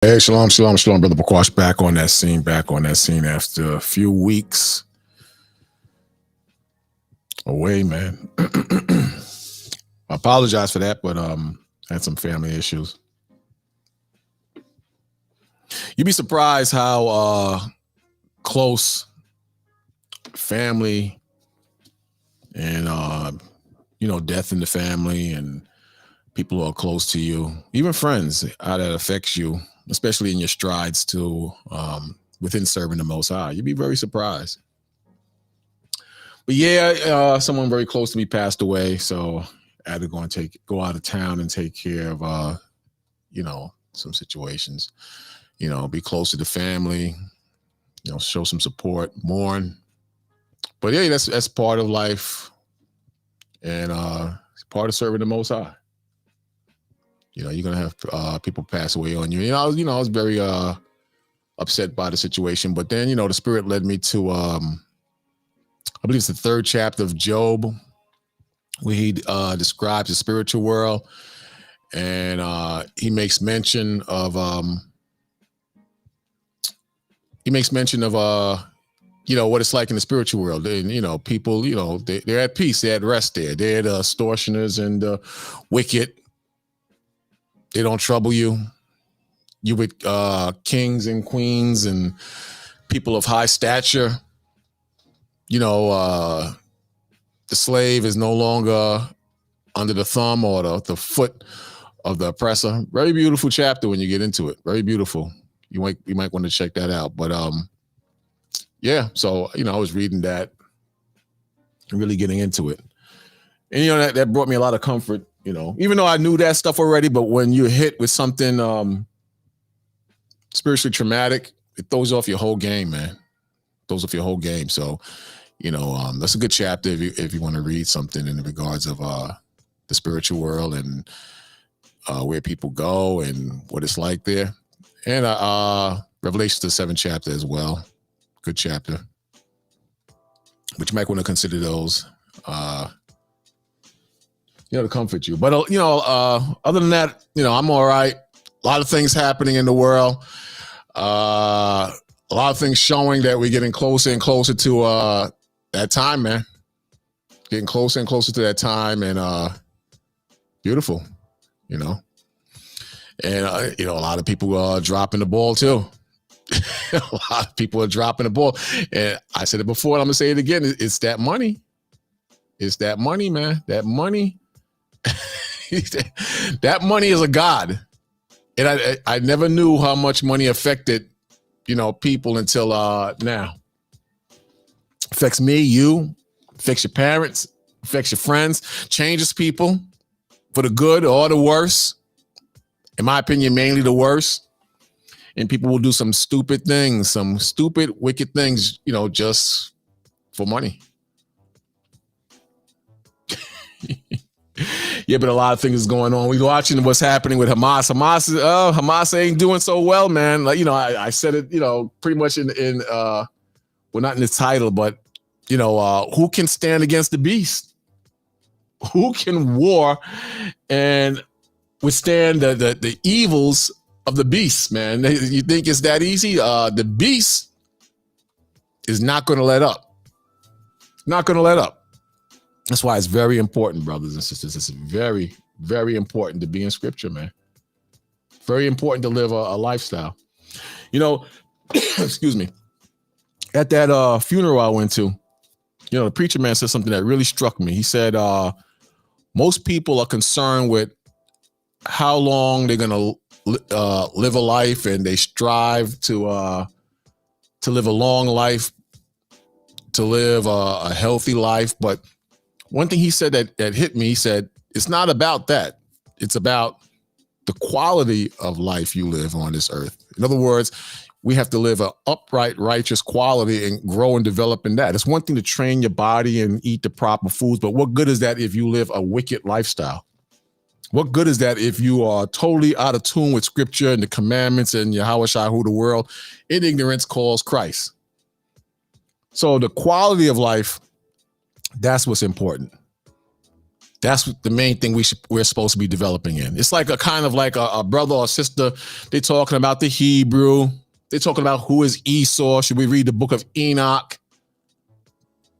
Hey, shalom, shalom, shalom, brother Bakwash, back on that scene after a few weeks away, man. I apologize for that, but had some family issues. You'd be surprised how close family and death in the family and people who are close to you, even friends, how that affects you, especially in your strides to within serving the Most High. You'd be very surprised. But yeah, someone very close to me passed away, so I had to go out of town and take care of some situations. Be close to the family, show some support, mourn. But yeah, that's part of life, and it's part of serving the Most High. You're gonna have people pass away on you. I was very upset by the situation, but then the Spirit led me to I believe it's the third chapter of Job, where he describes the spiritual world, and he makes mention of what it's like in the spiritual world. And people, they're at peace, they're at rest there. They're the extortioners and the wicked. They don't trouble you. You with kings and queens and people of high stature. The slave is no longer under the thumb or the foot of the oppressor. Very beautiful chapter when you get into it. Very beautiful. You might want to check that out. But yeah, so I was reading that and really getting into it. And that brought me a lot of comfort, even though I knew that stuff already, but when you're hit with something spiritually traumatic, it throws off your whole game, man. Throws off your whole game. So that's a good chapter if you want to read something in regards of the spiritual world and where people go and what it's like there. And Revelation, the 7th chapter as well. Good chapter. But you might want to consider those, to comfort you. But, other than that, I'm all right. A lot of things happening in the world. A lot of things showing that we're getting closer and closer to that time, man. Getting closer and closer to that time, and beautiful, And a lot of people are dropping the ball too. A lot of people are dropping the ball, and I said it before, and I'm gonna say it again. It's that money. It's that money, man. That money. That money is a god, and I never knew how much money affected, people until now. Affects me, you, affects your parents, affects your friends, changes people for the good or the worse. In my opinion, mainly the worse. And people will do some stupid things, some stupid, wicked things, just for money. Yeah, but a lot of things is going on. We're watching what's happening with Hamas. Hamas ain't doing so well, man. Like, I said it, pretty much in well, not in the title, but who can stand against the beast? Who can war and withstand the evils of the beast, man? You think it's that easy? The beast is not going to let up. Not going to let up. That's why it's very important, brothers and sisters. It's very, very important to be in scripture, man. Very important to live a lifestyle. Excuse me. At that funeral I went to, the preacher man said something that really struck me. He said, most people are concerned with how long they're going to live a life, and they strive to live a long life, to live a healthy life. But one thing he said that hit me, he said, it's not about that. It's about the quality of life you live on this earth. In other words, we have to live an upright, righteous quality and grow and develop in that. It's one thing to train your body and eat the proper foods, but what good is that if you live a wicked lifestyle? What good is that if you are totally out of tune with scripture and the commandments and Yahweh Shahu, the world? In ignorance calls Christ. So the quality of life, that's what's important. That's the main thing we're supposed to be developing in. It's like a kind of like a brother or sister. They're talking about the Hebrew. They're talking about who is Esau. Should we read the book of Enoch?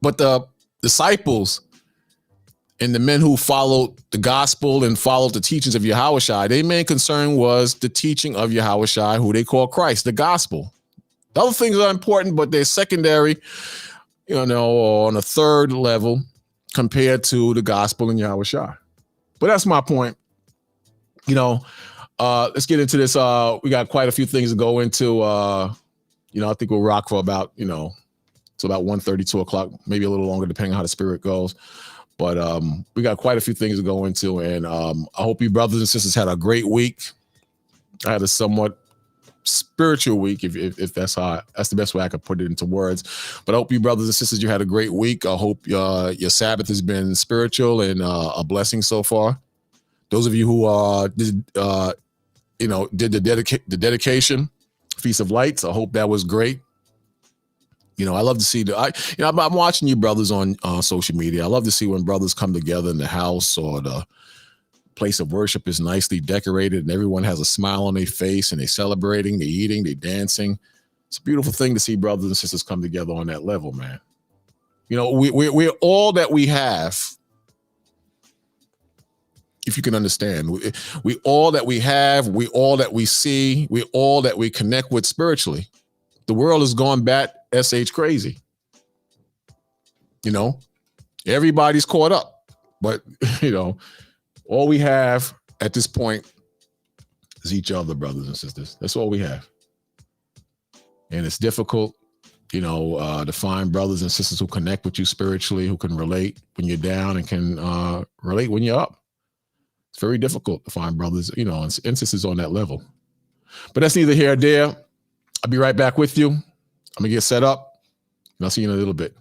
But the disciples and the men who followed the gospel and followed the teachings of Yahushua, their main concern was the teaching of Yahushua, who they call Christ, the gospel. The other things are important, but they're secondary, on a third level compared to the gospel and Yahushua. But that's my point. Let's get into this. We got quite a few things to go into. I think we'll rock for about, it's about 1:30, 2 o'clock, maybe a little longer, depending on how the spirit goes. But we got quite a few things to go into. And I hope you brothers and sisters had a great week. I had a somewhat spiritual week, if that's the best way I could put it into words. But I hope you brothers and sisters, you had a great week. I hope your Sabbath has been spiritual and a blessing so far. Those of you who did the dedication, Feast of Lights, I hope that was great. I love to see I'm watching you brothers on social media. I love to see when brothers come together in the house or the place of worship is nicely decorated and everyone has a smile on their face and they're celebrating, they're eating, they're dancing. It's a beautiful thing to see brothers and sisters come together on that level, man. We're all that we have. If you can understand, we all that we have, we all that we see, we all that we connect with spiritually. The world has gone bat SH crazy. Everybody's caught up, but all we have at this point is each other, brothers and sisters. That's all we have. And it's difficult, to find brothers and sisters who connect with you spiritually, who can relate when you're down and can relate when you're up. It's very difficult to find brothers, and sisters on that level. But that's neither here nor there. I'll be right back with you. I'm going to get set up, and I'll see you in a little bit.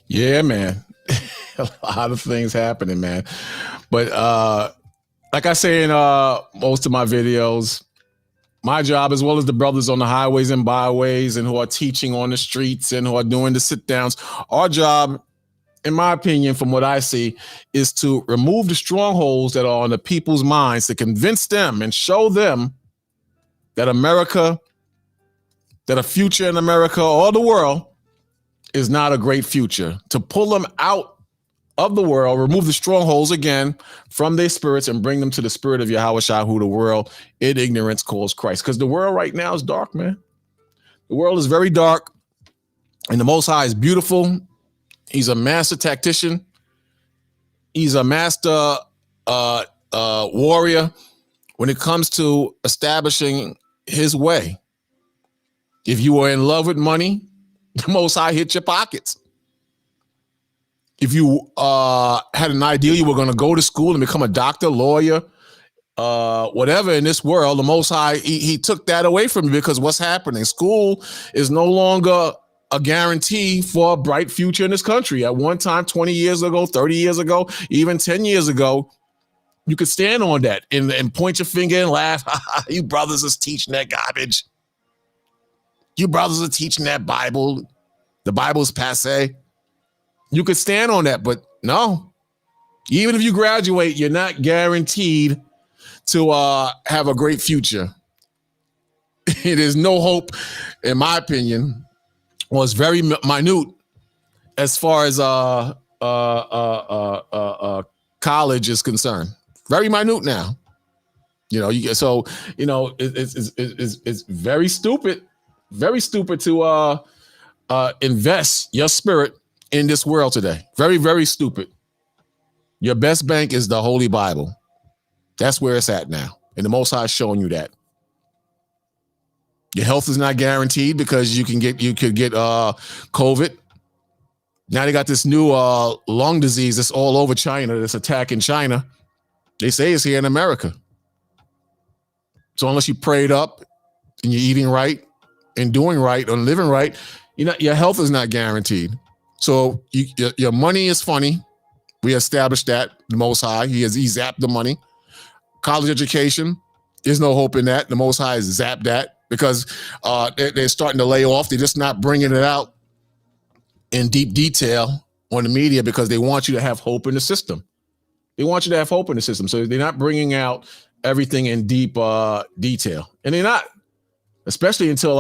Yeah, man. A lot of things happening, man. But like I say in most of my videos, my job, as well as the brothers on the highways and byways and who are teaching on the streets and who are doing the sit downs, our job, in my opinion, from what I see, is to remove the strongholds that are on the people's minds, to convince them and show them that America, that a future in America or the world is not a great future, to pull them out of the world, remove the strongholds again from their spirits and bring them to the spirit of Yahushua, who the world in ignorance calls Christ. Because the world right now is dark, man. The world is very dark, and the Most High is beautiful. He's a master tactician. He's a master warrior when it comes to establishing his way. If you are in love with money, the Most High hit your pockets. If you had an idea you were going to go to school and become a doctor, lawyer, whatever in this world, the Most High, he took that away from you, because what's happening? School is no longer a guarantee for a bright future in this country. At one time, 20 years ago, 30 years ago, even 10 years ago, you could stand on that and point your finger and laugh. You brothers is teaching that garbage. You brothers are teaching that Bible. The Bible's passe. You could stand on that, but no. Even if you graduate, you're not guaranteed to have a great future. There's no hope, in my opinion. Well, it's very minute as far as college is concerned. Very minute now. It's very stupid to invest your spirit in this world today. Very, very stupid. Your best bank is the Holy Bible. That's where it's at now. And the Most High is showing you that. Your health is not guaranteed because you could get COVID. Now they got this new lung disease that's all over China, that's attacking China. They say it's here in America. So unless you prayed up and you're eating right and doing right and living right, your health is not guaranteed. So your money is funny. We established that, the Most High. He zapped the money. College education, there's no hope in that. The Most High has zapped that because they're starting to lay off. They're just not bringing it out in deep detail on the media because they want you to have hope in the system. They want you to have hope in the system. So they're not bringing out everything in deep detail. And they're not, especially until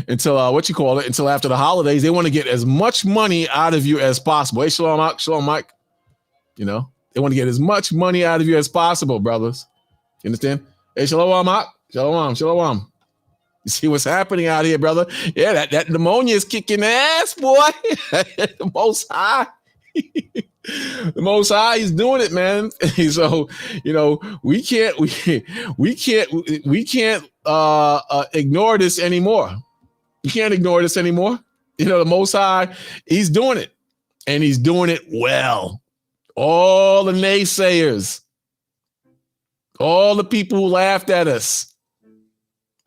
until after the holidays. They want to get as much money out of you as possible. Hey, Shalom, Mike. They want to get as much money out of you as possible, brothers. You understand? Hey, Shalom, Mike. Shalom. You see what's happening out here, brother? Yeah, that pneumonia is kicking ass, boy. The Most High. The Most High, he's doing it, man. So, we can't ignore this anymore. You can't ignore this anymore. The Most High, he's doing it, and he's doing it well. All the naysayers, all the people who laughed at us,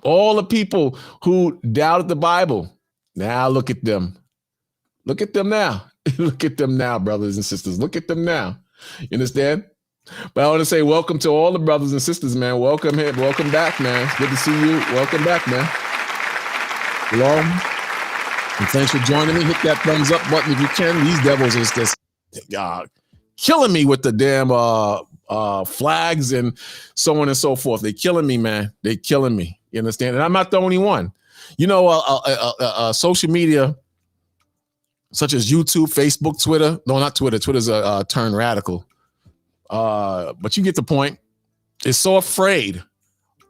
all the people who doubted the Bible. Now look at them. Look at them now. Look at them now, brothers and sisters. Look at them now. You understand? But I want to say welcome to all the brothers and sisters, man. Welcome here. Welcome back, man. It's good to see you. Welcome back, man. Hello. And thanks for joining me. Hit that thumbs up button if you can. These devils is just killing me with the damn flags and so on and so forth. They're killing me, man. They're killing me. You understand? And I'm not the only one. Social media such as YouTube, Facebook, Twitter. No, not Twitter. Twitter's turned radical. But you get the point. It's so afraid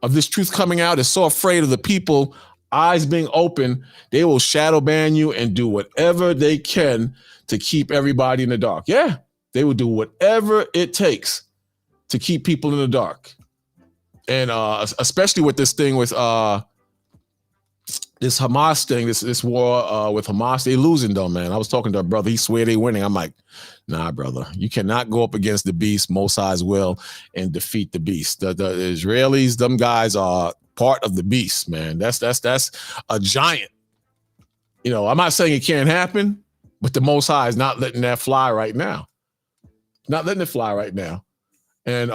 of this truth coming out. It's so afraid of the people, eyes being open. They will shadow ban you and do whatever they can to keep everybody in the dark. Yeah, they will do whatever it takes to keep people in the dark. And especially with this thing with this Hamas thing, this war with Hamas, they losing though, man. I was talking to a brother, he swear they winning. I'm like, nah, brother, you cannot go up against the beast, Most High's will, and defeat the beast. The Israelis, them guys are part of the beast, man. That's a giant. I'm not saying it can't happen, but the Most High is not letting that fly right now. Not letting it fly right now. And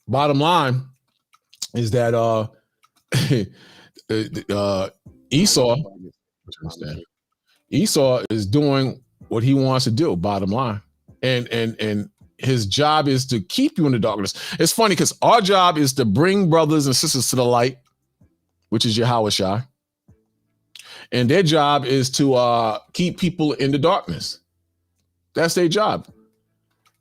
bottom line is that Esau is doing what he wants to do, bottom line. And his job is to keep you in the darkness. It's funny because our job is to bring brothers and sisters to the light, which is Yahweh Shai. And their job is to keep people in the darkness. That's their job.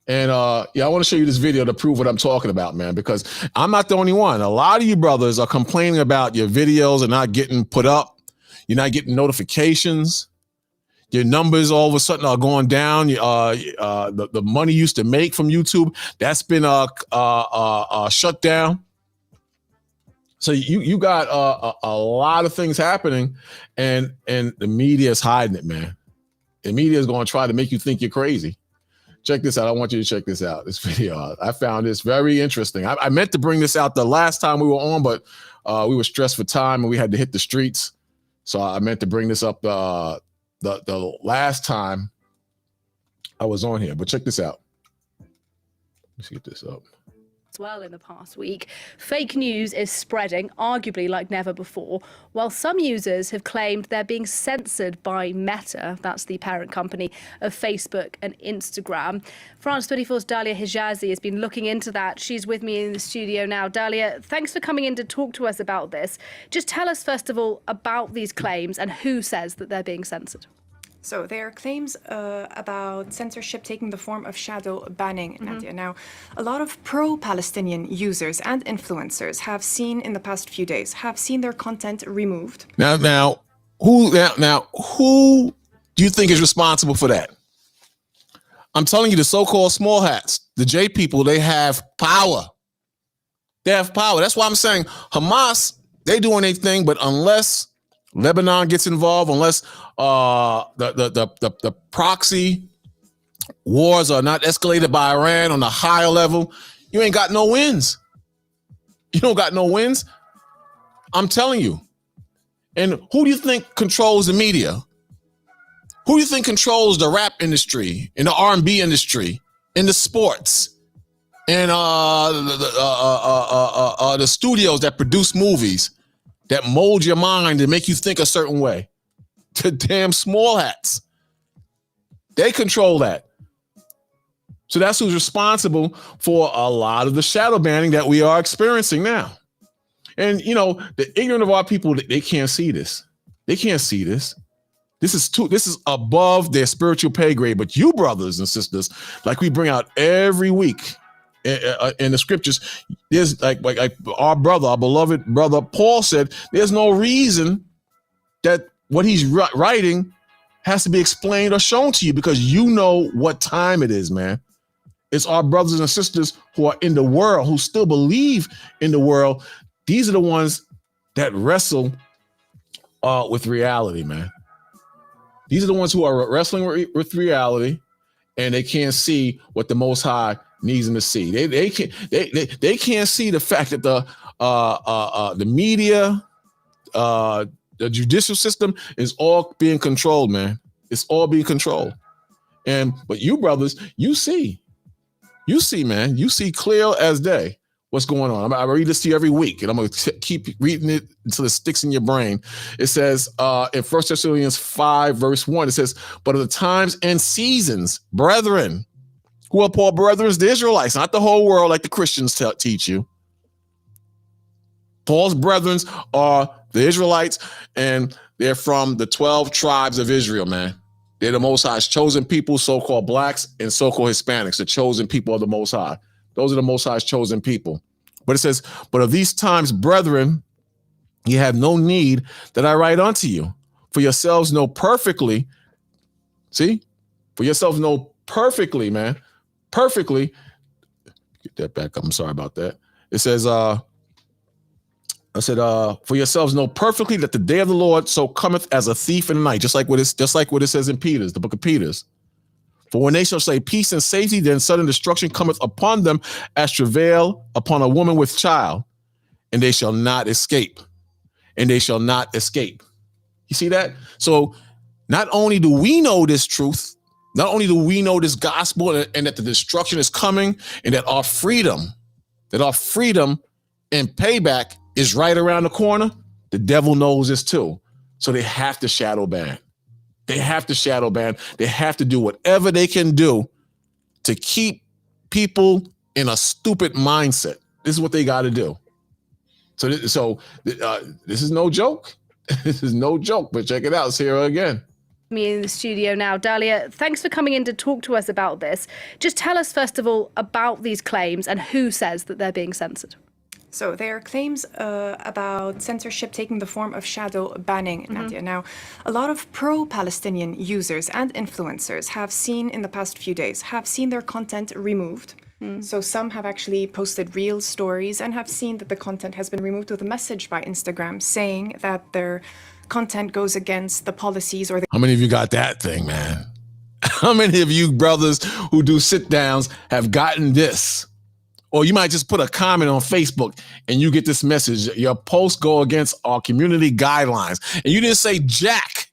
And I want to show you this video to prove what I'm talking about, man, because I'm not the only one. A lot of you brothers are complaining about your videos are not getting put up. You're not getting notifications. Your numbers all of a sudden are going down. The money you used to make from YouTube, that's been shut down. So you got a lot of things happening, and the media is hiding it, man. The media is going to try to make you think you're crazy. Check this out. I want you to check this out, this video. I found this very interesting. I meant to bring this out the last time we were on, but we were stressed for time and we had to hit the streets. So I meant to bring this up the last time I was on here. But check this out. Let's get this up. as well in the past week. Fake news is spreading, arguably like never before, while some users have claimed they're being censored by Meta, that's the parent company of Facebook and Instagram. France 24's Dalia Hijazi has been looking into that. She's with me in the studio now. Dalia, thanks for coming in to talk to us about this. Just tell us, first of all, about these claims and who says that they're being censored. So there are claims about censorship taking the form of shadow banning, Nadia. Now, a lot of pro-Palestinian users and influencers have seen in the past few days, have seen their content removed. Now, who do you think is responsible for that? I'm telling you, the so-called small hats, the J people, they have power. They have power. That's why I'm saying Hamas, they doing their thing, but unless Lebanon gets involved, unless the proxy wars are not escalated by Iran on a higher level, you ain't got no wins. You don't got no wins. I'm telling you. And who do you think controls the media? Who do you think controls the rap industry, in the R&B industry, in the sports, and the studios that produce movies that mold your mind and make you think a certain way? The damn small hats. They control that. So that's who's responsible for a lot of the shadow banning that we are experiencing now. And, you know, the ignorant of our people, they can't see this. They can't see this. This is above their spiritual pay grade. But you brothers and sisters, like we bring out every week in the scriptures, there's like our brother, our beloved brother Paul said, there's no reason that what he's writing has to be explained or shown to you, because you know what time it is, man. It's our brothers and sisters who are in the world, who still believe in the world. These are the ones that wrestle with reality, man. These are the ones who are wrestling with reality, and they can't see what the Most High needs them to see. They can't see the fact that the media, the judicial system is all being controlled, man. It's all being controlled. But you brothers, you see, man, you see clear as day what's going on. I read this to you every week, and I'm going to keep reading it until it sticks in your brain. It says in 1 Thessalonians 5, verse 1, it says, but of the times and seasons, brethren, who are Paul brethren? The Israelites, not the whole world like the Christians teach you. Paul's brethren are the Israelites, and they're from the 12 tribes of Israel, man. They're the Most High's chosen people, so-called blacks and so-called Hispanics, the chosen people of the Most High. Those are the Most High's chosen people. But it says, but of these times, brethren, ye have no need that I write unto you. For yourselves know perfectly, see? For yourselves know perfectly, man. Perfectly. Get that back up. I'm sorry about that. It says, for yourselves know perfectly that the day of the Lord so cometh as a thief in the night, just like what it says in Peter's, the book of Peter's. For when they shall say peace and safety, then sudden destruction cometh upon them as travail upon a woman with child, and they shall not escape. And they shall not escape. You see that? So not only do we know this truth, not only do we know this gospel and that the destruction is coming, and that our freedom and payback is right around the corner, the devil knows this too. So they have to shadow ban. They have to shadow ban. They have to do whatever they can do to keep people in a stupid mindset. This is what they got to do. So this is no joke. This is no joke, but check it out. It's here again. Me in the studio now. Dalia, thanks for coming in to talk to us about this. Just tell us, first of all, about these claims and who says that they're being censored. So there are claims about censorship taking the form of shadow banning, Nadia. Now, a lot of pro-Palestinian users and influencers have seen in the past few days, have seen their content removed. So some have actually posted real stories and have seen that the content has been removed with a message by Instagram saying that their content goes against the policies or the— How many of you got that thing, man? How many of you brothers who do sit downs have gotten this? Or you might just put a comment on Facebook and you get this message. Your posts go against our community guidelines. And you didn't say jack.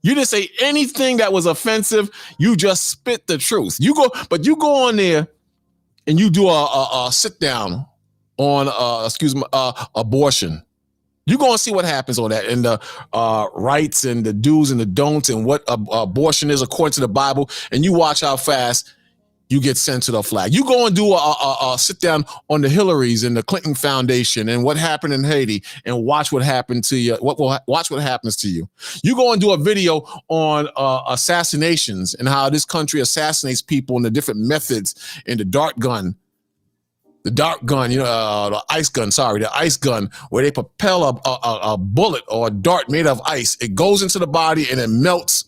You didn't say anything that was offensive. You just spit the truth. You go on there and you do a sit down on abortion, you're going to see what happens on that, and the rights and the do's and the don'ts and what abortion is according to the Bible, and you watch how fast you get sent to the flag. You go and do a sit down on the Hillarys and the Clinton Foundation and what happened in Haiti, and watch what happened to you. Watch what happens to you. You go and do a video on assassinations and how this country assassinates people and the different methods, and the dart gun. The dart gun, the ice gun, the ice gun, where they propel a bullet or a dart made of ice. It goes into the body and it melts.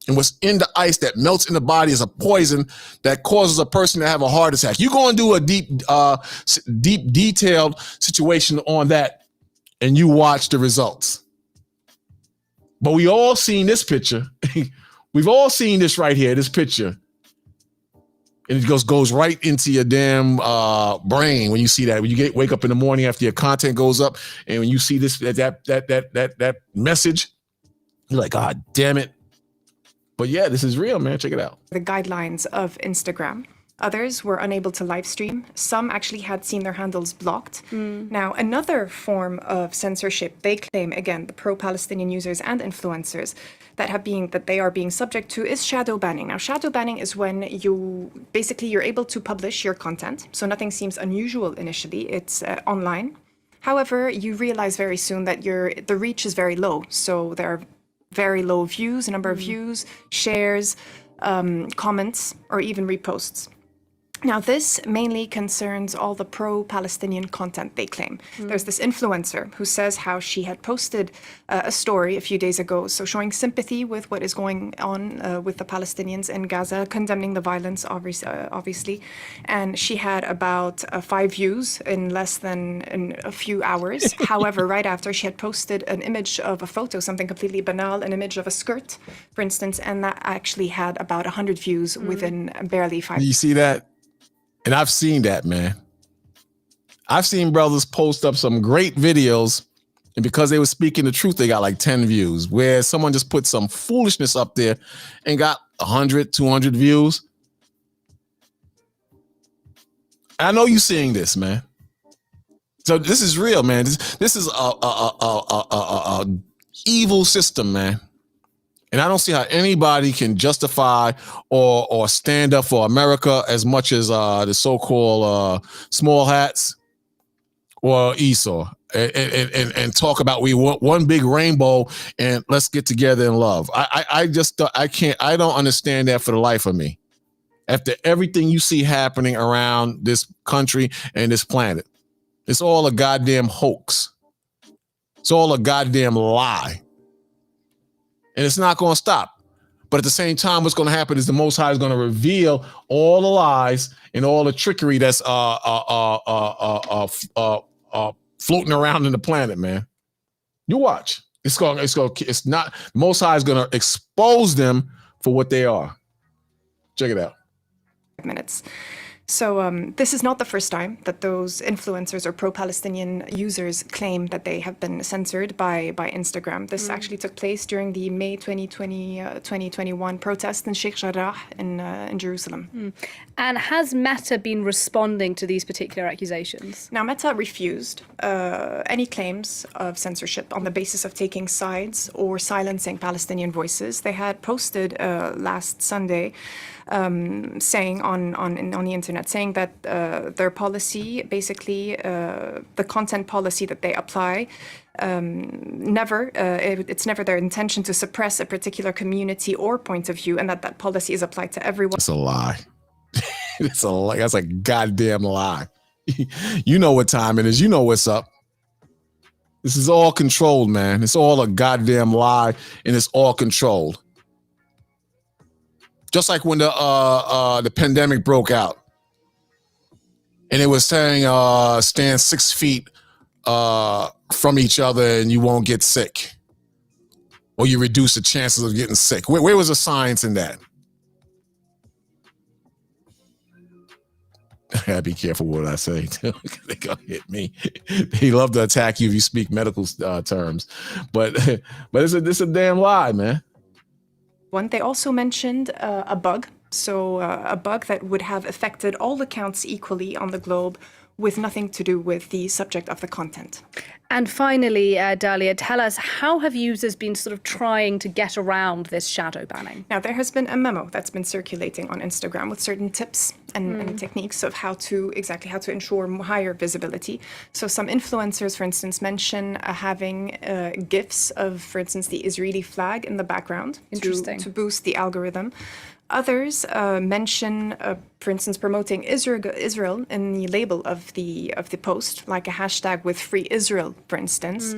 And what's in the ice that melts in the body is a poison that causes a person to have a heart attack. You go and do a deep, detailed situation on that, and you watch the results. But we all seen this picture. We've all seen this right here, this picture. And it goes right into your damn brain when you see that. When you wake up in the morning after your content goes up, and when you see this that message, you're like, God damn it. But yeah, this is real, man. Check it out. The guidelines of Instagram. Others were unable to live stream. Some actually had seen their handles blocked. Now, another form of censorship, they claim, again, the pro-Palestinian users and influencers that they are being subject to, is shadow banning. Now, shadow banning is when you're able to publish your content. So nothing seems unusual initially. It's online. However, you realize very soon that the reach is very low. So there are very low views, a number of views, shares, comments, or even reposts. Now, this mainly concerns all the pro-Palestinian content they claim. There's this influencer who says how she had posted a story a few days ago, so showing sympathy with what is going on with the Palestinians in Gaza, condemning the violence, obviously. And she had about 5 views in less than a few hours. However, right after, she had posted an image of a photo, something completely banal, an image of a skirt, for instance, and that actually had about 100 views within barely 5 You see that? And I've seen that, man. I've seen brothers post up some great videos, and because they were speaking the truth, they got like 10 views, where someone just put some foolishness up there and got 100, 200 views. I know you're seeing this, man. So this is real, man. This is a evil system, man. And I don't see how anybody can justify or stand up for America as much as the so-called small hats or Esau and talk about we want one big rainbow and let's get together in love. I don't understand that for the life of me. After everything you see happening around this country and this planet, it's all a goddamn hoax. It's all a goddamn lie. And it's not going to stop. But at the same time, what's going to happen is the Most High is going to reveal all the lies and all the trickery that's floating around in the planet, man. You watch. It's not. The Most High is going to expose them for what they are. Check it out. Minutes. So this is not the first time that those influencers or pro-Palestinian users claim that they have been censored by Instagram. This actually took place during the May 2021 protest in Sheikh Jarrah in Jerusalem. And has Meta been responding to these particular accusations? Now, Meta refused any claims of censorship on the basis of taking sides or silencing Palestinian voices. They had posted last Sunday saying on the internet, saying that their policy, basically the content policy that they apply, it's never their intention to suppress a particular community or point of view, and that policy is applied to everyone. It's a lie. It's a lie. That's a goddamn lie. You know what time it is. You know what's up. This is all controlled, man. It's all a goddamn lie, and it's all controlled. Just like when the pandemic broke out, and it was saying stand 6 feet from each other and you won't get sick, or you reduce the chances of getting sick. Where was the science in that? I gotta be careful what I say too. They're gonna hit me. They love to attack you if you speak medical terms, but it's a damn lie, man. They also mentioned a bug So a bug that would have affected all accounts equally on the globe with nothing to do with the subject of the content. And finally, Dalia, tell us, how have users been sort of trying to get around this shadow banning? Now, there has been a memo that's been circulating on Instagram with certain tips and techniques of how to ensure higher visibility. So some influencers, for instance, mention having GIFs of, for instance, the Israeli flag in the background to boost the algorithm. Others mention, for instance, promoting Israel in the label of the post, like a hashtag with Free Israel, for instance.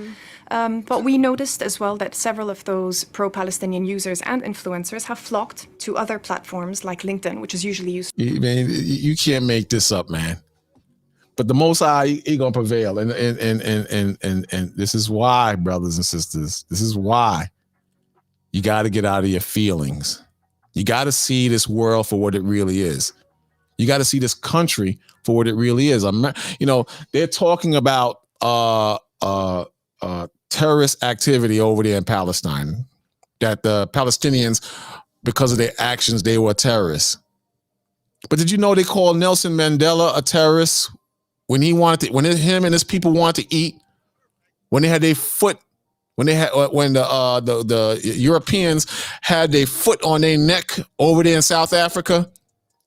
But we noticed as well that several of those pro-Palestinian users and influencers have flocked to other platforms like LinkedIn, which is usually used. Man, you can't make this up, man. But the Most High, he gonna prevail, and this is why, brothers and sisters, this is why you got to get out of your feelings. You got to see this world for what it really is. You got to see this country for what it really is. They're talking about terrorist activity over there in Palestine, that the Palestinians, because of their actions, they were terrorists. But did you know they called Nelson Mandela a terrorist when him and his people wanted to eat, when they had their foot, when the Europeans had their foot on their neck over there in South Africa,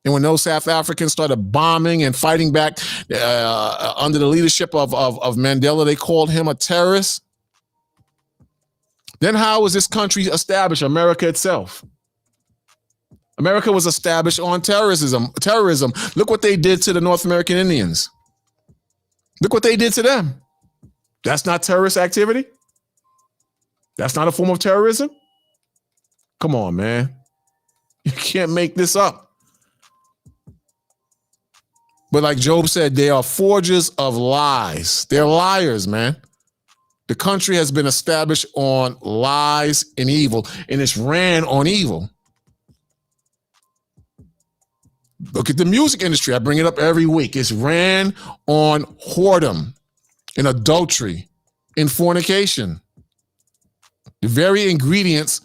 and when those South Africans started bombing and fighting back under the leadership of Mandela, they called him a terrorist. Then how was this country established? America itself. America was established on terrorism. Look what they did to the North American Indians. Look what they did to them. That's not terrorist activity? That's not a form of terrorism? Come on, man. You can't make this up. But like Job said, they are forgers of lies. They're liars, man. The country has been established on lies and evil, and it's ran on evil. Look at the music industry. I bring it up every week. It's ran on whoredom and adultery and fornication. The very ingredients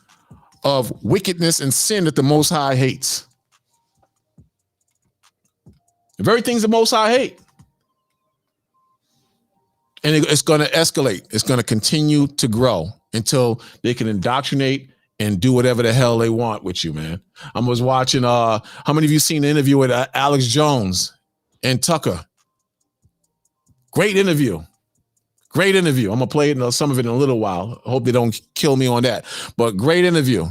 of wickedness and sin that the Most High hates. The very things the Most High hate. And it's going to escalate. It's going to continue to grow until they can indoctrinate and do whatever the hell they want with you, man. I was watching, how many of you seen the interview with Alex Jones and Tucker? Great interview. Great interview. I'm going to play some of it in a little while. I hope they don't kill me on that. But great interview.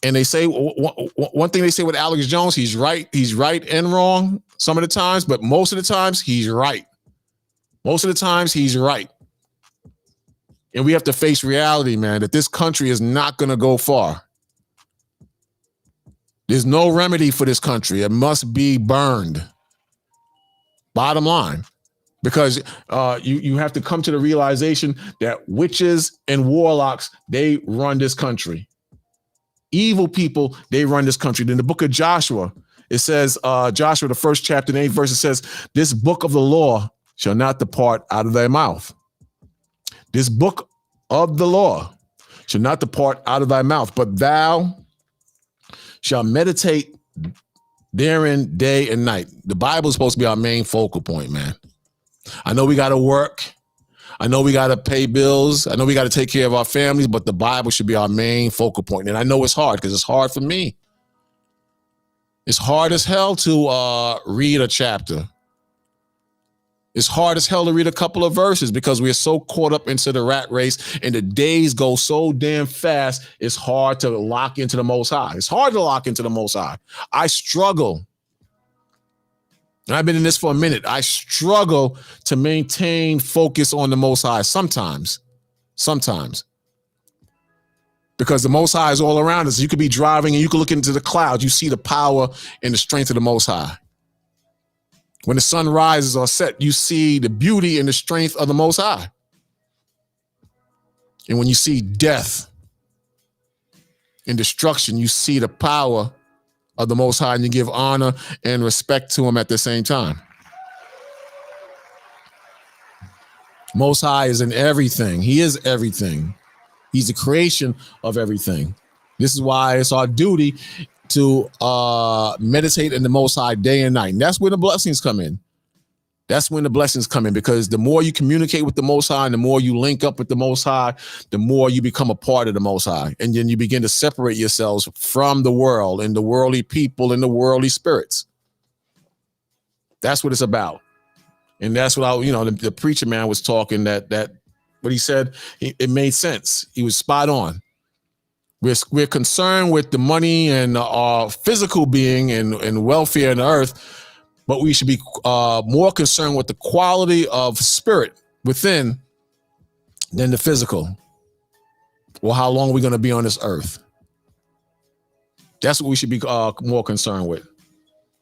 And they say, one thing they say with Alex Jones, he's right. He's right and wrong some of the times, but most of the times he's right. Most of the times he's right. And we have to face reality, man, that this country is not going to go far. There's no remedy for this country. It must be burned. Bottom line. Because you have to come to the realization that witches and warlocks, they run this country. Evil people, they run this country. In the book of Joshua, it says, Joshua, the first chapter, and 8th verse, it says, this book of the law shall not depart out of thy mouth. This book of the law shall not depart out of thy mouth, but thou shalt meditate therein day and night. The Bible is supposed to be our main focal point, man. I know we got to work. I know we got to pay bills. I know we got to take care of our families, but the Bible should be our main focal point. And I know it's hard because it's hard for me. It's hard as hell to read a chapter. It's hard as hell to read a couple of verses because we're so caught up into the rat race and the days go so damn fast. It's hard to lock into the Most High. It's hard to lock into the Most High. I struggle. And I've been in this for a minute. I struggle to maintain focus on the Most High sometimes. Because the Most High is all around us. You could be driving and you can look into the clouds. You see the power and the strength of the Most High. When the sun rises or sets, you see the beauty and the strength of the Most High. And when you see death and destruction, you see the power of the Most High, and you give honor and respect to him at the same time. Most High is in everything. He is everything. He's the creation of everything. This is why it's our duty to meditate in the Most High day and night. And that's where the blessings come in. That's when the blessings come in, because the more you communicate with the Most High and the more you link up with the Most High, the more you become a part of the Most High. And then you begin to separate yourselves from the world and the worldly people and the worldly spirits. That's what it's about. And that's what the preacher man was talking, that what he said, it made sense. He was spot on. We're concerned with the money and our physical being and welfare on the earth, but we should be more concerned with the quality of spirit within than the physical. Well, how long are we going to be on this earth? That's what we should be more concerned with,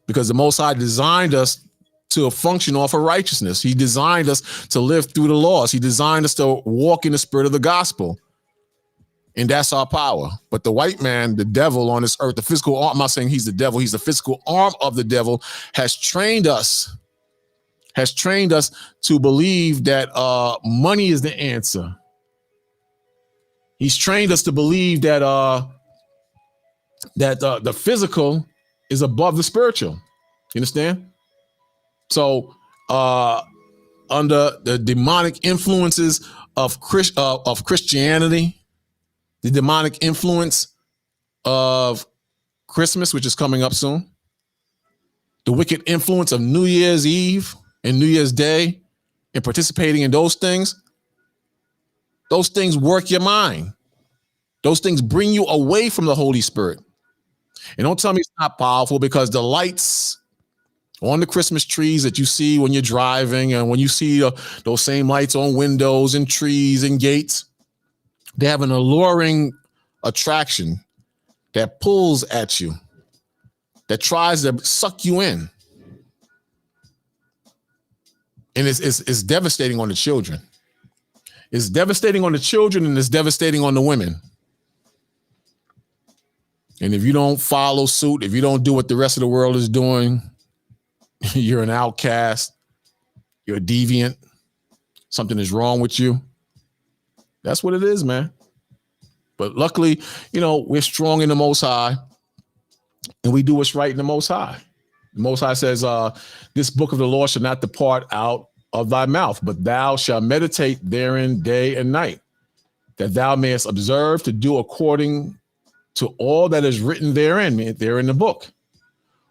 because the Most High designed us to function off of righteousness. He designed us to live through the laws. He designed us to walk in the spirit of the gospel. And that's our power. But the white man, the devil on this earth, the physical arm, I'm not saying he's the devil, he's the physical arm of the devil, has trained us to believe that money is the answer. He's trained us to believe that the physical is above the spiritual. You understand? So under the demonic influences of Christianity, the demonic influence of Christmas, which is coming up soon, the wicked influence of New Year's Eve and New Year's Day, and participating in those things work your mind. Those things bring you away from the Holy Spirit. And don't tell me it's not powerful, because the lights on the Christmas trees that you see when you're driving, and when you see those same lights on windows and trees and gates, they have an alluring attraction that pulls at you, that tries to suck you in. And it's devastating on the children. It's devastating on the children, and it's devastating on the women. And if you don't follow suit, if you don't do what the rest of the world is doing, you're an outcast, you're a deviant, something is wrong with you. That's what it is, man. But luckily, we're strong in the Most High, and we do what's right in the Most High. The Most High says, this book of the law shall not depart out of thy mouth, but thou shalt meditate therein day and night, that thou mayest observe to do according to all that is written therein, there in the book.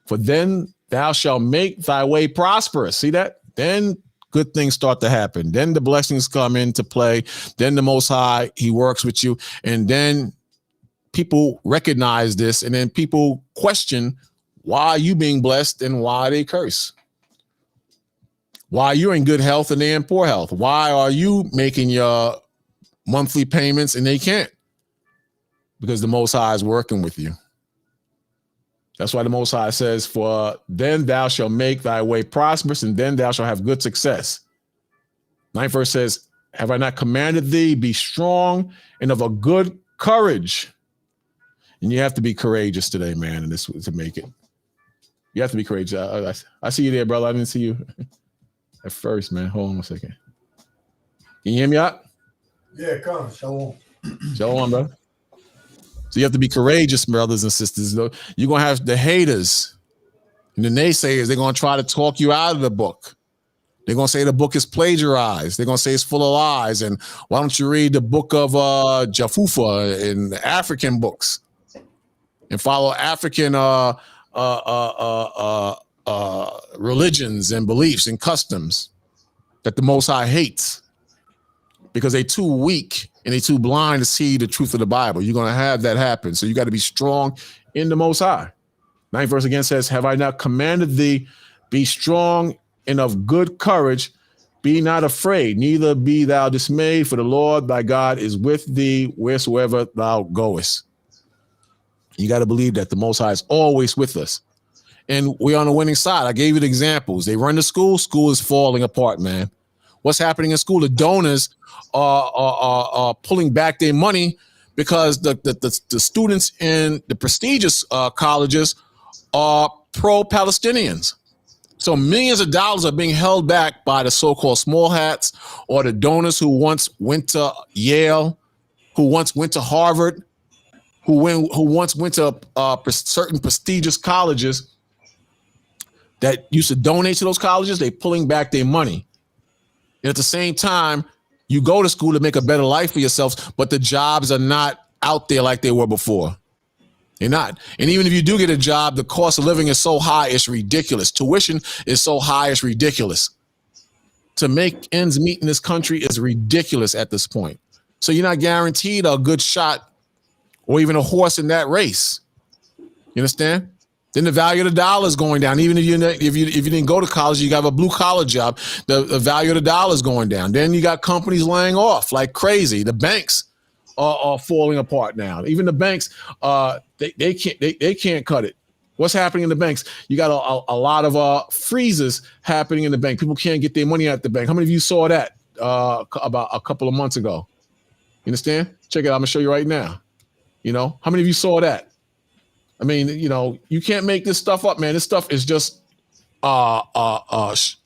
For then thou shalt make thy way prosperous. See that? Then good things start to happen. Then the blessings come into play. Then the Most High, he works with you. And then people recognize this, and then people question why are you being blessed and why they curse. Why you're in good health and they're in poor health. Why are you making your monthly payments and they can't? Because the Most High is working with you. That's why the Most High says, for then thou shalt make thy way prosperous, and then thou shalt have good success. 9th verse says, have I not commanded thee, be strong and of a good courage? And you have to be courageous today, man, and this to make it. You have to be courageous. I see you there, brother. I didn't see you at first, man. Hold on a second. Can you hear me out? Yeah, come. Shalom. Shalom, brother. So you have to be courageous, brothers and sisters. You're going to have the haters and the naysayers. They're going to try to talk you out of the book. They're going to say the book is plagiarized. They're going to say it's full of lies. And why don't you read the book of Jafufa in the African books and follow African religions and beliefs and customs that the Most High hates, because they're too weak and they're too blind to see the truth of the Bible. You're going to have that happen. So you got to be strong in the Most High. 9th verse again says, have I not commanded thee, be strong and of good courage, be not afraid, neither be thou dismayed, for the Lord thy God is with thee wheresoever thou goest. You got to believe that the Most High is always with us. And we're on the winning side. I gave you the examples. They run to school. School is falling apart, man. What's happening in school? The donors are pulling back their money because the students in the prestigious colleges are pro-Palestinians. So millions of dollars are being held back by the so-called small hats or the donors who once went to Yale, who once went to Harvard, who once went to certain prestigious colleges that used to donate to those colleges, they pulling back their money. And at the same time, you go to school to make a better life for yourselves, but the jobs are not out there like they were before. They're not. And even if you do get a job, the cost of living is so high, it's ridiculous. Tuition is so high, it's ridiculous. To make ends meet in this country is ridiculous at this point. So you're not guaranteed a good shot or even a horse in that race. You understand? Then the value of the dollar is going down. Even if you didn't go to college, you got a blue collar job, the value of the dollar is going down. Then you got companies laying off like crazy. The banks are falling apart now. Even the banks, they can't cut it. What's happening in the banks? You got a lot of freezes happening in the bank. People can't get their money out the bank. How many of you saw that about a couple of months ago? You understand? Check it out. I'm gonna show you right now. You know, how many of you saw that? I mean, you know, you can't make this stuff up, man. This stuff is just signs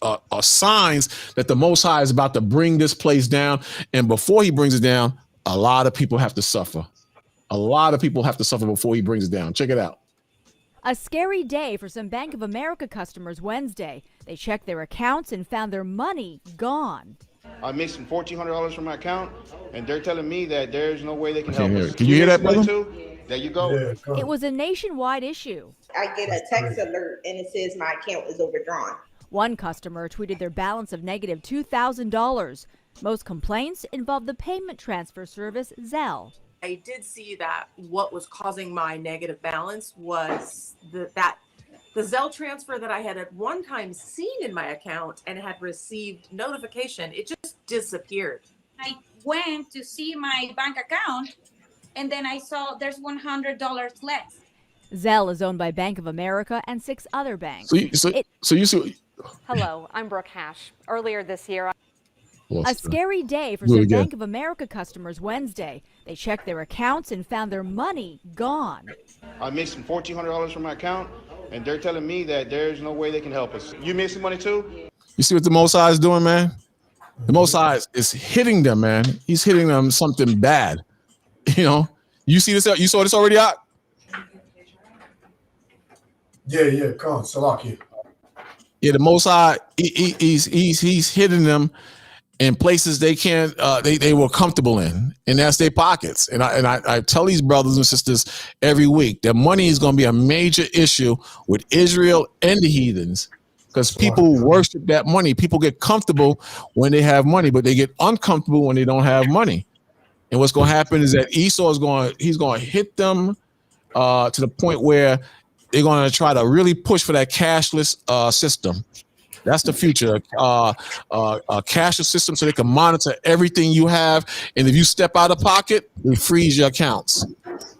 that the Most High is about to bring this place down. And before he brings it down, a lot of people have to suffer. A lot of people have to suffer before he brings it down. Check it out. A scary day for some Bank of America customers Wednesday. They checked their accounts and found their money gone. I missed $1,400 from my account, and they're telling me that there's no way they can help us. Can you hear that, brother? There you go. Yeah, come. It was a nationwide issue. I get a text alert and it says my account is overdrawn. One customer tweeted their balance of negative $2,000. Most complaints involved the payment transfer service Zelle. I did see that what was causing my negative balance was the Zelle transfer that I had at one time seen in my account and had received notification. It just disappeared. I went to see my bank account and then I saw there's $100 less. Zelle is owned by Bank of America and 6 other banks. So you see. Hello, I'm Brooke Hash. Earlier this year, A scary day for some Bank of America customers Wednesday. They checked their accounts and found their money gone. I missed $1,400 from my account, and they're telling me that there's no way they can help us. You missing money too? You see what the Most High is doing, man? The Most High is hitting them, man. He's hitting them something bad. You know, you see this? You saw this already out? Yeah, come, Salakia. Yeah, the Most High, he's hitting them in places they can't, they were comfortable in, and that's their pockets. And I tell these brothers and sisters every week that money is going to be a major issue with Israel and the heathens, because people worship that money. People get comfortable when they have money, but they get uncomfortable when they don't have money. And what's going to happen is that Esau he's going to hit them to the point where they're going to try to really push for that cashless system. That's the future, a cashless system, so they can monitor everything you have. And if you step out of pocket, they freeze your accounts.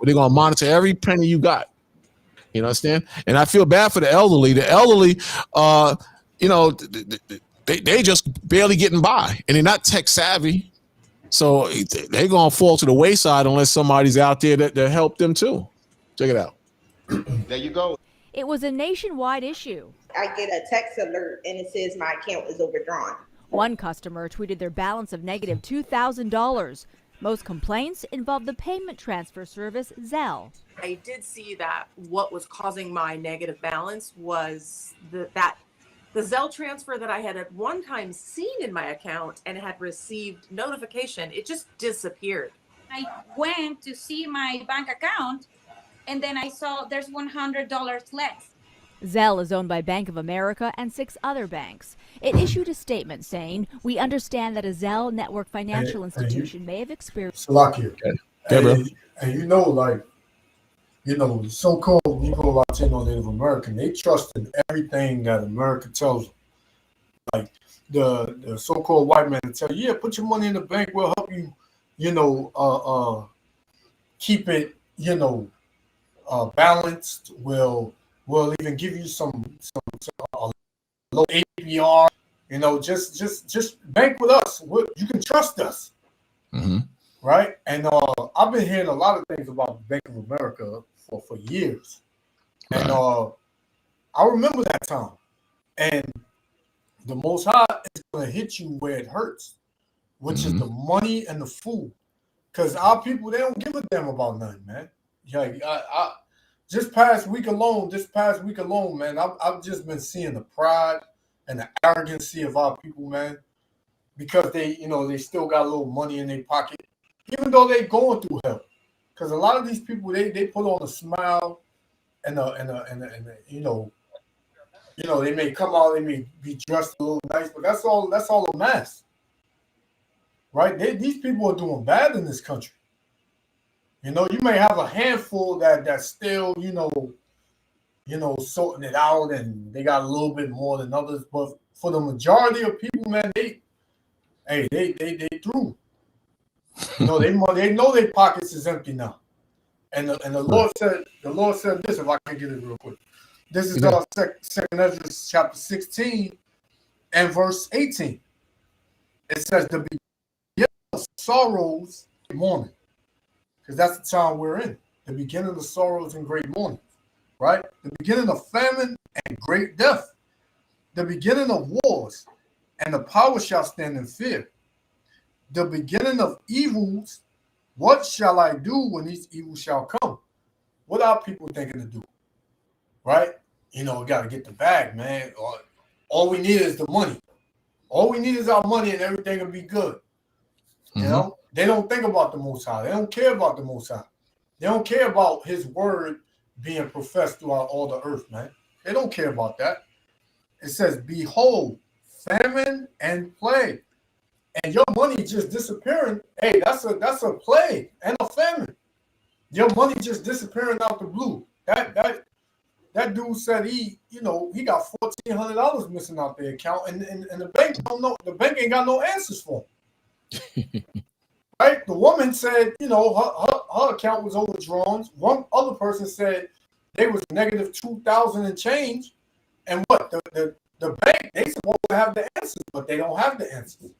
They're going to monitor every penny you got. You understand? And I feel bad for the elderly. The elderly, you know, they just barely getting by, and they're not tech savvy. So they're going to fall to the wayside unless somebody's out there that help them too. Check it out. There you go. It was a nationwide issue. I get a text alert and it says my account is overdrawn. One customer tweeted their balance of negative $2,000. Most complaints involved the payment transfer service Zelle. I did see that what was causing my negative balance was the Zelle transfer that I had at one time seen in my account and had received notification. It just disappeared. I went to see my bank account and then I saw there's $100 less. Zelle is owned by Bank of America and 6 other banks. It issued a statement saying, "We understand that a Zelle network financial institution may have experienced." Salakia. Okay, and you know, like, you know, so-called Negro Latino Native American, they trust in everything that America tells them. Like the so-called white man tell you, yeah, put your money in the bank, we'll help you, you know, keep it, you know, balanced. We'll even give you some low APR. You know, just bank with us. You can trust us, right? And I've been hearing a lot of things about Bank of America for years, and I remember that time. And the Most High is going to hit you where it hurts, which is the money and the food, because our people, they don't give a damn about nothing, man. Yeah, this past week alone, man, I've just been seeing the pride and the arrogancy of our people, man, because they still got a little money in their pocket, even though they going through hell. Because a lot of these people, they put on a smile and they may come out, they may be dressed a little nice, but that's all a mask, right? These people are doing bad in this country. You may have a handful that's still, sorting it out, and they got a little bit more than others. But for the majority of people, man, they through. They know their pockets is empty now. And the Lord said this, if I can get it real quick. This is Second Ezra chapter 16 and verse 18. It says, the beginning of sorrows, mourning. Because that's the time we're in. The beginning of sorrows and great mourning. Right? The beginning of famine and great death. The beginning of wars, and the power shall stand in fear. The beginning of evils, what shall I do when these evils shall come? What are people thinking to do? Right? We got to get the bag, man. All we need is the money. All we need is our money, and everything will be good. Mm-hmm. They don't think about the Most High. They don't care about the Most High. They don't care about his word being professed throughout all the earth, man. They don't care about that. It says, behold, famine and plague. And your money just disappearing. Hey, that's a plague and a famine. Your money just disappearing out the blue. That dude said he got $1,400 missing out their account, and the bank don't know. The bank ain't got no answers for him. Right? The woman said, her account was overdrawn. One other person said they was negative 2,000 and change. And what the bank, they supposed to have the answers, but they don't have the answers.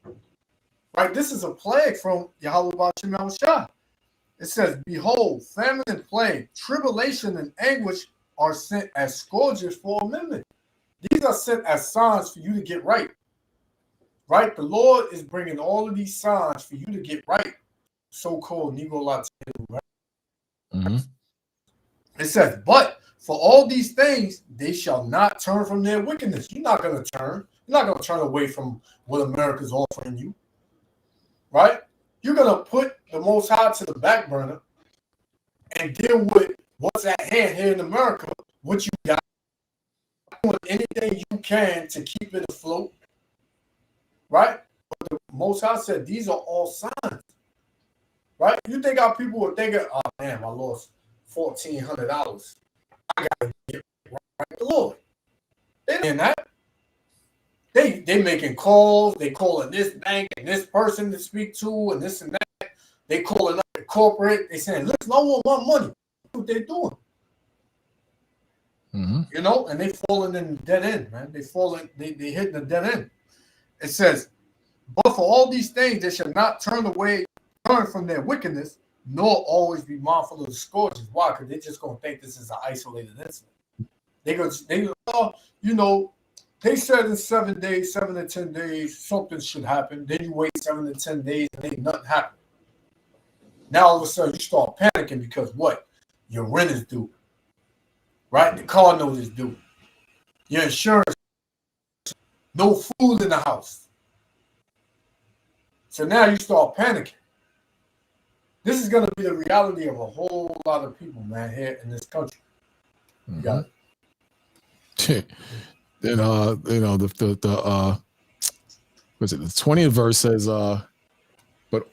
Right? This is a plague from Yahweh B'Shem Yahushua. It says, behold, famine and plague, tribulation and anguish are sent as scourges for a minute. These are sent as signs for you to get right. Right? The Lord is bringing all of these signs for you to get right. So-called Negro Latino. Right? Mm-hmm. It says, but for all these things, they shall not turn from their wickedness. You're not going to turn. You're not going to turn away from what America's offering you. Right? You're going to put the Most High to the back burner and deal with what's at hand here in America, what you got, doing anything you can to keep it afloat. Right? But the Most High said these are all signs. Right? You think our people are thinking, oh man, I lost $1,400. I gotta get right with the Lord. They ain't that. They making calls, they calling this bank and this person to speak to and this and that. They calling up the corporate, they saying, listen, I want money. That's what they're doing. Mm-hmm. And they falling in the dead end, man. They hitting the dead end. It says, but for all these things, they shall not turn from their wickedness, nor always be mindful of the scourges. Why? Because they're just going to think this is an isolated incident. They said in 7 days, 7 to 10 days, something should happen. Then you wait 7 to 10 days and ain't nothing happen. Now all of a sudden you start panicking because what? Your rent is due. Right? The car note is due. Your insurance, no food in the house. So now you start panicking. This is going to be the reality of a whole lot of people, man, here in this country. You got it. Then the 20th verse says, but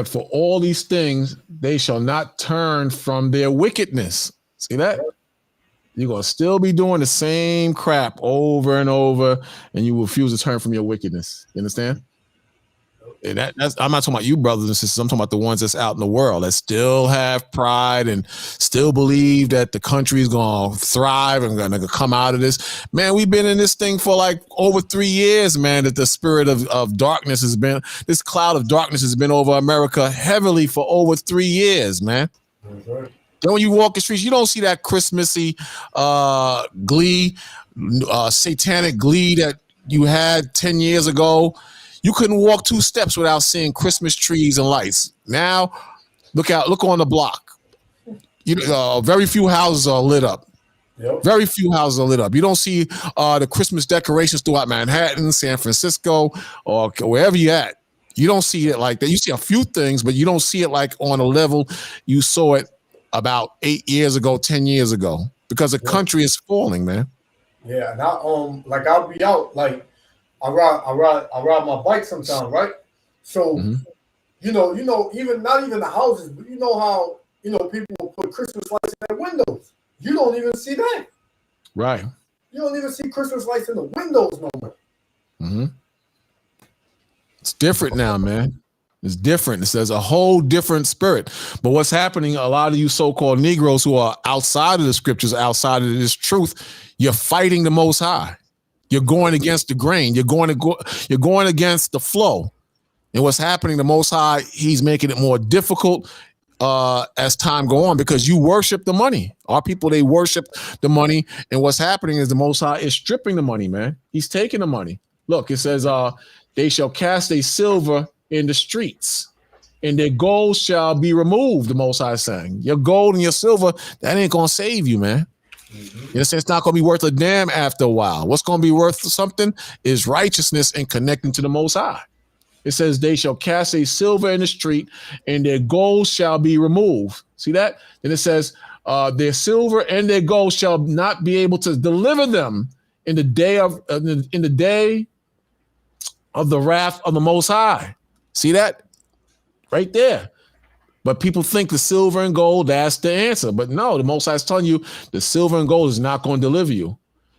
for all these things they shall not turn from their wickedness. See that? You're gonna still be doing the same crap over and over, and you refuse to turn from your wickedness. You understand? And that's I'm not talking about you brothers and sisters. I'm talking about the ones that's out in the world that still have pride and still believe that the country is gonna thrive and gonna come out of this. Man, we've been in this thing for like over 3 years, man. That the spirit of darkness has been, this cloud of darkness has been over America heavily for over 3 years, man. it. Then when you walk the streets, you don't see that Christmassy glee, satanic glee that you had 10 years ago. You couldn't walk 2 steps without seeing Christmas trees and lights. Now, look on the block. very few houses are lit up. Yep. Very few houses are lit up. You don't see the Christmas decorations throughout Manhattan, San Francisco, or wherever you're at. You don't see it like that. You see a few things, but you don't see it like on a level you saw it about 8 years ago, 10 years ago, because the country is falling, man. Yeah, and I'll be out, like I ride my bike sometimes, right? So you know, even not even the houses, but you know how people will put Christmas lights in their windows. You don't even see that. Right. You don't even see Christmas lights in the windows no more. Mm-hmm. It's different now, man. It's different. There's a whole different spirit. But what's happening, a lot of you so-called Negroes who are outside of the scriptures, outside of this truth, you're fighting the Most High. You're going against the grain. You're going against the flow. And what's happening, the Most High, he's making it more difficult as time go on, because you worship the money. Our people, they worship the money. And what's happening is the Most High is stripping the money, man. He's taking the money. Look, it says, they shall cast a silver in the streets, and their gold shall be removed, the Most High is saying. Your gold and your silver, that ain't going to save you, man. You know, it's not going to be worth a damn after a while. What's going to be worth something is righteousness and connecting to the Most High. It says they shall cast a silver in the street, and their gold shall be removed. See that? Then it says their silver and their gold shall not be able to deliver them in the day of the wrath of the Most High. See that? Right there. But people think the silver and gold, that's the answer. But no, the Most High is telling you the silver and gold is not going to deliver you.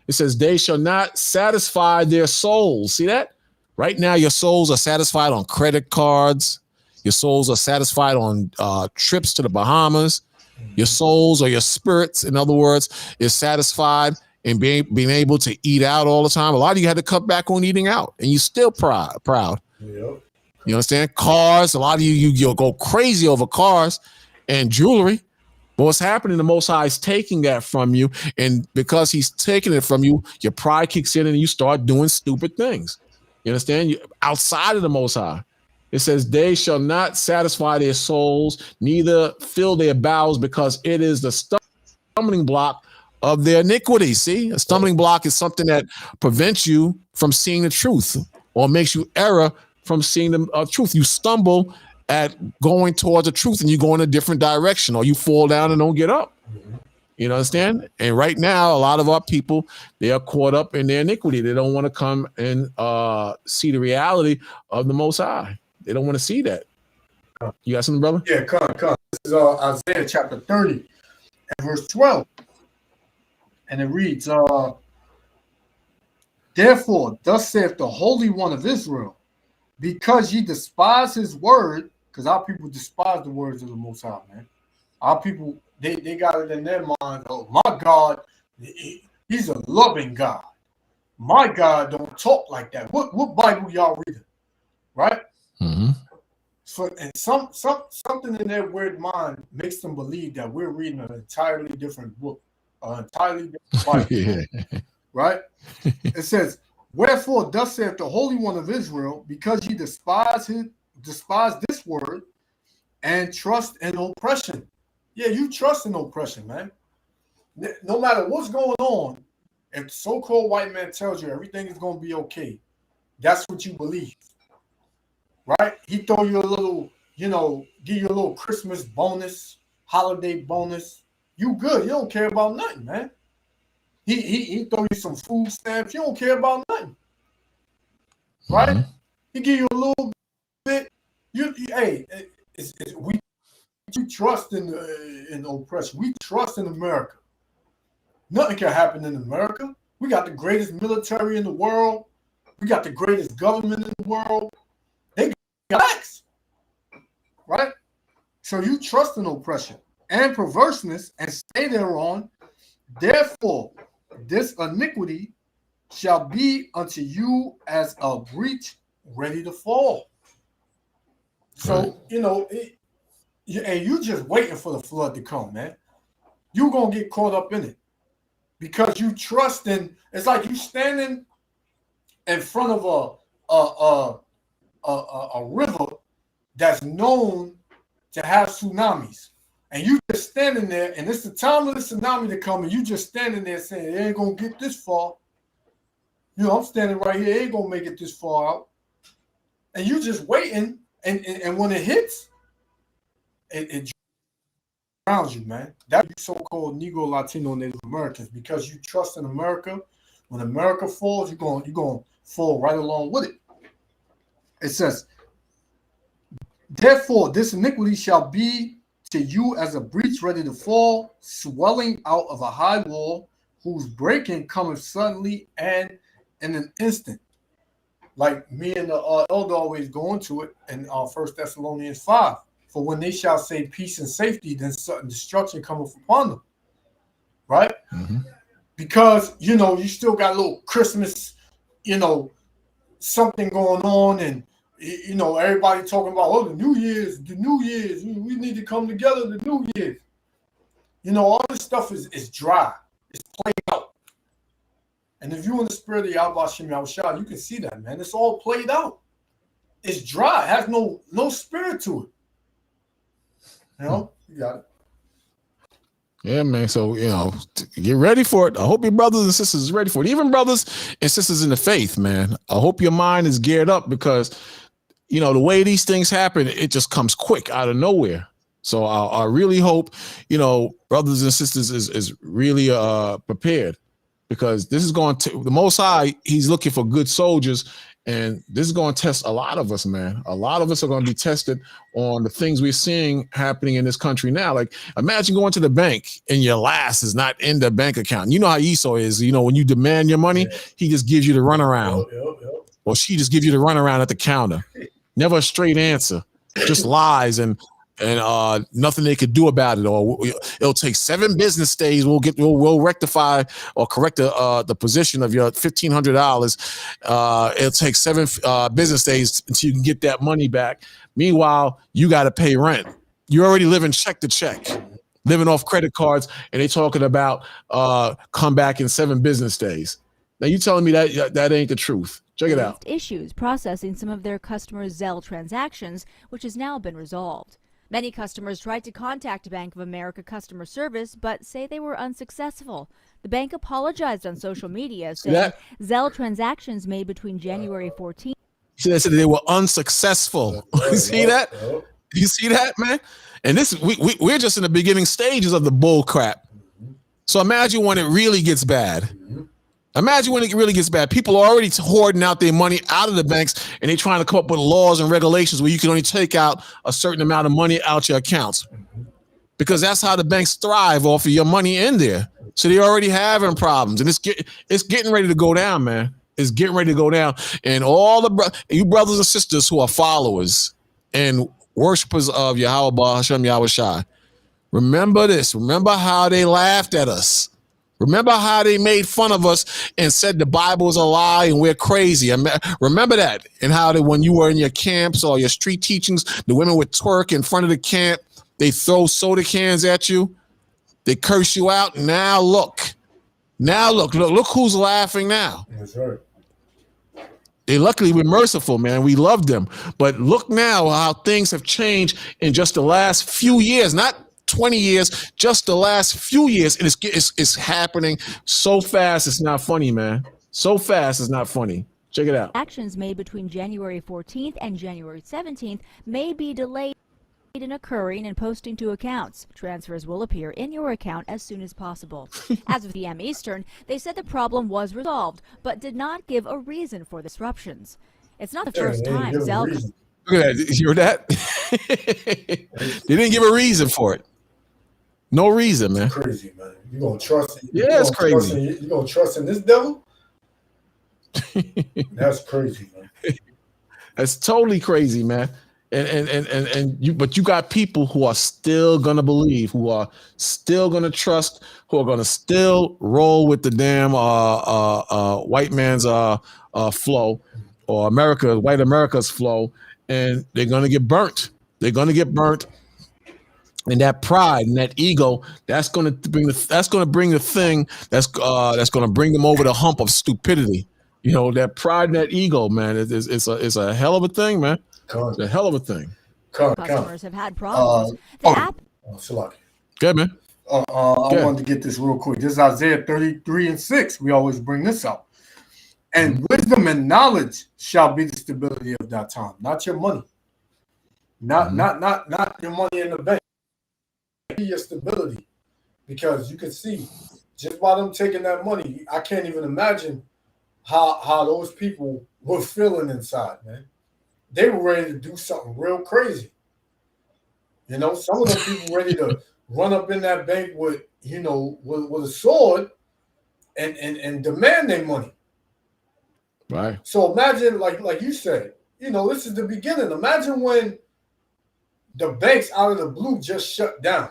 It says they shall not satisfy their souls. See that? Right now, your souls are satisfied on credit cards. Your souls are satisfied on trips to the Bahamas. Your souls or your spirits, in other words, is satisfied in being able to eat out all the time. A lot of you had to cut back on eating out, and you're still proud. Yep. You understand? Cars, a lot of you'll go crazy over cars and jewelry. But what's happening, the Most High is taking that from you, and because he's taking it from you, your pride kicks in and you start doing stupid things. You understand? Outside of the Most High. It says, they shall not satisfy their souls, neither fill their bowels, because it is the stumbling block of their iniquity. See, a stumbling block is something that prevents you from seeing the truth or makes you error from seeing the truth. You stumble at going towards the truth and you go in a different direction, or you fall down and don't get up. You understand? And right now, a lot of our people, they are caught up in their iniquity. They don't want to come and see the reality of the Most High. They don't want to see that. You got something, brother? Yeah, come. This is Isaiah chapter 30 and verse 12. And it reads, therefore, thus saith the Holy One of Israel, because ye despise his word, because our people despise the words of the Most High, man. Our people, they got it in their mind, oh, my God, he's a loving God. My God don't talk like that. What Bible y'all reading? Right? Mm-hmm. So, and something in their weird mind makes them believe that we're reading an entirely different book, an entirely different Bible. Yeah. Right? It says, wherefore thus saith the Holy One of Israel, because ye despise this word and trust in oppression. Yeah, you trust in oppression, man. No matter what's going on, if the so-called white man tells you everything is going to be okay, that's what you believe. Right? He throw you a little, give you a little Christmas bonus, holiday bonus. You good. You don't care about nothing, man. He throw you some food stamps. You don't care about nothing. Right? Mm-hmm. He give you a little bit. We trust in oppression. We trust in America. Nothing can happen in America. We got the greatest military in the world. We got the greatest government in the world. They got facts. Right? So you trust in oppression and perverseness and stay thereon. Therefore, this iniquity shall be unto you as a breach ready to fall. So, and you just waiting for the flood to come, man. You're going to get caught up in it because you trust in, it's like you standing in front of a river that's known to have tsunamis. and you just standing there, and it's the time of the tsunami to come, and you just standing there saying, it ain't gonna get this far. You know, I'm standing right here, it ain't gonna make it this far out. And you just waiting, and when it hits, it drowns you, man. That's so-called Negro, Latino, Native Americans, because you trust in America. When America falls, you're gonna fall right along with it. It says, therefore, this iniquity shall be to you as a breach ready to fall, swelling out of a high wall, whose breaking cometh suddenly and in an instant. Like me and the elder always go into it in 1 Thessalonians 5. For when they shall say peace and safety, then sudden destruction cometh upon them. Right? Mm-hmm. Because, you know, you still got a little Christmas, you know, something going on, and you know, everybody talking about, oh, the New Year's, we need to come together, the New Year's. You know, all this stuff is dry. It's played out. And if you're in the spirit of Yahweh Shem Yahushua, you can see that, man. It's all played out. It's dry. It has no spirit to it. You know, you got it. Yeah, man. So, you know, get ready for it. I hope your brothers and sisters are ready for it. Even brothers and sisters in the faith, man. I hope your mind is geared up, because, you know, the way these things happen, it just comes quick out of nowhere. So I really hope, you know, brothers and sisters is really prepared, because this is going to, the Most High, he's looking for good soldiers. And this is going to test a lot of us, man. A lot of us are going to be tested on the things we're seeing happening in this country now. Like, imagine going to the bank and your last is not in the bank account. You know how Esau is. You know, when you demand your money, he just gives you the runaround. Or she just gives you the runaround at the counter. Never a straight answer. Just lies and nothing they could do about it. Or it'll take 7 business days. We'll rectify or correct the position of your $1,500. It'll take 7 business days until you can get that money back. Meanwhile, you got to pay rent. You're already living check to check, living off credit cards, and they talking about come back in 7 business days. Now you telling me that ain't the truth? Check it out. Issues processing some of their customers' Zelle transactions, which has now been resolved. Many customers tried to contact Bank of America customer service, but say they were unsuccessful. The bank apologized on social media, saying Zelle transactions made between January 14th. They said they were unsuccessful. You see that? You see that, man? And this we're just in the beginning stages of the bull crap. So imagine when it really gets bad. Imagine when it really gets bad. People are already hoarding out their money out of the banks, and they're trying to come up with laws and regulations where you can only take out a certain amount of money out your accounts, because that's how the banks thrive, off of your money in there. So they're already having problems, and it's getting ready to go down, man. It's getting ready to go down. And all you brothers and sisters who are followers and worshipers of Yahweh Hashem Yahushai, remember this. Remember how they laughed at us. Remember how they made fun of us and said the Bible is a lie and we're crazy. Remember that. And how that when you were in your camps or your street teachings, the women would twerk in front of the camp. They throw soda cans at you. They curse you out. Now look. Look who's laughing now. That's right. Luckily, we're merciful, man. We love them. But look now how things have changed in just the last few years, not 20 years, just the last few years. And it's happening so fast, it's not funny, man. So fast, it's not funny. Check it out. Actions made between January 14th and January 17th may be delayed in occurring and posting to accounts. Transfers will appear in your account as soon as possible. As of PM Eastern, they said the problem was resolved, but did not give a reason for the disruptions. It's not the first time Zelle. Look at that. You heard that? They didn't give a reason for it. No reason, man. It's crazy, man. You gonna trust it? Yeah, it's crazy. You gonna trust in this devil? That's crazy, man. That's totally crazy, man. But you got people who are still gonna believe, who are still gonna trust, who are gonna still roll with the damn white man's flow, or white America's flow, and they're gonna get burnt. They're gonna get burnt. And that pride and that ego, that's gonna bring the thing that's gonna bring them over the hump of stupidity. You know, that pride and that ego, man, it's a hell of a thing, man. It's a hell of a thing. Customers have had problems. The app. Salaki. Good, man. I Good. wanted to get this real quick. This is Isaiah 33:6. We always bring this out. And wisdom and knowledge shall be the stability of that time, not your money. Not your money in the bank. Be your stability. Because you can see, just by them taking that money, I can't even imagine how those people were feeling inside, man. They were ready to do something real crazy. You know, some of the people ready to run up in that bank with, you know, with a sword and demand their money. Right. So imagine, like you said, you know, this is the beginning. Imagine when the banks out of the blue just shut down.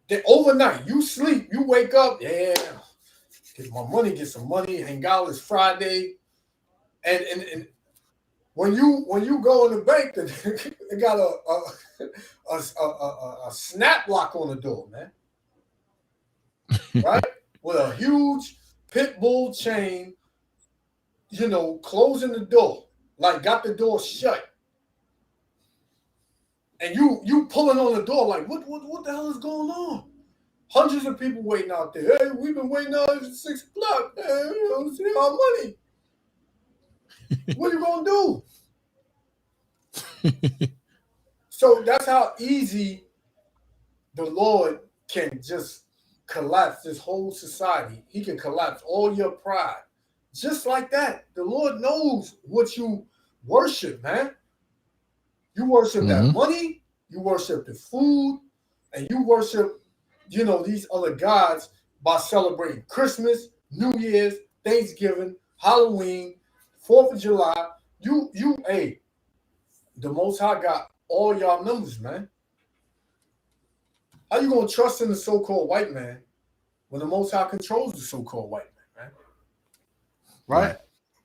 Then overnight, you sleep, you wake up, yeah, get my money, get some money, hang out, it's Friday. And when you go in the bank, they got a snap lock on the door, man. Right? With a huge pit bull chain, you know, closing the door, like got the door shut. And you pulling on the door like, what the hell is going on? Hundreds of people waiting out there. Hey, we've been waiting out here since 6 o'clock. Man, you don't see our money. What are you gonna do? So that's how easy the Lord can just collapse this whole society. He can collapse all your pride. Just like that. The Lord knows what you worship, man. You worship that money, you worship the food, and you worship, you know, these other gods by celebrating Christmas, New Year's, Thanksgiving, Halloween, 4th of July. Hey, the Most High got all y'all numbers, man. How you gonna trust in the so-called white man when the Most High controls the so-called white man, man? Right?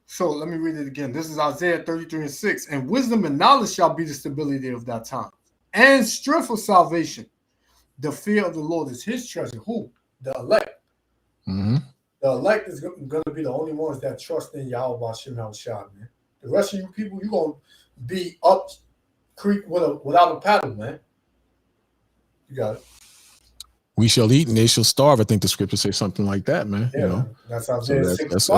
So let me read it again. This is Isaiah 33:6. And wisdom and knowledge shall be the stability of that time, and strength of salvation. The fear of the Lord is his treasure. Who? The elect. The elect is going to be the only ones that trust in Yahweh Shem HaShai, man. The rest of you people, you're going to be up creek without a paddle, man. You got it. We shall eat and they shall starve. I think the scripture says something like that, man. Yeah, you know, that's Isaiah 6.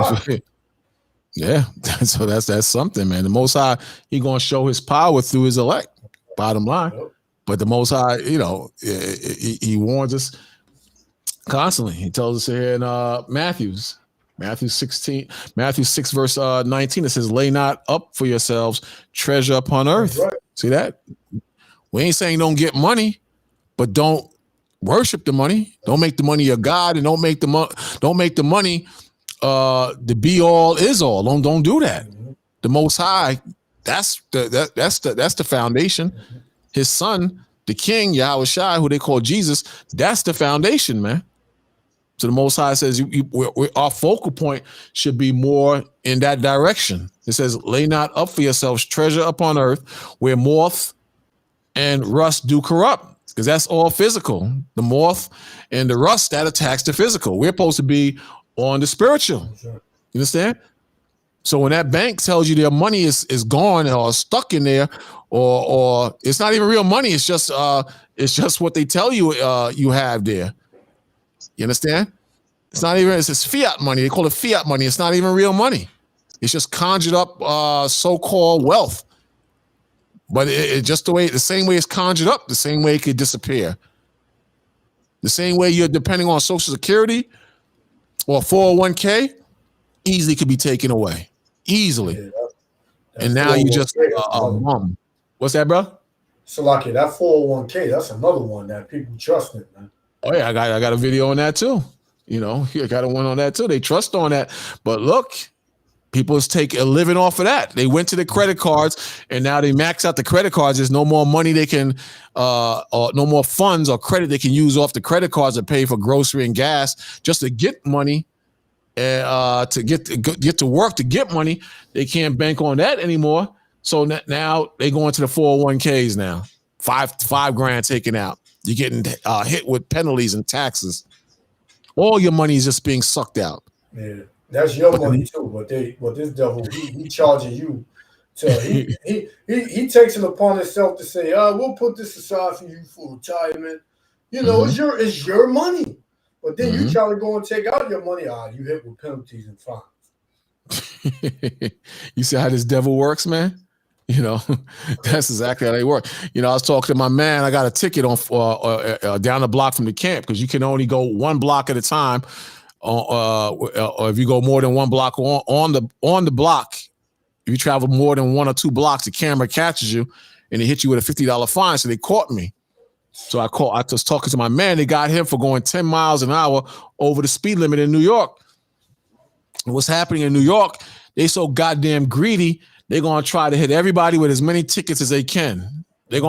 Yeah, so that's something, man. The Most High, he gonna show his power through his elect. Bottom line, but the Most High, you know, he warns us constantly. He tells us here in Matthew 6 verse 19. It says, "Lay not up for yourselves treasure upon earth." Right. See that? We ain't saying don't get money, but don't worship the money. Don't make the money your God, and don't make the money the be all is all. Don't do that. The Most High, that's the foundation. His son, the King Yahweh Shai, who they call Jesus, that's the foundation, man. So the Most High says our focal point should be more in that direction. It says, "Lay not up for yourselves treasure upon earth, where moth and rust do corrupt," because that's all physical. The moth and the rust, that attacks the physical. We're supposed to be on the spiritual. You understand? So when that bank tells you their money is gone or stuck in there, or it's not even real money, it's just what they tell you you have there. You understand? It's not even, it's just fiat money. They call it fiat money. It's not even real money. It's just conjured up so-called wealth. But it just the same way it's conjured up, the same way it could disappear. The same way you're depending on Social Security or 401k, easily could be taken away. Easily. Yeah, and now you just a bum. What's that, bro? So like that 401k, that's another one that people trust in, man. Oh yeah, I got a video on that too. You know, I got a one on that too. They trust on that. But look, people is taking a living off of that. They went to the credit cards and now they max out the credit cards. There's no more money they can, or no more funds or credit they can use off the credit cards to pay for grocery and gas just to get money, to get to work to get money. They can't bank on that anymore. So now they go into the 401ks now. Five grand taken out. You're getting hit with penalties and taxes. All your money is just being sucked out. Yeah, that's your money too. But this devil, he charging you So he takes it upon himself to say, we'll put this aside for you for retirement. You know, it's your money. But then you try to go and take out your money. You hit with penalties and fines. You see how this devil works, man? You know, that's exactly how they work. You know, I was talking to my man. I got a ticket on down the block from the camp because you can only go one block at a time. Or if you go more than one block on the block, if you travel more than 1 or 2 blocks, the camera catches you and they hit you with a $50 fine. So they caught me. So I was talking to my man. They got him for going 10 miles an hour over the speed limit in New York. And what's happening in New York? They so goddamn greedy. They're going to try to hit everybody with as many tickets as they can. They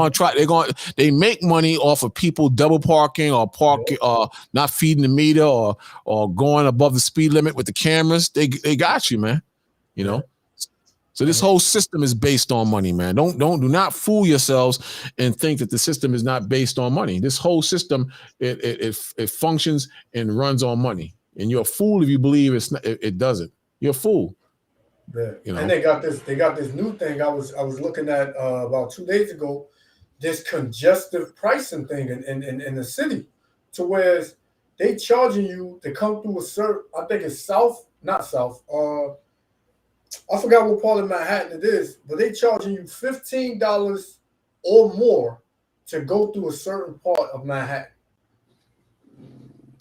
make money off of people double parking or not feeding the meter or going above the speed limit with the cameras. They got you, man. You know? So this whole system is based on money, man. Do not fool yourselves and think that the system is not based on money. This whole system, it functions and runs on money. And you're a fool if you believe it doesn't. You're a fool. Yeah. You know? And they got this new thing I was looking at about 2 days ago, this congestive pricing thing in the city, to where they charging you to come through a certain, I think it's not south. I forgot what part of Manhattan it is, but they charging you $15 or more to go through a certain part of Manhattan.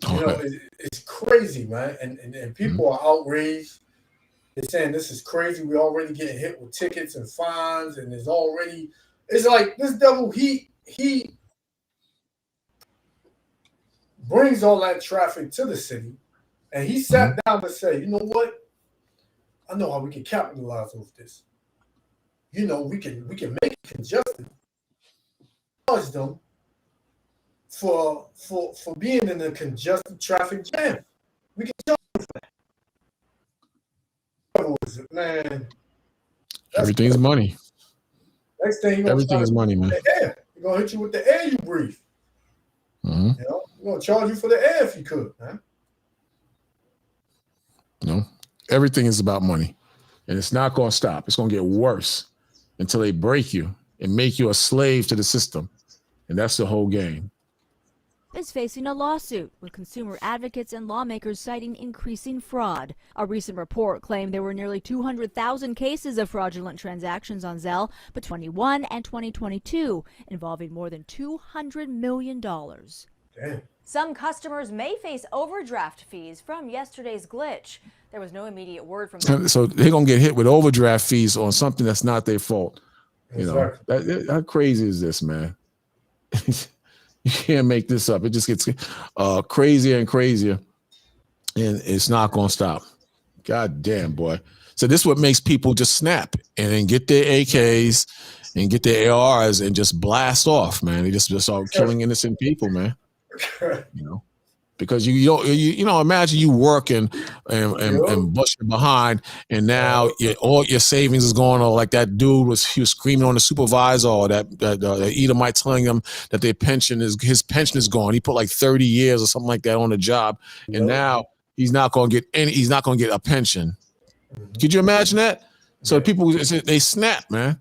You know, it's crazy, man, and people are outraged. They're saying this is crazy. We already getting hit with tickets and fines, and it's like this devil. He brings all that traffic to the city, and he sat down to say, you know what? I know how we can capitalize off this. You know, we can make it congested. Charge them for being in a congested traffic jam. We can charge them for that. Man, everything's money. Next thing everything is money, man. Air. We're gonna hit you with the air you breathe. You know, we're gonna charge you for the air if you could, man. No, everything is about money, and it's not gonna stop. It's gonna get worse until they break you and make you a slave to the system, and that's the whole game. Is facing a lawsuit, with consumer advocates and lawmakers citing increasing fraud. A recent report claimed there were nearly 200,000 cases of fraudulent transactions on Zelle between 2021 and 2022, involving more than $200 million. Damn. Some customers may face overdraft fees from yesterday's glitch. There was no immediate word from So they're gonna get hit with overdraft fees on something that's not their fault. You know, how crazy is this, man? You can't make this up. It just gets crazier and crazier, and it's not going to stop. God damn, boy. So this is what makes people just snap and then get their AKs and get their ARs and just blast off, man. They just start killing innocent people, man. You know, because you know, imagine you working and busting behind, and now all your savings is going on. Like that dude was screaming on the supervisor, or that Edomite telling him that his pension is gone. He put like 30 years or something like that on the job, and now he's not going to get a pension. Could you imagine that? So people, they snap, man.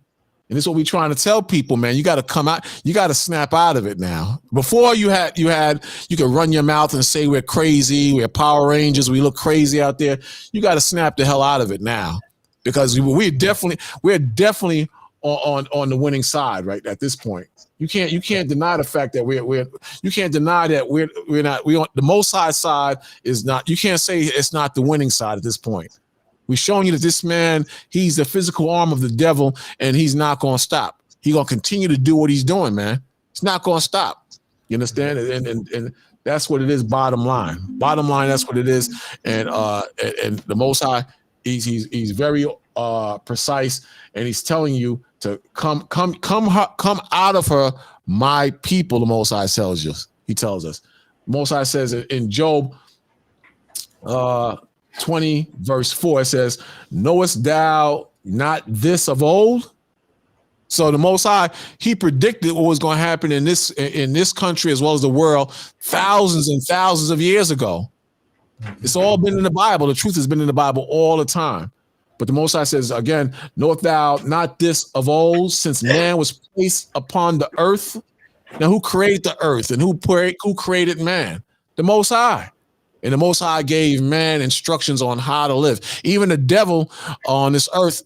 And this is what we're trying to tell people, man. You got to come out. You got to snap out of it now. Before you could run your mouth and say we're crazy, we're Power Rangers, we look crazy out there. You got to snap the hell out of it now, because we're definitely on the winning side right at this point. You can't deny the fact that you can't deny that we're not the Most High side is not. You can't say it's not the winning side at this point. We're showing you that this man, he's the physical arm of the devil, and he's not going to stop. He's going to continue to do what he's doing, man. It's not going to stop. You understand? And that's what it is, bottom line. Bottom line, that's what it is. And the Most High, he's very precise, and he's telling you to come out of her, my people, the Most High tells you. He tells us. Most High says in Job 20 verse 4, it says, knowest thou not this of old? So the Most High, he predicted what was going to happen in this country as well as the world thousands and thousands of years ago. It's all been in the Bible. The truth has been in the Bible all the time. But the Most High says, again, knowest thou not this of old, since man was placed upon the earth? Now, who created the earth and who created man? The Most High. And the Most High gave man instructions on how to live. Even the devil on this earth,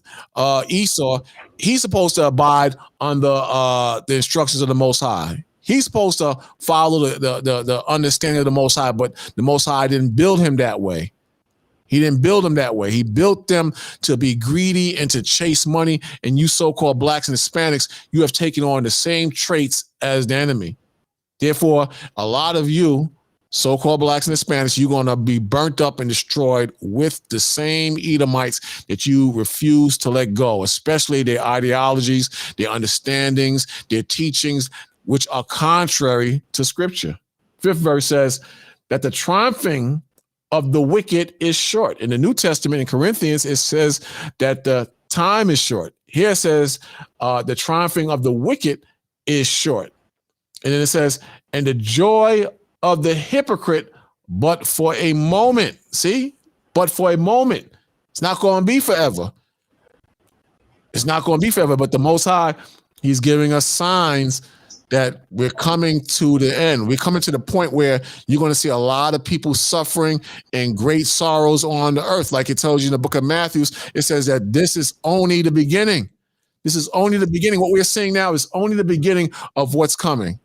Esau, he's supposed to abide on the instructions of the Most High. He's supposed to follow the understanding of the Most High, but the Most High didn't build him that way. He didn't build them that way. He built them to be greedy and to chase money. And you so-called blacks and Hispanics, you have taken on the same traits as the enemy. Therefore, a lot of you so-called blacks and Hispanics, you're going to be burnt up and destroyed with the same Edomites that you refuse to let go, especially their ideologies, their understandings, their teachings, which are contrary to Scripture. 5th verse says that the triumphing of the wicked is short. In the New Testament, in Corinthians, it says that the time is short. Here it says the triumphing of the wicked is short. And then it says, and the joy of the hypocrite, but for a moment. See? But for a moment. It's not going to be forever. It's not going to be forever. But the Most High, he's giving us signs that we're coming to the end. We're coming to the point where you're going to see a lot of people suffering and great sorrows on the earth. Like it tells you in the book of Matthew, it says that this is only the beginning. This is only the beginning. What we're seeing now is only the beginning of what's coming.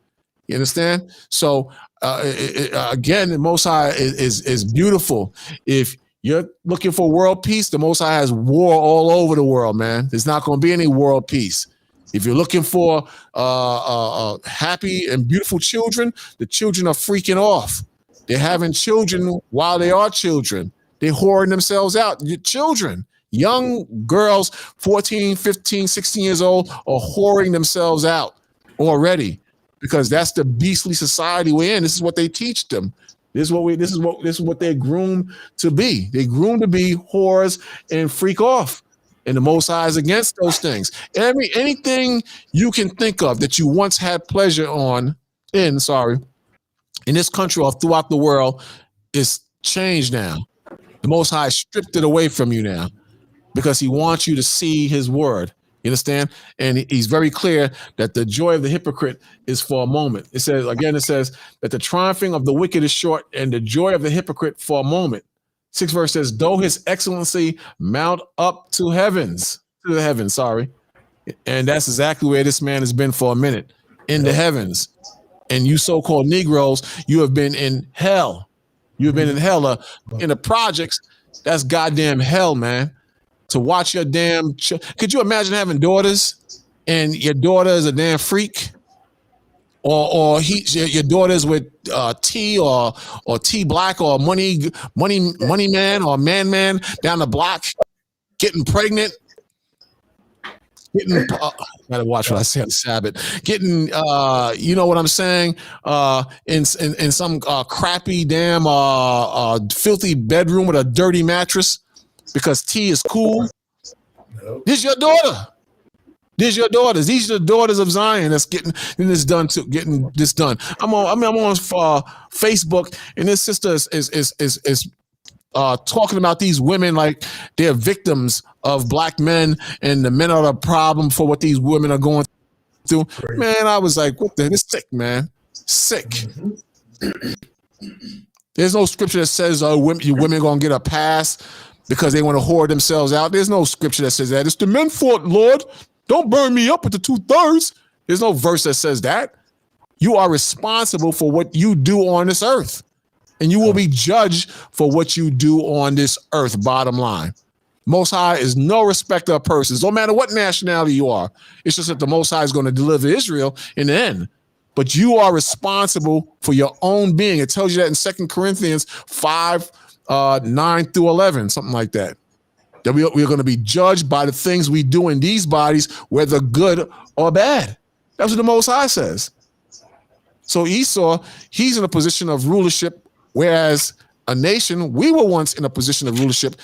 You understand? So again, the Most High is beautiful. If you're looking for world peace, the Most High has war all over the world, man. There's not going to be any world peace. If you're looking for happy and beautiful children, the children are freaking off. They're having children while they are children. They're whoring themselves out. Your children, young girls, 14, 15, 16 years old, are whoring themselves out already because that's the beastly society we're in. This is what they teach them. This is what they're groomed to be. They're groomed to be whores and freak off. And the Most High is against those things. Anything you can think of that you once had pleasure in this country or throughout the world is changed now. The Most High stripped it away from you now because he wants you to see his word. You understand? And he's very clear that the joy of the hypocrite is for a moment. It says that the triumphing of the wicked is short and the joy of the hypocrite for a moment. 6th verse says, though his excellency mount up to the heavens. And that's exactly where this man has been for a minute, in the heavens. And you so-called Negroes, you have been in hell. You've been in hell. In the projects, that's goddamn hell, man. To watch your damn... Could you imagine having daughters and your daughter is a damn freak? Or your daughter's with T or T Black or money man or man down the block getting pregnant, gotta watch what I say on Sabbath, getting you know what I'm saying, in some crappy damn filthy bedroom with a dirty mattress because T is cool. This is your daughter. These are your daughters. These are the daughters of Zion that's getting this done. I'm on Facebook, and this sister is talking about these women like they're victims of black men, and the men are the problem for what these women are going through. Man, I was like, what the heck? It's sick, man. Sick. There's no scripture that says women are gonna get a pass because they want to whore themselves out. There's no scripture that says that. It's the men's fault, Lord. Don't burn me up with the 2/3. There's no verse that says that. You are responsible for what you do on this earth. And you will be judged for what you do on this earth, bottom line. Most High is no respecter of persons, no matter what nationality you are. It's just that the Most High is going to deliver Israel in the end. But you are responsible for your own being. It tells you that in 2 Corinthians 5, 9 through 11, something like that. That we are going to be judged by the things we do in these bodies, whether good or bad. That's what the Most High says. So Esau, he's in a position of rulership, whereas a nation, we were once in a position of rulership.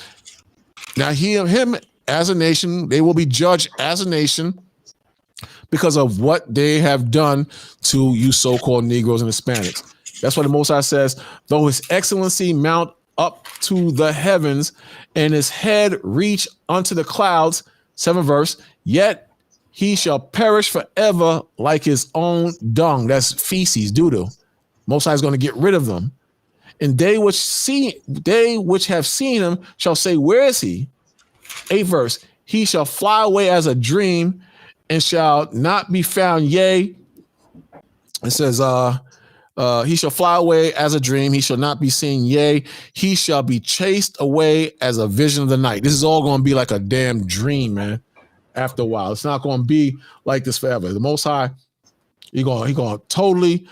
Now him as a nation, they will be judged as a nation because of what they have done to you so-called Negroes and Hispanics. That's why the Most High says, though his excellency mount up to the heavens, and his head reach unto the clouds. 7th verse. Yet he shall perish forever like his own dung. That's feces, doo-doo. Most High is going to get rid of them. And they which have seen him shall say, where is he? 8th verse. He shall fly away as a dream and shall not be found. Yea, it says, he shall fly away as a dream. He shall not be seen. Yea, he shall be chased away as a vision of the night. This is all going to be like a damn dream, man. After a while, it's not going to be like this forever. The Most High, he going to totally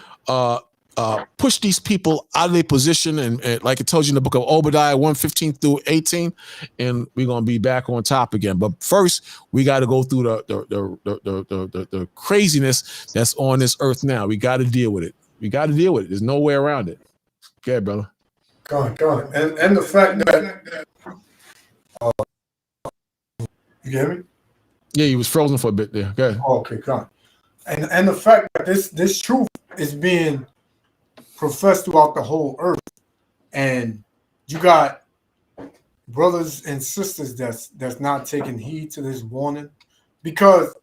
push these people out of their position, and like it tells you in the book of Obadiah 1:15 through 18, and we're going to be back on top again. But first, we got to go through the craziness that's on this earth now. We got to deal with it. We got to deal with it. There's no way around it. Okay, brother. Go on. And the fact that you hear me? Yeah, he was frozen for a bit there. Go ahead. Okay, go on. And the fact that this truth is being professed throughout the whole earth, and you got brothers and sisters that's not taking heed to this warning, because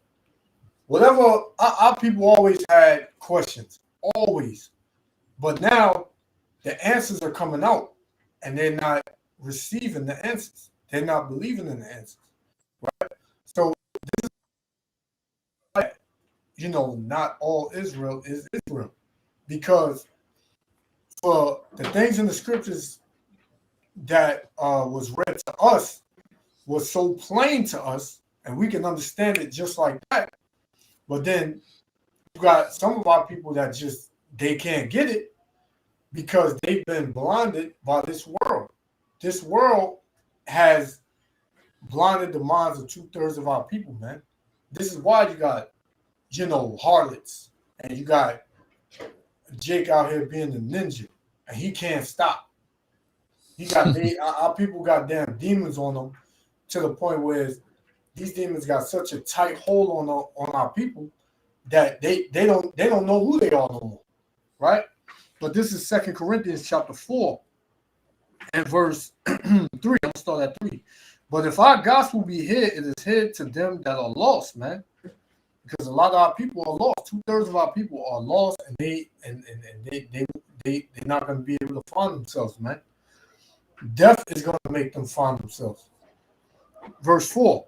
whatever our people always had questions, always, but now the answers are coming out, and they're not receiving the answers. They're not believing in the answers, right? So this is, not all Israel is Israel, because for the things in the scriptures that was read to us was so plain to us, and we can understand it just like that. But then you got some of our people that just, they can't get it because they've been blinded by this world. This world has blinded the minds of 2/3 of our people, man. This is why you got, harlots, and you got Jake out here being the ninja, and he can't stop. He got our people got damn demons on them, to the point where these demons got such a tight hold on our people that they don't know who they are no more, right? But this is 2 Corinthians chapter 4 and verse 3. I'll start at 3. But if our gospel be hid, it is hid to them that are lost, man. Because a lot of our people are lost. 2/3 of our people are lost, and they're not going to be able to find themselves, man. Death is going to make them find themselves. Verse 4.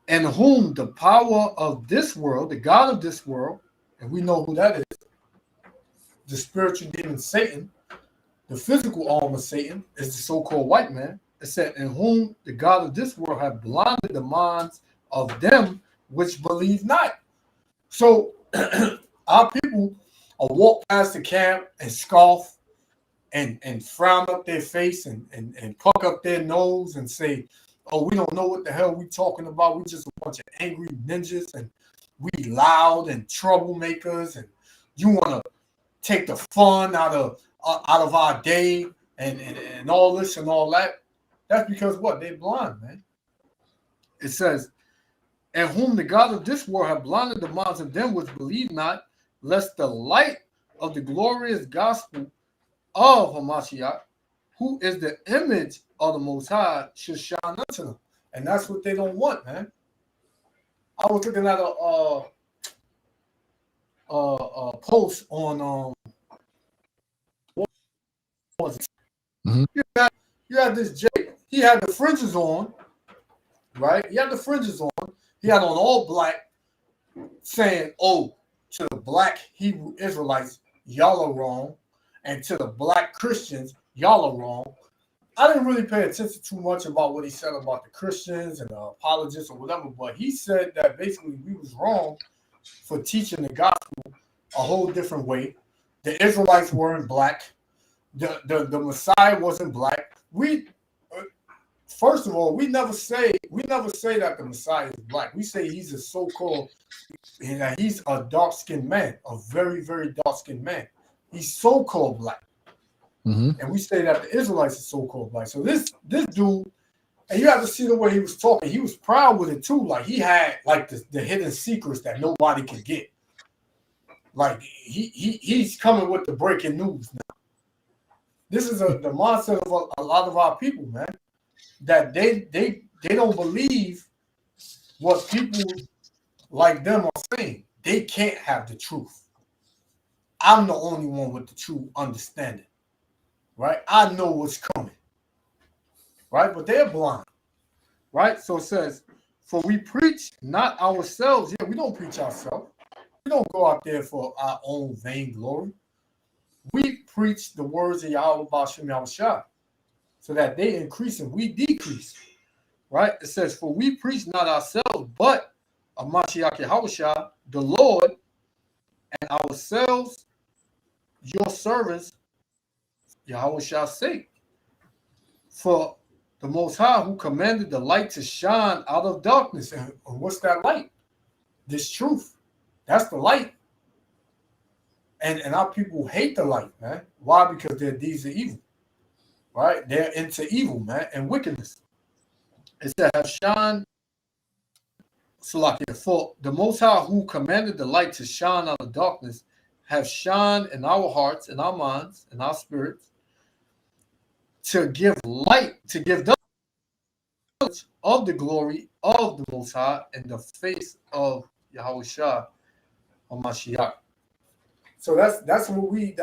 And whom the power of this world, the God of this world, and we know who that is, the spiritual demon Satan, the physical arm of Satan is the so-called white man. It said, in whom the God of this world have blinded the minds of them which believe not. So our people will walk past the camp and scoff and frown up their face and puck up their nose and say, oh, we don't know what the hell we talking about. We just a bunch of angry ninjas, and we loud and troublemakers, and you want to take the fun out of our day and all this and all that. That's because what? They're blind, man. It says, and whom the God of this world have blinded the minds of them which believe not, lest the light of the glorious gospel of Hamashiach, who is the image of the Most High, should shine unto them. And that's what they don't want, man. I was looking at a post on what was it? Mm-hmm. You had this Jake. He had the fringes on, right? He had the fringes on. He had on all black, saying, oh, to the black Hebrew Israelites, y'all are wrong. And to the black Christians, y'all are wrong. I didn't really pay attention too much about what he said about the Christians and the apologists or whatever, but he said that basically we was wrong for teaching the gospel a whole different way. The Israelites weren't black. The Messiah wasn't black. First of all, we never say that the Messiah is black. We say he's a so-called, he's a dark-skinned man, a very, very dark-skinned man. He's so-called black. Mm-hmm. And we say that the Israelites are so-called black. So this dude, and you have to see the way he was talking. He was proud with it too. Like he had like the hidden secrets that nobody could get. Like he's coming with the breaking news now. This is the mindset of a lot of our people, man. That they don't believe what people like them are saying. They can't have the truth. I'm the only one with the true understanding, right? I know what's coming, right? But they're blind, right? So it says, for we preach not ourselves. Yeah, we don't preach ourselves. We don't go out there for our own vainglory. We preach the words of Yahweh B'Shem Yahushua, so that they increase and we decrease, right? It says, for we preach not ourselves, but a Mashiach Yahushua, the Lord, and ourselves, your servants, Yahushua's sake. For the Most High, who commanded the light to shine out of darkness. And what's that light? This truth. That's the light. And our people hate the light, man. Why? Because their deeds are evil, right? They're into evil, man, and wickedness. It said, have shine, Salakia, for the Most High, who commanded the light to shine out of darkness, have shone in our hearts, in our minds, in our spirits, to give light, to give the knowledge of the glory of the Most High in the face of Yahushua HaMashiach. So that's what we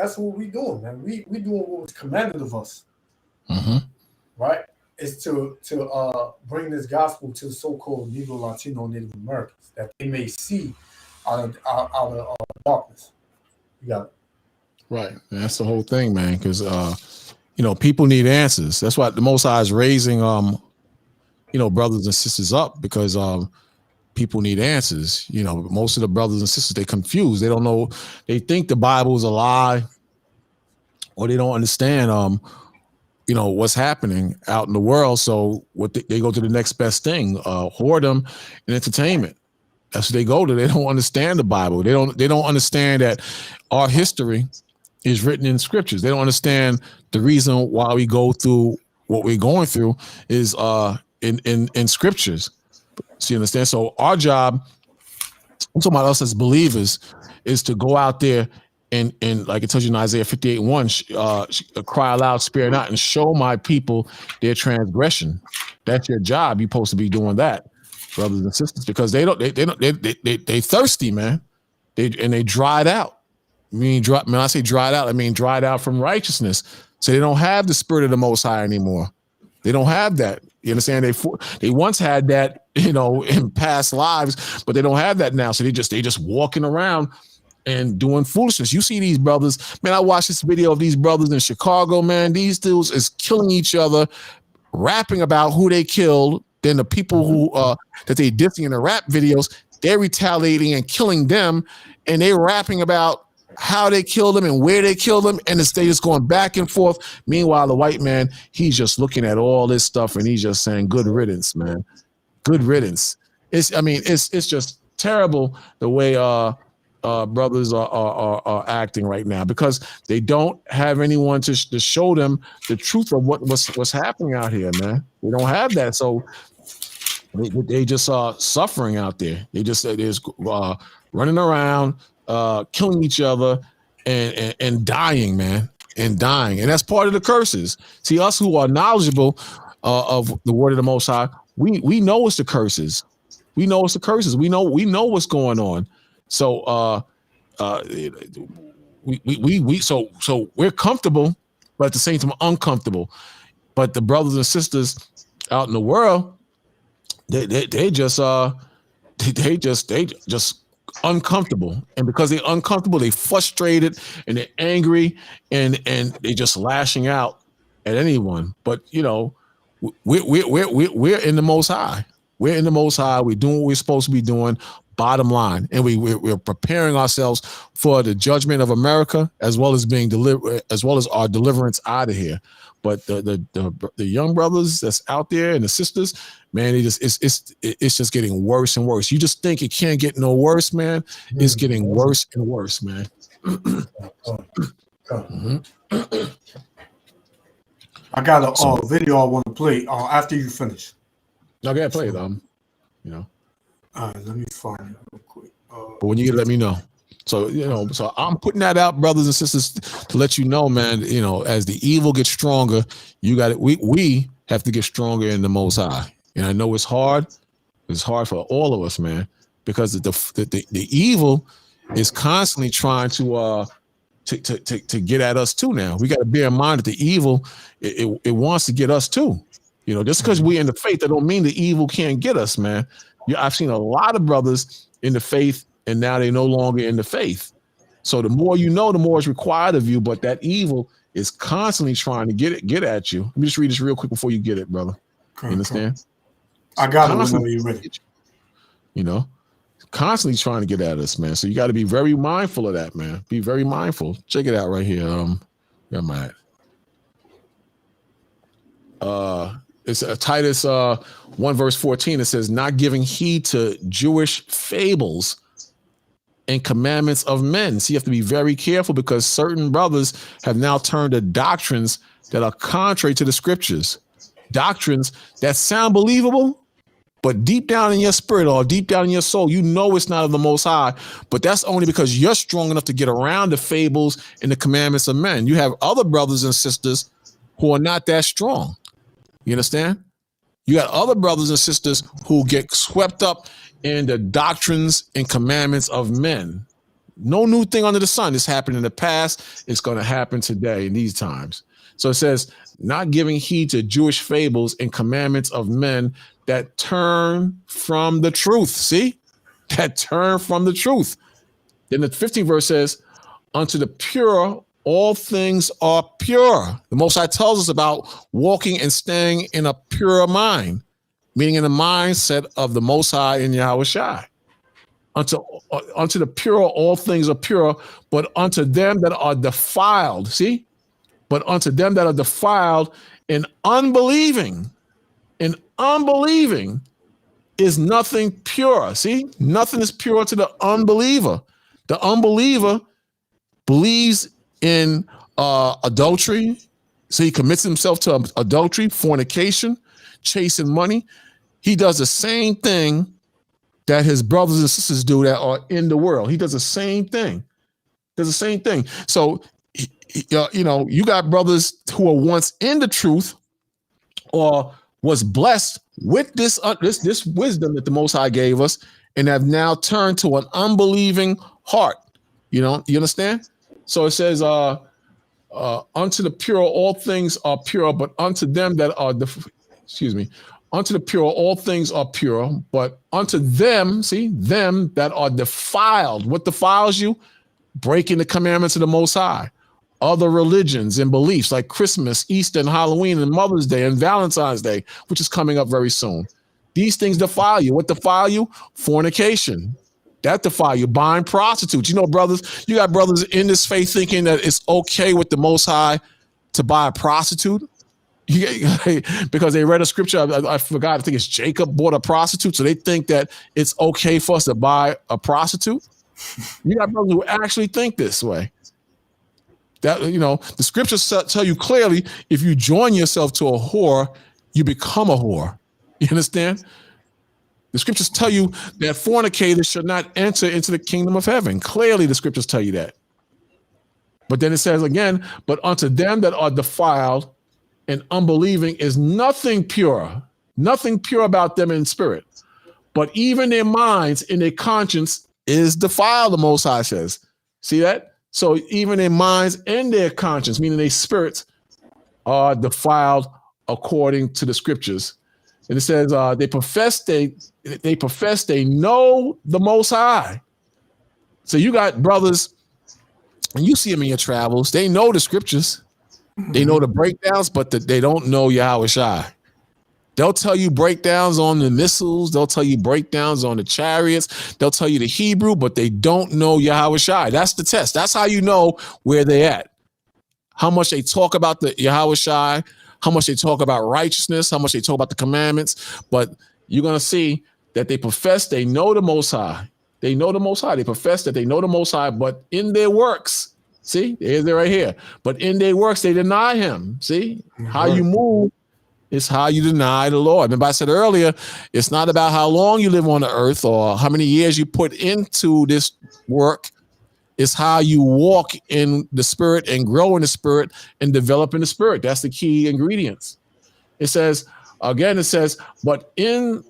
doing, man. We doing what was commanded of us, right? Is to bring this gospel to the so-called Negro, Latino, Native Americans, that they may see out of darkness. You got it. Right. And that's the whole thing, man. Because people need answers. That's why the Most High is raising brothers and sisters up, because people need answers. Most of the brothers and sisters, they confused. They don't know. They think the Bible is a lie, or they don't understand what's happening out in the world. So they go to the next best thing, whoredom and entertainment. That's what they go to. They don't understand the Bible. They don't understand that our history is written in scriptures. They don't understand the reason why we go through what we're going through is in scriptures. So you understand? So our job, I'm talking about us as believers, is to go out there and like it tells you in Isaiah 58:1, cry aloud, spare not, and show my people their transgression. That's your job. You're supposed to be doing that, brothers and sisters, because they thirsty, man. They dried out. When I say dried out, I mean dried out from righteousness. So they don't have the spirit of the Most High anymore. They don't have that. You understand? They once had that, in past lives, but they don't have that now. So they just walking around and doing foolishness. You see these brothers, man. I watched this video of these brothers in Chicago, man. These dudes is killing each other, rapping about who they killed. Then the people who that they dissing in the rap videos, they're retaliating and killing them, and they're rapping about how they killed them and where they killed them, and they just going back and forth. Meanwhile, the white man, he's just looking at all this stuff and he's just saying, "Good riddance, man. Good riddance." It's just terrible the way brothers are acting right now, because they don't have anyone to show them the truth of what's happening out here, man. They don't have that, so they just are suffering out there. They're just running around, killing each other, and dying, man, and that's part of the curses. See, us who are knowledgeable of the word of the Most High, we know it's the curses. We know it's the curses. We know what's going on. So we're comfortable, but at the same time uncomfortable. But the brothers and sisters out in the world, they just uncomfortable, and because they're uncomfortable, they frustrated and they're angry and they just lashing out at anyone. But we're in the Most High. We're in the Most High. We're doing what we're supposed to be doing. Bottom line, and we're preparing ourselves for the judgment of America, as well as being delivered, as well as our deliverance out of here. But the young brothers that's out there and the sisters, man, it's just getting worse and worse. You just think it can't get no worse, man. It's getting worse and worse, man. I got a video I want to play after you finish. I gotta play it. All right, let me find it real quick. But when you get, let me know. So, so I'm putting that out, brothers and sisters, to let you know, man, as the evil gets stronger, you got it. We have to get stronger in the Most High. And I know it's hard. It's hard for all of us, man, because the evil is constantly trying to get at us too. Now we got to bear in mind that the evil, it wants to get us too. Just because we're in the faith, that don't mean the evil can't get us, man. I've seen a lot of brothers in the faith, and now they're no longer in the faith. So the more the more is required of you. But that evil is constantly trying to get at you. Let me just read this real quick before you get it, brother. You understand? I got it whenever you're ready. Constantly trying to get at us, man. So you got to be very mindful of that, man. Be very mindful. Check it out right here. Where am I at? It's Titus 1 verse 14. It says, not giving heed to Jewish fables and commandments of men. So you have to be very careful, because certain brothers have now turned to doctrines that are contrary to the scriptures. Doctrines that sound believable, but deep down in your spirit or deep down in your soul, it's not of the Most High. But that's only because you're strong enough to get around the fables and the commandments of men. You have other brothers and sisters who are not that strong. You understand? You got other brothers and sisters who get swept up in the doctrines and commandments of men. No new thing under the sun. This happened in the past. It's going to happen today in these times. So it says, not giving heed to Jewish fables and commandments of men that turn from the truth. See? That turn from the truth. Then the 15th verse says, unto the pure, all things are pure. The Most High tells us about walking and staying in a pure mind, meaning in the mindset of the Most High in Yahweh Shai. Unto the pure, all things are pure, but unto them that are defiled, see? But unto them that are defiled in unbelieving is nothing pure. See, nothing is pure to the unbeliever. The unbeliever believes in adultery. So he commits himself to adultery, fornication, chasing money. He does the same thing that his brothers and sisters do that are in the world. He does the same thing. So, you got brothers who are once in the truth or was blessed with this wisdom that the Most High gave us, and have now turned to an unbelieving heart. You understand? So it says, unto the pure, all things are pure, but unto them that are, unto the pure, all things are pure, but unto them, them that are defiled. What defiles you? Breaking the commandments of the Most High. Other religions and beliefs like Christmas, Easter, and Halloween, and Mother's Day, and Valentine's Day, which is coming up very soon. These things defile you. What defile you? Fornication. That defile you. Buying prostitutes. Brothers, you got brothers in this faith thinking that it's okay with the Most High to buy a prostitute. Because they read a scripture, I forgot, I think it's Jacob bought a prostitute, so they think that it's okay for us to buy a prostitute. You got brothers who actually think this way. That, the scriptures tell you clearly, if you join yourself to a whore, you become a whore. You understand? The scriptures tell you that fornicators should not enter into the kingdom of heaven. Clearly, the scriptures tell you that. But then it says again, but unto them that are defiled and unbelieving is nothing pure about them in spirit. But even their minds and their conscience is defiled, the Most High says. See that? So even their minds and their conscience, meaning their spirits, are defiled according to the scriptures. And it says they profess they know the Most High. So you got brothers, and you see them in your travels. They know the scriptures. They know the breakdowns, but they don't know Yahweh Shai. They'll tell you breakdowns on the missiles. They'll tell you breakdowns on the chariots. They'll tell you the Hebrew, but they don't know Yahweh Shai. That's the test. That's how you know where they're at. How much they talk about the Yahweh Shai, how much they talk about righteousness, how much they talk about the commandments. But you're going to see that they profess they know the Most High. They know the Most High. They profess that they know the Most High, but in their works, see, they're right here. But in their works, they deny him. See, how you move is how you deny the Lord. Remember I said earlier, it's not about how long you live on the earth or how many years you put into this work. It's how you walk in the Spirit and grow in the Spirit and develop in the Spirit. That's the key ingredients. It says, again, it says, but in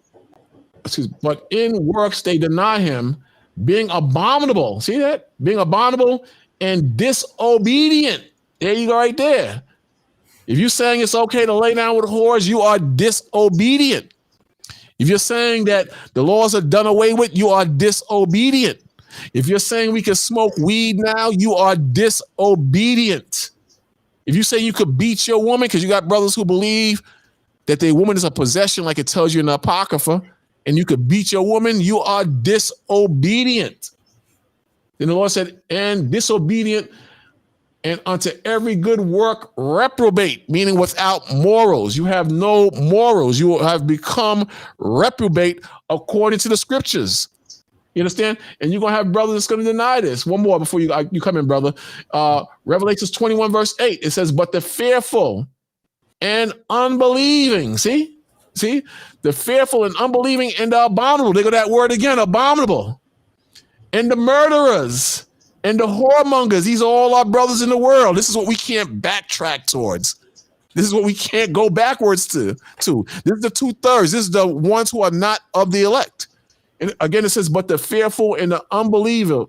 works they deny him, being abominable. See that? Being abominable and disobedient. There you go, right there. If you're saying it's okay to lay down with whores, you are disobedient. If you're saying that the laws are done away with, you are disobedient. If you're saying we can smoke weed now, you are disobedient. If you say you could beat your woman, because you got brothers who believe that their woman is a possession, like it tells you in the Apocrypha, and you could beat your woman, you are disobedient. Then the Lord said, and disobedient, and unto every good work reprobate, meaning without morals. You have no morals. You have become reprobate according to the scriptures. You understand? And you're going to have brothers that's going to deny this. One more before you come in, brother. Revelations 21 verse 8, it says, but the fearful and unbelieving, see, the fearful and unbelieving and the abominable, they go that word again, abominable, and the murderers and the whoremongers, these are all our brothers in the world. This is what we can't backtrack towards. This is what we can't go backwards to. This is the 2/3. This is the ones who are not of the elect. And again, it says, but the fearful and the unbelieving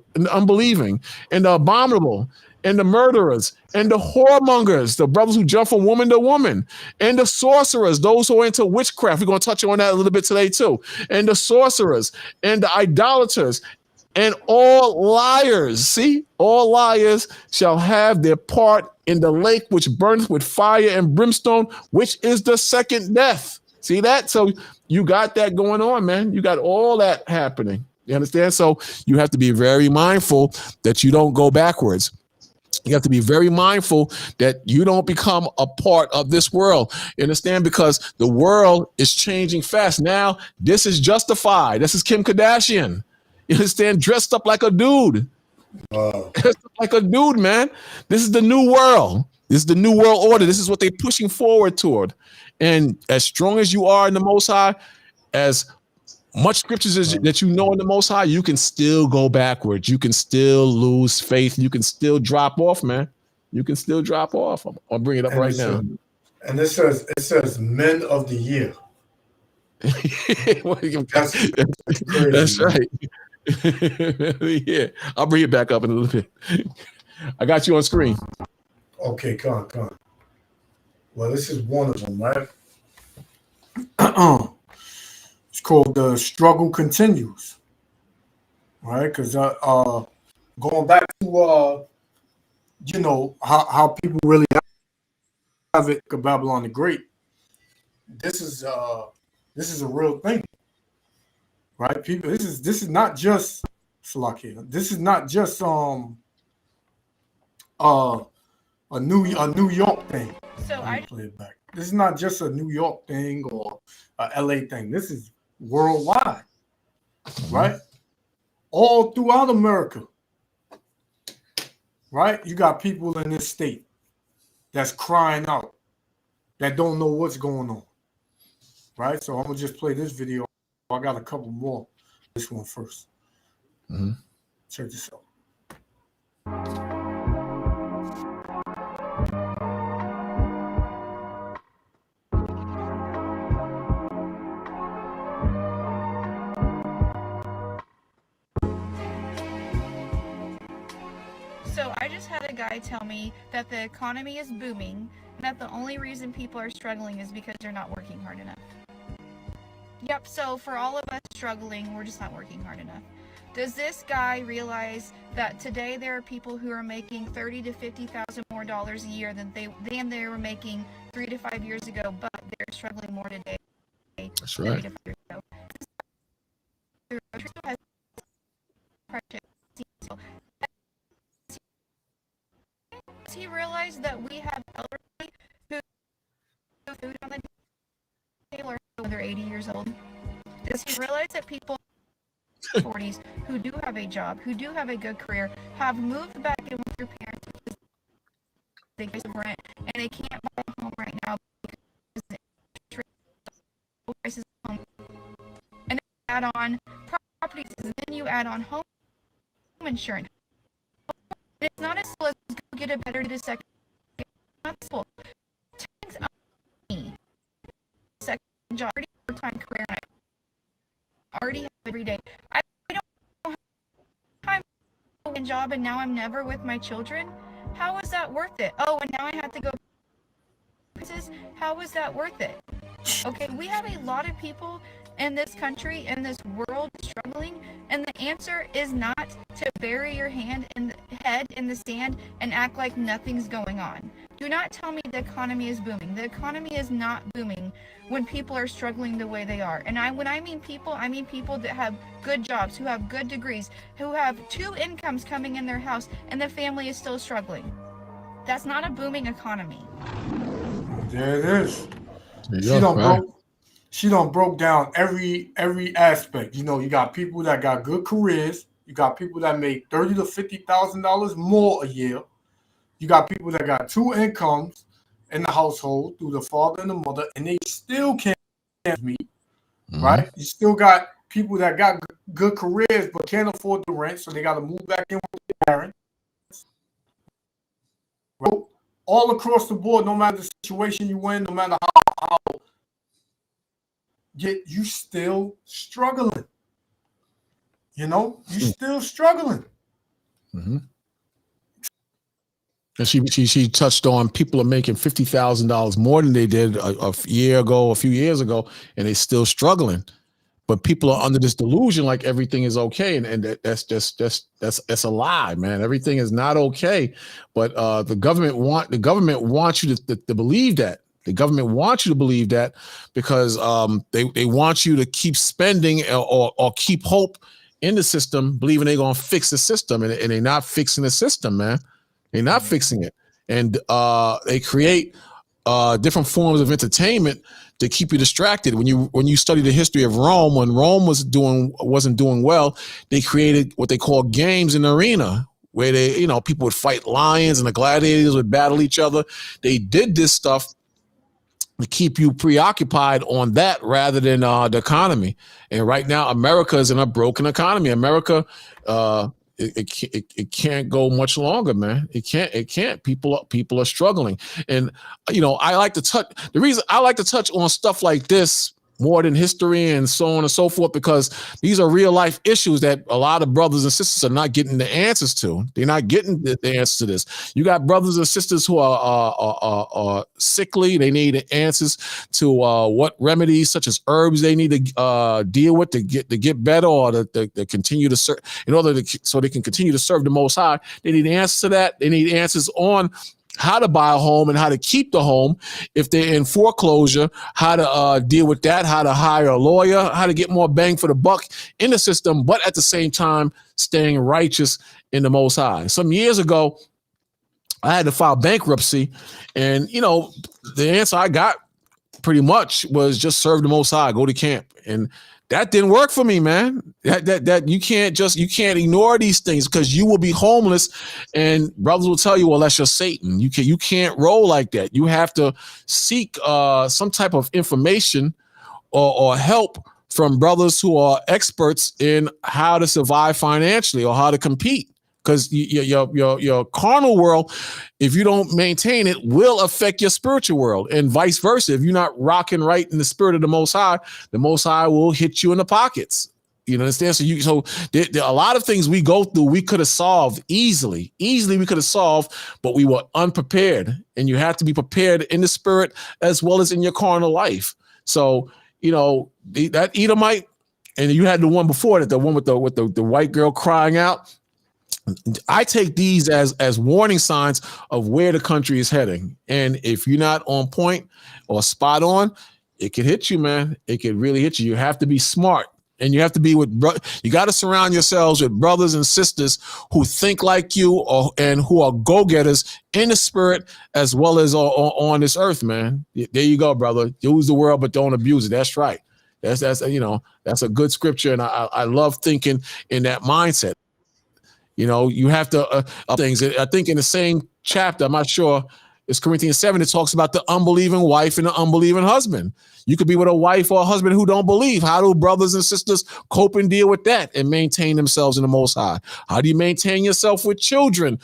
and the abominable and the murderers and the whoremongers, the brothers who jump from woman to woman, and the sorcerers, those who are into witchcraft. We're going to touch on that a little bit today too. And the sorcerers and the idolaters and all liars. See, all liars shall have their part in the lake which burneth with fire and brimstone, which is the second death. See that? So you got that going on, man. You got all that happening. You understand? So you have to be very mindful that you don't go backwards. You have to be very mindful that you don't become a part of this world. You understand? Because the world is changing fast. Now, this is justified. This is Kim Kardashian. You understand? Dressed up like a dude. Dressed up like a dude, man. This is the new world. This is the new world order. This is what they're pushing forward toward. And as strong as you are in the Most High, as much scriptures as that you know in the Most High, you can still go backwards. You can still lose faith. You can still drop off, man. You can still drop off. I'll bring it up right now. And it says men of the year. That's right. Yeah, I'll bring it back up in a little bit. I got you on screen. Okay, come on. Well, this is one of them, right? It's called The Struggle Continues. All right, because going back to how people really have it, Babylon the Great. This is a real thing, right? People, this is not just Salakia. This is not just a New York thing. So I play it back. This is not just a New York thing or a LA thing. This is worldwide, right? All throughout America, right? You got people in this state that's crying out, that don't know what's going on, right? So I'm gonna just play this video. I got a couple more. This one first. Mm-hmm. Check this out. So I just had a guy tell me that the economy is booming and that the only reason people are struggling is because they're not working hard enough. Yep, so for all of us struggling, we're just not working hard enough. Does this guy realize that today there are people who are making $30,000 to $50,000 more dollars a year than they were making 3 to 5 years ago, but they're struggling more today? That's right. 3 to 5 years ago. Does he realize that we have elderly who have food on the table when they're 80 years old? Does he realize that people in their 40s who do have a job, who do have a good career, have moved back in with their parents because they pay some rent and they can't buy a home right now because the prices of home, and then you add on properties, and then you add on home insurance, It's not as simple as go get a better to second. It's not simple. Takes me second job, already full-time career, and I already have every day. I don't have time for a job, and now I'm never with my children. How is that worth it? Oh, and now I have to go. How is that worth it? Okay, we have a lot of people in this country, in this world, struggling, and the answer is not to bury your head in the sand and act like nothing's going on. Do not tell me the economy is booming. The economy is not booming when people are struggling the way they are. And when I mean people that have good jobs, who have good degrees, who have 2 incomes coming in their house, and the family is still struggling. That's not a booming economy. There it is. Right. She done broke down every aspect. You know, you got people that got good careers. You got people that make $30,000 to $50,000 more a year. You got people that got 2 incomes in the household through the father and the mother, and they still can't meet. Right? You still got people that got good careers but can't afford the rent, so they got to move back in with their parents. Right? All across the board, no matter the situation you in, no matter how yet you still struggling. You know, you still struggling. And she touched on people are making $50,000 more than they did a few years ago, and they're still struggling. But people are under this delusion like everything is okay, and that's a lie, man. Everything is not okay. But the government wants you to believe that. The government wants you to believe that because they want you to keep spending or keep hope in the system, believing they're gonna fix the system, and they're not fixing the system, man. They're not fixing it, and they create different forms of entertainment to keep you distracted. When you study the history of Rome, when Rome wasn't doing well, they created what they call games in the arena, where people would fight lions and the gladiators would battle each other. They did this stuff to keep you preoccupied on that rather than the economy. And right now, America is in a broken economy. America, it can't go much longer, man. It can't. People are struggling. And I like to touch the reason I like to touch on stuff like this more than history and so on and so forth, because these are real life issues that a lot of brothers and sisters are not getting the answers to. They're not getting the answers to this. You got brothers and sisters who are sickly. They need answers to what remedies such as herbs they need to deal with to get better, or to continue to serve, so they can continue to serve the Most High. They need answers to that. They need answers on how to buy a home and how to keep the home if they're in foreclosure, how to deal with that, how to hire a lawyer, how to get more bang for the buck in the system, but at the same time staying righteous in the Most High. Some years ago, I had to file bankruptcy, and the answer I got pretty much was just serve the Most High, go to camp. And that didn't work for me, man. That you can't ignore these things, because you will be homeless, and brothers will tell you, well, that's just Satan. You can't roll like that. You have to seek some type of information or help from brothers who are experts in how to survive financially or how to compete. Because your carnal world, if you don't maintain it, will affect your spiritual world, and vice versa. If you're not rocking right in the spirit of the Most High will hit you in the pockets. You understand? So there a lot of things we go through, we could have solved easily. We could have solved, but we were unprepared. And you have to be prepared in the spirit as well as in your carnal life. So that Edomite, and you had the one before that, the one with the white girl crying out. I take these as warning signs of where the country is heading. And if you're not on point or spot on, it could hit you, man. It could really hit you. You have to be smart, and you have to be you got to surround yourselves with brothers and sisters who think like you, and who are go-getters in the spirit as well as on this earth, man. There you go, brother. Use the world, but don't abuse it. That's right. That's a good scripture. And I love thinking in that mindset. You have to things. I think in the same chapter, I'm not sure It's Corinthians 7. It talks about the unbelieving wife and the unbelieving husband. You could be with a wife or a husband who don't believe. How do brothers and sisters cope and deal with that and maintain themselves in the Most High? How do you maintain yourself with children?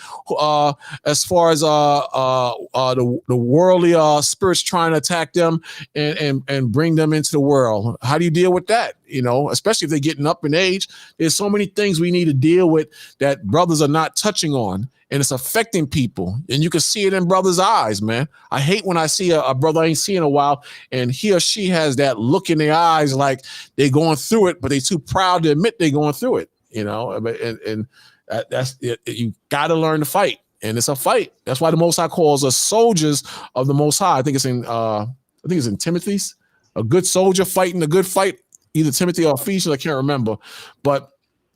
As far as the worldly spirits trying to attack them and bring them into the world. How do you deal with that? You know, especially if they're getting up in age. There's so many things we need to deal with that brothers are not touching on. And it's affecting people. And you can see it in brothers' eyes, man. I hate when I see a brother I ain't seen in a while and he or she has that look in their eyes like they're going through it, but they're too proud to admit they're going through it, you know? And that's it. You got to learn to fight. And it's a fight. That's why the Most High calls us soldiers of the Most High. I think it's in Timothy's. A good soldier fighting a good fight, either Timothy or Ephesians, I can't remember. But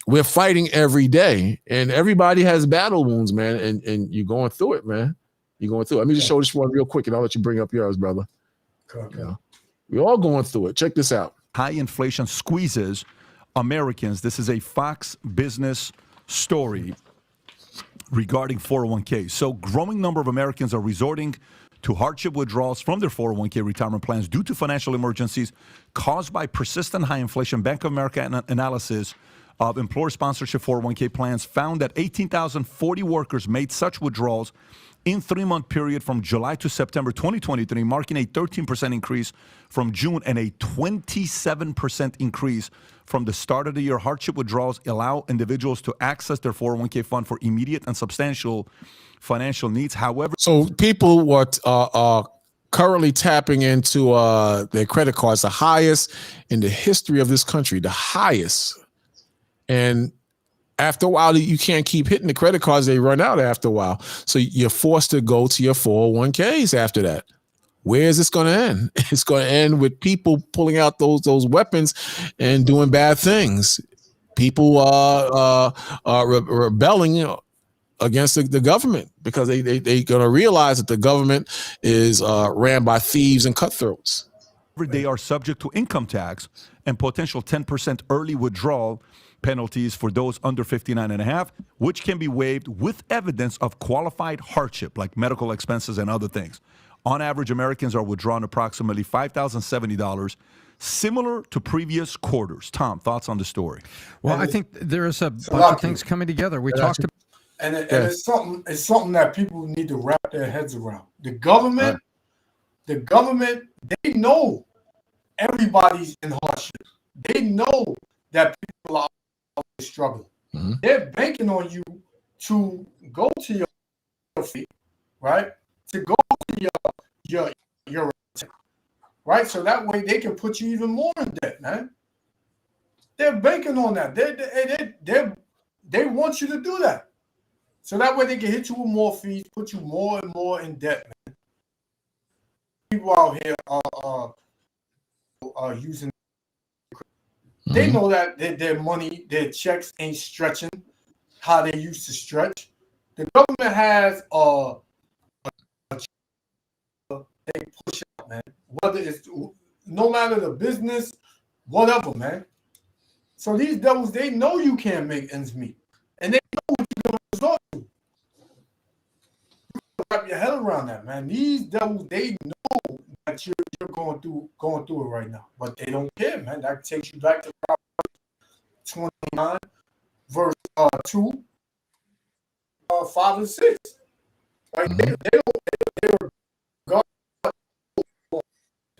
we're fighting every day, and everybody has battle wounds, man. And you're going through it, man. You're going through it. Let me just show this one real quick, and I'll let you bring up yours, brother. Okay. You know, we're all going through it. Check this out. High inflation squeezes Americans. This is a Fox Business story regarding 401k. So, growing number of Americans are resorting to hardship withdrawals from their 401k retirement plans due to financial emergencies caused by persistent high inflation. Bank of America analysis of employer sponsorship 401k plans found that 18,040 workers made such withdrawals in 3-month period from July to September 2023, marking a 13% increase from June and a 27% increase from the start of the year. Hardship withdrawals allow individuals to access their 401k fund for immediate and substantial financial needs. However, so people are currently tapping into their credit cards, the highest in the history of this country, the highest. And after a while, you can't keep hitting the credit cards. They run out after a while. So you're forced to go to your 401ks after that. Where is this going to end? It's going to end with people pulling out those weapons and doing bad things. People are rebelling against the government because they're going to realize that the government is ran by thieves and cutthroats. They are subject to income tax and potential 10% early withdrawal penalties for those under 59 and a half, which can be waived with evidence of qualified hardship, like medical expenses and other things. On average, Americans are withdrawing approximately $5,070, similar to previous quarters. Tom, thoughts on the story? Well, I think there is a bunch of things coming together. We talked about, and it's something that people need to wrap their heads around. The government, they know everybody's in hardship. They know that people are struggling. Mm-hmm. They're banking on you to go to your feet, right? To go to your right? So that way they can put you even more in debt, man. They're banking on that. They want you to do that. So that way they can hit you with more fees, put you more and more in debt, man. People out here are using. They know that their money, their checks ain't stretching how they used to stretch. The government has they push out, man. Whether it's no matter the business, whatever, man. So these devils, they know you can't make ends meet, and they know what you're gonna resort to. You gotta wrap your head around that, man. These devils, they know that you're going through it right now, but they don't care, man. That takes you back to Proverbs 29, verse 2, 5 and 6. Like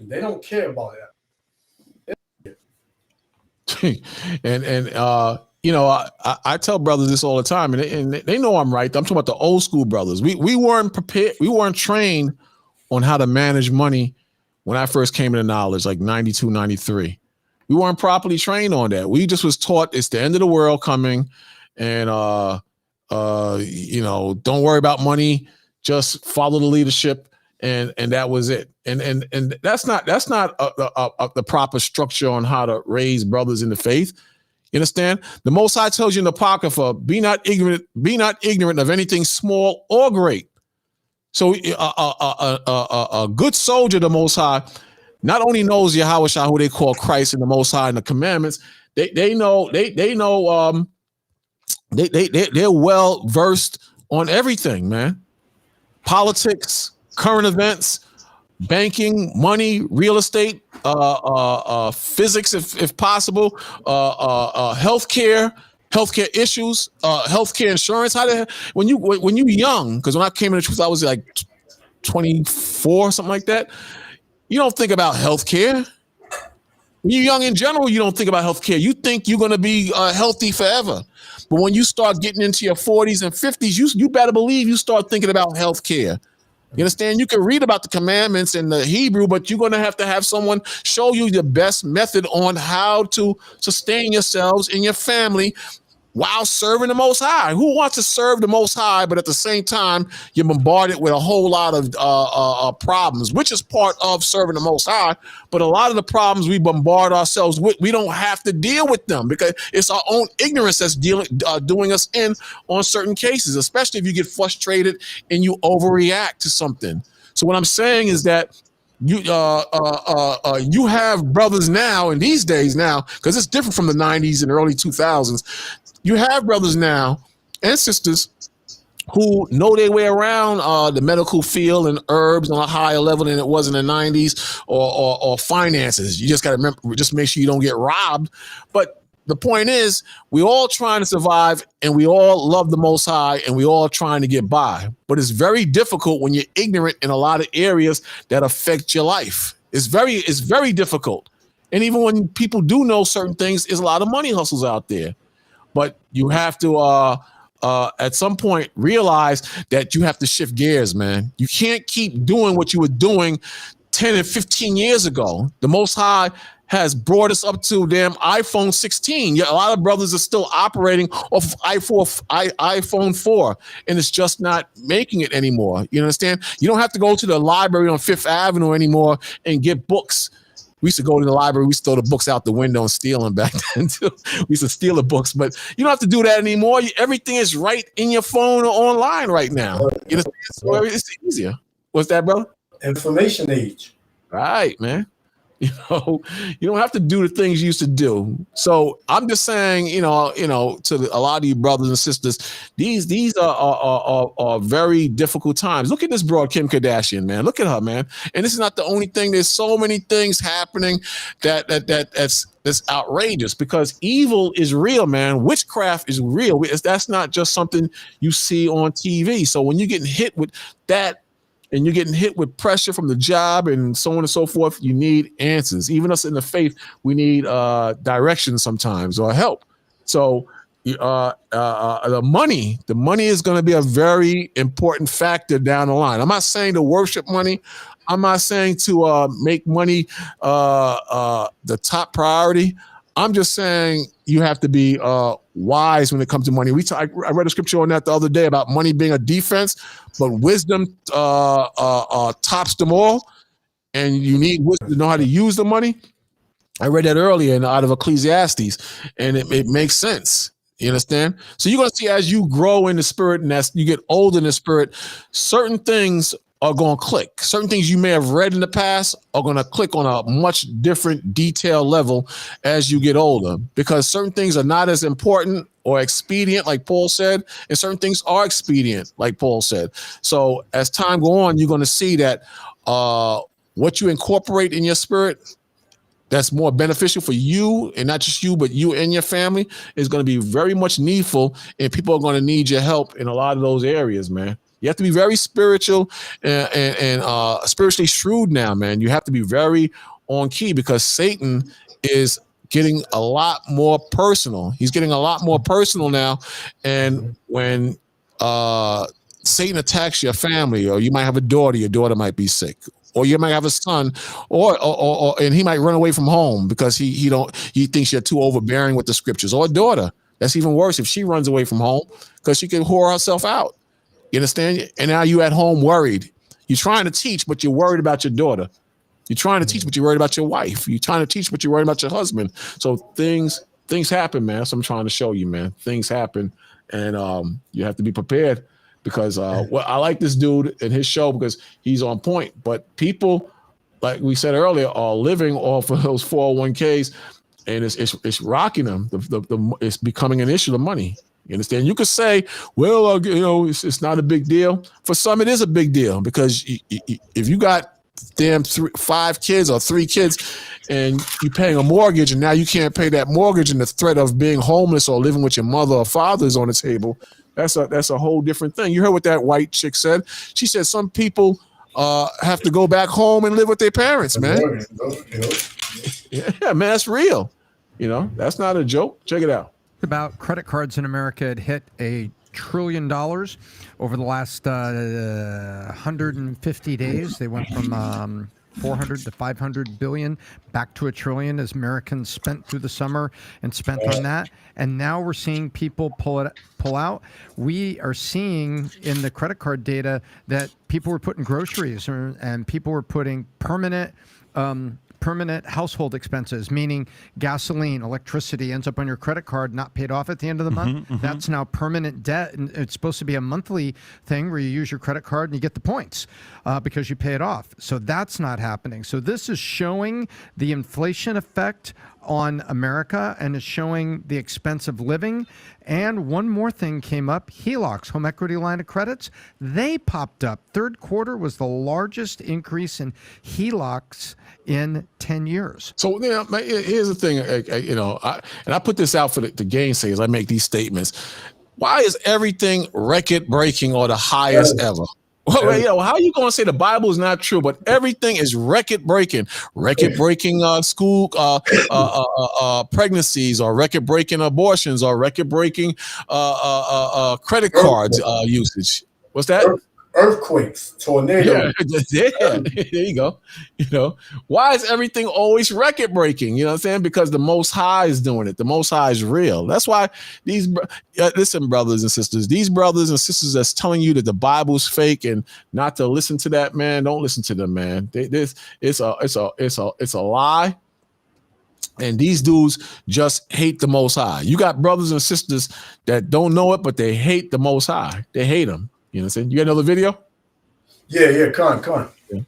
they don't care about that. and you know, I tell brothers this all the time, and they know I'm right. I'm talking about the old school brothers. We weren't prepared. We weren't trained on how to manage money when I first came into knowledge, like 92, 93. We weren't properly trained on that. We just was taught it's the end of the world coming, and you know, don't worry about money, just follow the leadership, and that was it. And that's not the proper structure on how to raise brothers in the faith. You understand? The Most High tells you in the Apocrypha, be not ignorant of anything small or great. So a good soldier, the Most High, not only knows Yahweh Shah, who they call Christ, and the Most High and the commandments. They're well versed on everything, man. Politics, current events, banking, money, real estate, physics, if possible, healthcare issues, healthcare insurance. When you young, because when I came into the truth, I was like 24, something like that. You don't think about healthcare. When you're young in general, you don't think about healthcare. You think you're going to be healthy forever. But when you start getting into your 40s and 50s, you better believe you start thinking about healthcare. You understand? You can read about the commandments in the Hebrew, but you're going to have someone show you the best method on how to sustain yourselves and your family while serving the Most High. Who wants to serve the Most High, but at the same time, you're bombarded with a whole lot of problems, which is part of serving the Most High. But a lot of the problems we bombard ourselves with, we don't have to deal with them because it's our own ignorance that's doing us in on certain cases, especially if you get frustrated and you overreact to something. So what I'm saying is that you have brothers now in these days now, because it's different from the 90s and early 2000s. You have brothers now and sisters who know their way around the medical field and herbs on a higher level than it was in the 90s, or finances. You just got to remember, just make sure you don't get robbed. But the point is, we all trying to survive, and we all love the Most High, and we all trying to get by. But it's very difficult when you're ignorant in a lot of areas that affect your life. It's very difficult. And even when people do know certain things, there's a lot of money hustles out there. But you have to, at some point, realize that you have to shift gears, man. You can't keep doing what you were doing 10 and 15 years ago. The Most High has brought us up to damn iPhone 16. Yeah, a lot of brothers are still operating off of iPhone 4, and it's just not making it anymore. You understand? You don't have to go to the library on Fifth Avenue anymore and get books. We used to go to the library. We used to throw the books out the window and steal them back then too. We used to steal the books, but you don't have to do that anymore. Everything is right in your phone or online right now. You know, so it's easier. What's that, brother? Information age. Right, man. You know, you don't have to do the things you used to do. So I'm just saying, to a lot of you brothers and sisters, these are very difficult times. Look at this broad, Kim Kardashian, man. Look at her, man. And this is not the only thing. There's so many things happening that's outrageous, because evil is real, man. Witchcraft is real. That's not just something you see on TV. So when you're getting hit with that, and you're getting hit with pressure from the job and so on and so forth, you need answers. Even us in the faith, we need direction sometimes, or help. So the money is going to be a very important factor down the line. I'm not saying to worship money. I'm not saying to make money the top priority. I'm just saying you have to be wise when it comes to money. I read a scripture on that the other day about money being a defense, but wisdom tops them all, and you need wisdom to know how to use the money. I read that earlier out of Ecclesiastes, and it makes sense. You understand? So you're going to see, as you grow in the spirit and as you get older in the spirit, certain things are going to click. Certain things you may have read in the past are going to click on a much different detail level as you get older, because certain things are not as important or expedient, like Paul said, and certain things are expedient, like Paul said. So as time go on, you're going to see that what you incorporate in your spirit that's more beneficial for you, and not just you, but you and your family, is going to be very much needful, and people are going to need your help in a lot of those areas, man. You have to be very spiritual and spiritually shrewd now, man. You have to be very on key, because Satan is getting a lot more personal. He's getting a lot more personal now. And when Satan attacks your family, or you might have a daughter, your daughter might be sick, or you might have a son, or and he might run away from home because he thinks you're too overbearing with the scriptures, or a daughter. That's even worse if she runs away from home, because she can whore herself out. You understand? And now you at home worried. You're trying to teach, but you're worried about your daughter. You're trying to teach, but you're worried about your wife. You're trying to teach, but you're worried about your husband. So things happen, man. That's what I'm trying to show you, man. Things happen, and you have to be prepared, because I like this dude and his show because he's on point. But people, like we said earlier, are living off of those 401ks, and it's rocking them. It's becoming an issue, the money. You understand? You could say, well, it's not a big deal. For some, it is a big deal because if you got damn 5 kids or 3 kids and you're paying a mortgage and now you can't pay that mortgage and the threat of being homeless or living with your mother or father is on the table, that's a whole different thing. You heard what that white chick said. She said some people have to go back home and live with their parents, man. Yeah, man, that's real. That's not a joke. Check it out. About credit cards in America, it hit $1 trillion over the last 150 days. They went from 400 to 500 billion back to $1 trillion as Americans spent through the summer and spent on that. And now we're seeing people pull out. We are seeing in the credit card data that people were putting groceries and people were putting permanent household expenses, meaning gasoline, electricity ends up on your credit card, not paid off at the end of the month. That's now permanent debt. And it's supposed to be a monthly thing where you use your credit card and you get the points because you pay it off. So that's not happening. So this is showing the inflation effect on America and is showing the expense of living. And one more thing came up, HELOCs, home equity line of credits, they popped up. Third quarter was the largest increase in HELOCs in 10 years. So here's the thing, I put this out for the gainsayers. I make these statements. Why is everything record breaking or the highest ever? Well, how are you going to say the Bible is not true, but everything is record breaking school pregnancies, or record breaking abortions, or record breaking credit cards usage? What's that? Earthquakes, tornadoes. Yeah, there you go. Why is everything always record breaking? You know what I'm saying? Because the Most High is doing it. The Most High is real. That's why listen, brothers and sisters, these brothers and sisters that's telling you that the Bible's fake and not to listen to that, man, don't listen to them, man. It's a lie. And these dudes just hate the Most High. You got brothers and sisters that don't know it, but they hate the Most High. They hate him. You know what I'm saying? You got another video? Yeah, con. Yeah.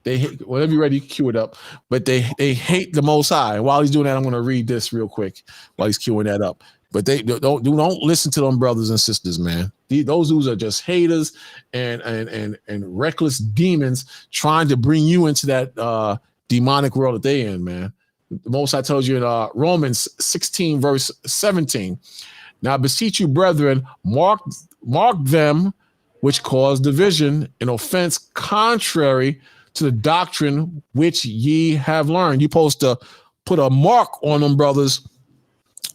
They hate, whenever you're ready, cue it up. But they hate the Most High. And while he's doing that, I'm going to read this real quick while he's queuing that up. But they don't listen to them brothers and sisters, man. Those dudes are just haters and reckless demons trying to bring you into that demonic world that they in, man. The Most High tells you in Romans 16, verse 17. Now, I beseech you, brethren, mark them which cause division and offense contrary to the doctrine which ye have learned. You're supposed to put a mark on them, brothers,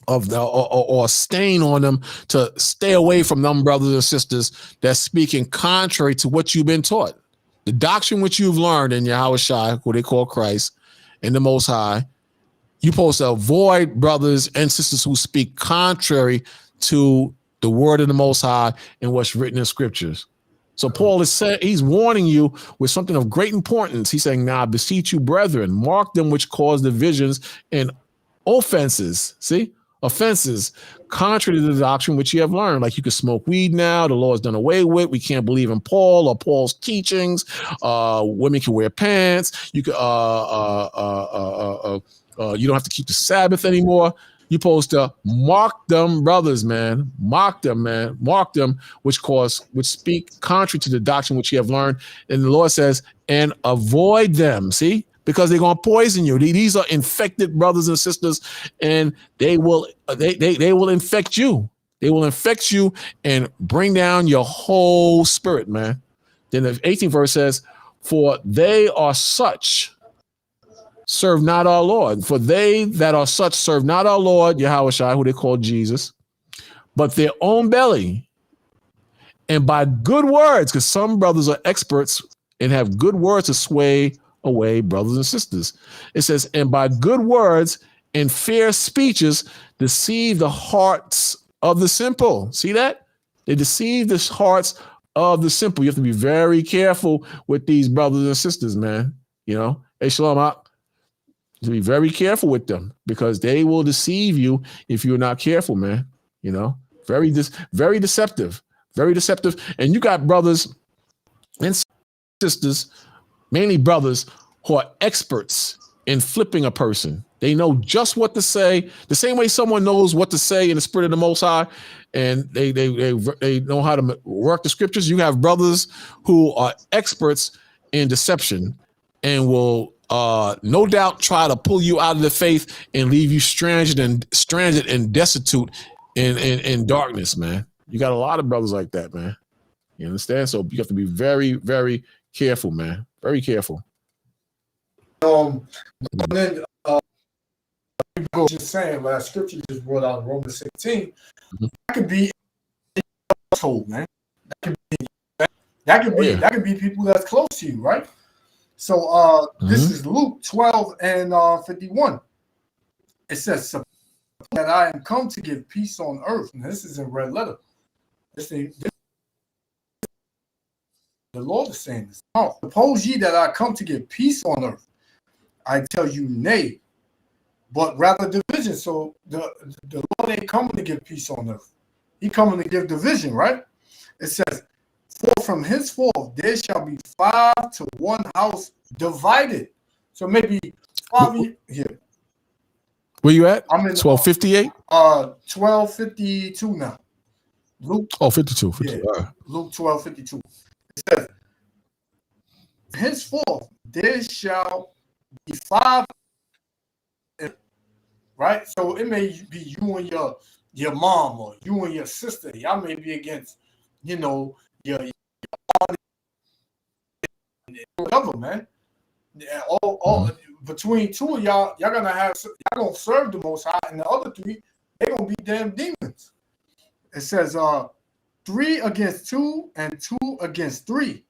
or a stain on them to stay away from them brothers and sisters that's speaking contrary to what you've been taught. The doctrine which you've learned in Yahushua, who they call Christ, and the Most High, you're supposed to avoid brothers and sisters who speak contrary to the word of the Most High and what's written in scriptures. So Paul is saying, he's warning you with something of great importance. He's saying, now I beseech you, brethren, mark them which cause divisions and offenses. See? Offenses contrary to the doctrine which you have learned. Like you can smoke weed now, the law is done away with. We can't believe in Paul or Paul's teachings. Women can wear pants. You can you don't have to keep the Sabbath anymore. You're supposed to mark them, brothers, man. Mark them, man. Mark them, which speak contrary to the doctrine which you have learned. And the Lord says, and avoid them. See? Because they're going to poison you. These are infected brothers and sisters, and they will infect you. They will infect you and bring down your whole spirit, man. Then the 18th verse says, for they are such, serve not our Lord. For they that are such serve not our Lord, Yahushua, who they call Jesus, but their own belly. And by good words, because some brothers are experts and have good words to sway away brothers and sisters. It says, and by good words and fair speeches deceive the hearts of the simple. See that? They deceive the hearts of the simple. You have to be very careful with these brothers and sisters, man. Hey, Shalom, to be very careful with them because they will deceive you if you're not careful, man. Very deceptive, very deceptive. And you got brothers and sisters, mainly brothers, who are experts in flipping a person. They know just what to say. The same way someone knows what to say in the spirit of the Most High, and they know how to work the scriptures. You have brothers who are experts in deception and will no doubt try to pull you out of the faith and leave you stranded and destitute in darkness, man. You got a lot of brothers like that, man. You understand? So you have to be very, very careful, man. Very careful. But then just saying, last scripture just brought out in Romans 16. That could be household, man. That could be people that's close to you, right? So this is Luke 12 and 51. It says that I am come to give peace on earth. And this is in red letter. The Lord is saying this. Oh, suppose ye that I come to give peace on earth. I tell you, nay, but rather division. So the Lord ain't coming to give peace on earth. He coming to give division, right? It says, for from henceforth there shall be 5 to 1 house divided. So maybe 5 here. Where you at? I'm in 1258? 1252 now. Luke. Oh, 52. Yeah, Luke 12:52. It says, henceforth there shall be 5. Right? So it may be you and your mom, or you and your sister. Y'all may be against, your whatever, man. Yeah, all between two of y'all gonna serve the Most High, and the other 3, they gonna be damn demons. It says 3 against 2 and 2 against 3.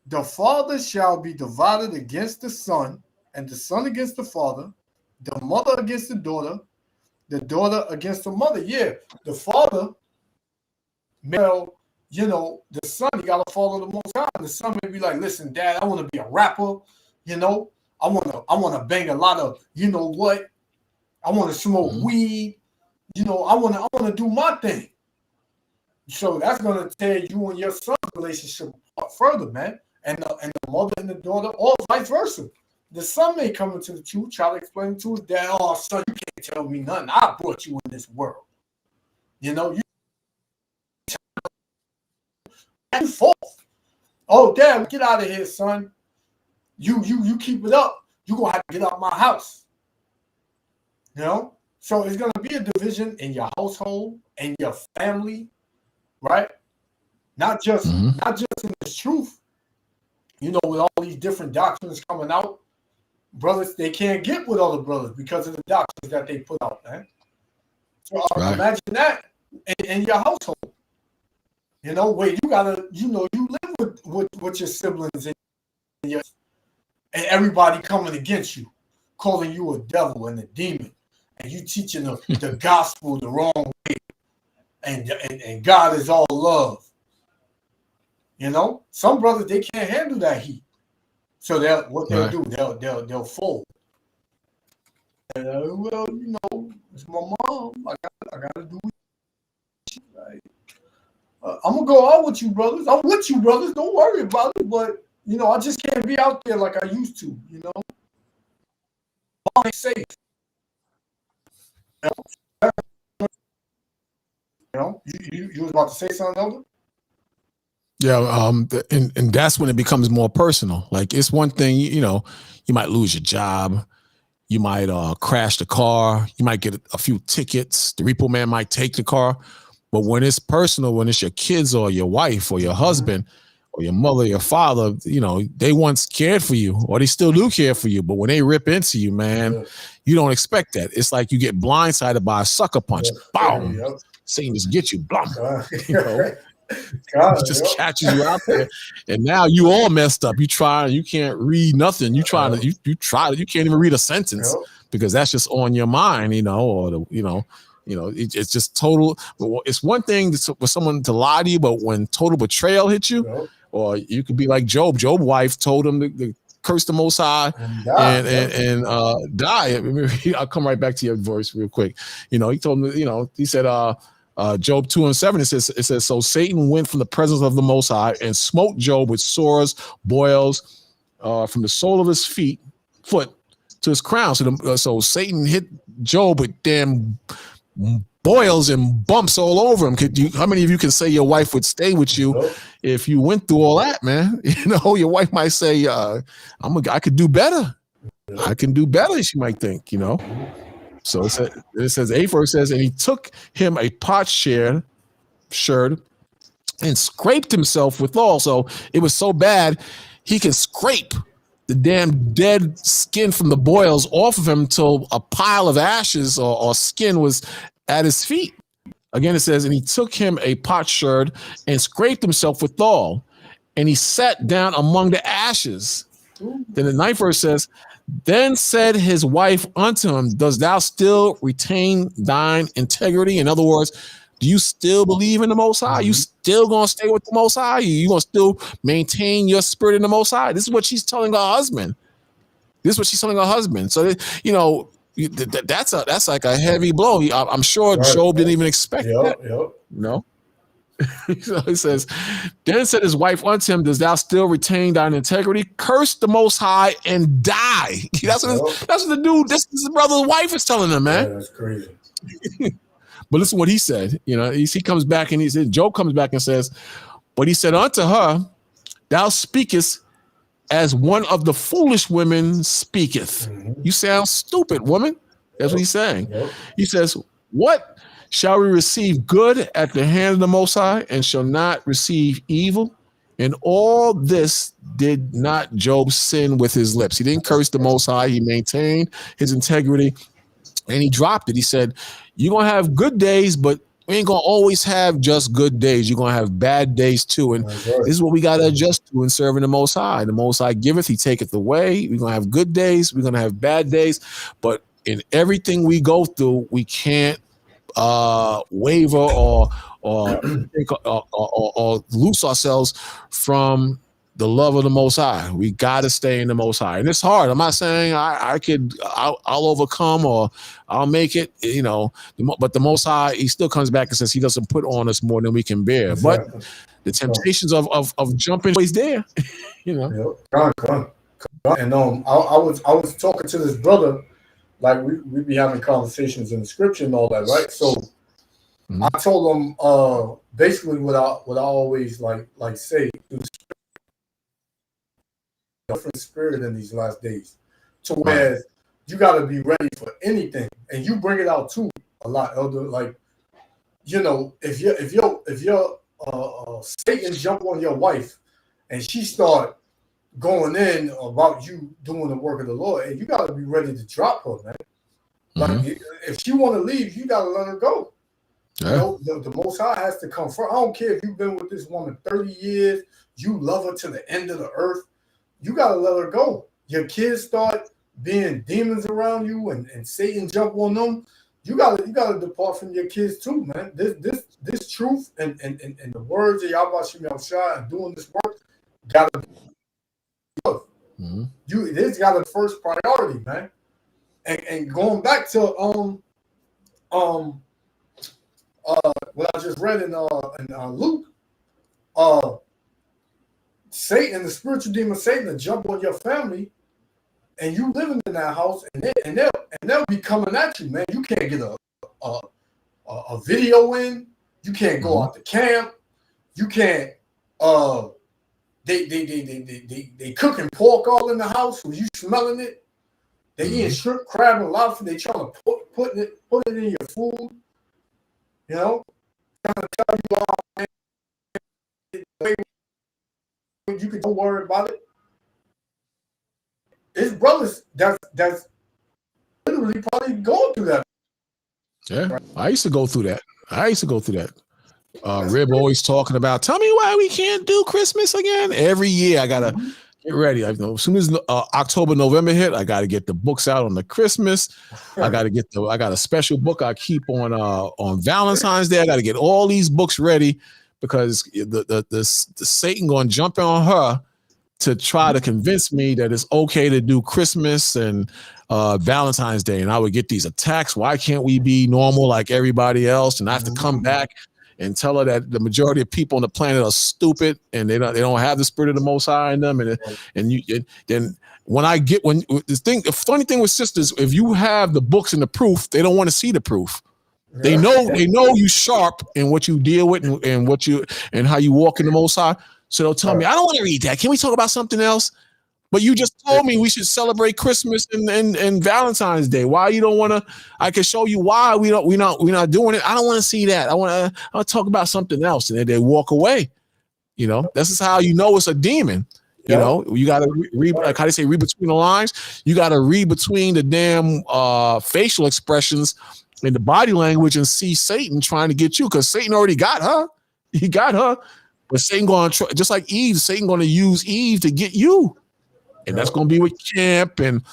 The father shall be divided against the son, and the son against the father, the mother against the daughter against the mother. Yeah, the father, the son, you gotta follow the Most High. The son may be like, listen, Dad, I want to be a rapper. I want to bang a lot of, I want to smoke weed. I want to do my thing. So that's gonna tear you and your son's relationship apart further, man. And the mother and the daughter, or vice versa. The son may come into the truth, try to explain to his dad, oh, son, you can't tell me nothing. I brought you in this world. You false. Oh, Dad, get out of here, son. You keep it up. You're going to have to get out my house. So it's going to be a division in your household and your family, right? Not just in the truth. With all these different doctrines coming out, brothers, they can't get with other brothers because of the doctrines that they put out, man. So imagine that in your household. Where you gotta, you live with your siblings and everybody coming against you, calling you a devil and a demon, and you teaching the gospel the wrong way, and God is all love. Some brothers, they can't handle that heat. So they'll do, they'll fold. And it's my mom. I gotta do it. Right? I'm gonna go out with you, brothers. I'm with you, brothers. Don't worry about it. But I just can't be out there like I used to. I ain't safe. You was about to say something, Elder? Yeah, and that's when it becomes more personal. Like, it's one thing, you might lose your job, you might crash the car, you might get a few tickets, the repo man might take the car. But when it's personal, when it's your kids or your wife or your husband or your mother, your father, they once cared for you, or they still do care for you. But when they rip into you, man, you don't expect that. It's like you get blindsided by a sucker punch. Boom. Satan just get you. Blum. It just catches you out there, and now you all messed up. You can't read nothing. You can't even read a sentence because that's just on your mind, it's just total. It's one thing for someone to lie to you, but when total betrayal hits you, or you could be like Job. Job's wife told him to curse the Most High and die. I'll come right back to your voice real quick. He told him, he said, Job 2:7, it says, so Satan went from the presence of the Most High and smote Job with sores, boils, from the sole of his foot to his crown. So Satan hit Job with damn boils and bumps all over him. How many of you can say your wife would stay with you if you went through all that, man? Your wife might say, I could do better. I can do better, she might think, So it says, 8th verse says, and he took him a potsherd and scraped himself withal. So it was so bad, he can scrape the damn dead skin from the boils off of him till a pile of ashes or skin was at his feet. Again, it says, and he took him a potsherd and scraped himself withal, and he sat down among the ashes. Then the 9th verse says, then said his wife unto him, dost thou still retain thine integrity? In other words, do you still believe in the Most High? You still gonna stay with the Most High? You gonna still maintain your spirit in the Most High? This is what she's telling her husband. So that's like a heavy blow. I'm sure Job didn't even expect that. No. So it says, then said his wife unto him, dost thou still retain thine integrity? Curse the Most High and die. That's what the dude, this is his brother's wife is telling him, man. Yeah, that's crazy. But listen what he said. He comes back and he said, Job comes back and says, but he said unto her, thou speakest as one of the foolish women speaketh. You sound stupid, woman. That's what he's saying. He says, what? Shall we receive good at the hand of the Most High and shall not receive evil? And all this did not Job sin with his lips. He didn't curse the Most High. He maintained his integrity and he dropped it. He said, you're going to have good days, but we ain't going to always have just good days. You're going to have bad days too. And this is what we got to adjust to in serving the Most High. The Most High giveth, he taketh away. We're going to have good days. We're going to have bad days. But in everything we go through, we can't waver or loose ourselves from the love of the Most High. We got to stay in the Most High, and it's hard. I'm not saying I'll overcome or I'll make it, but the Most High, he still comes back and says he doesn't put on us more than we can bear. Exactly. But the temptations of jumping is there, And I was talking to this brother. Like we be having conversations in the scripture and all that, right? So I told him basically what I always like say, different spirit in these last days, to where you got to be ready for anything, and you bring it out too a lot, Elder. Like if you're Satan jump on your wife, and she start going in about you doing the work of the Lord, and you got to be ready to drop her, man. Like if she want to leave, you got to let her go. Yeah. The Most High has to come first. I don't care if you've been with this woman 30 years, you love her to the end of the earth. You got to let her go. Your kids start being demons around you, and Satan jump on them. You got to depart from your kids too, man. This truth and the words of Yahweh Shem Yahushua and doing this work got to be love. This got a first priority, man. And going back to what I just read in Luke, Satan, the spiritual demon Satan, will jump on your family, and you living in that house, and they'll be coming at you, man. You can't get a video in. You can't go out to camp. You can't. They cooking pork all in the house. So you smelling it. They eating shrimp, crab, and lobster. They trying to put it in your food. Trying to tell you you can don't worry about it. His brothers that's literally probably going through that. Yeah, I used to go through that. Rib always talking about, tell me why we can't do Christmas again. Every year I gotta get ready. As soon as October, November hit, I gotta get the books out on the Christmas. I got a special book I keep on Valentine's Day. I gotta get all these books ready because the Satan gonna jump on her to try to convince me that it's okay to do Christmas and Valentine's Day. And I would get these attacks. Why can't we be normal like everybody else? And I have to come back and tell her that the majority of people on the planet are stupid and they don't have the spirit of the Most High in them. And then the funny thing with sisters, if you have the books and the proof, they don't want to see the proof. They know you sharp in what you deal with and what you and how you walk in the Most High. So they'll tell me, I don't want to read that. Can we talk about something else? But you just told me we should celebrate Christmas and Valentine's Day. Why you don't want to? I can show you why we're not doing it. I don't want to see that. I want to talk about something else, and then they walk away. You know, this is how you know it's a demon. You know, you got to read, like how they say, read between the lines. You got to read between the damn facial expressions and the body language and see Satan trying to get you, because Satan already got her. He got her, but Satan going to try, just like Eve. Satan going to use Eve to get you, and that's going to be with Camp. And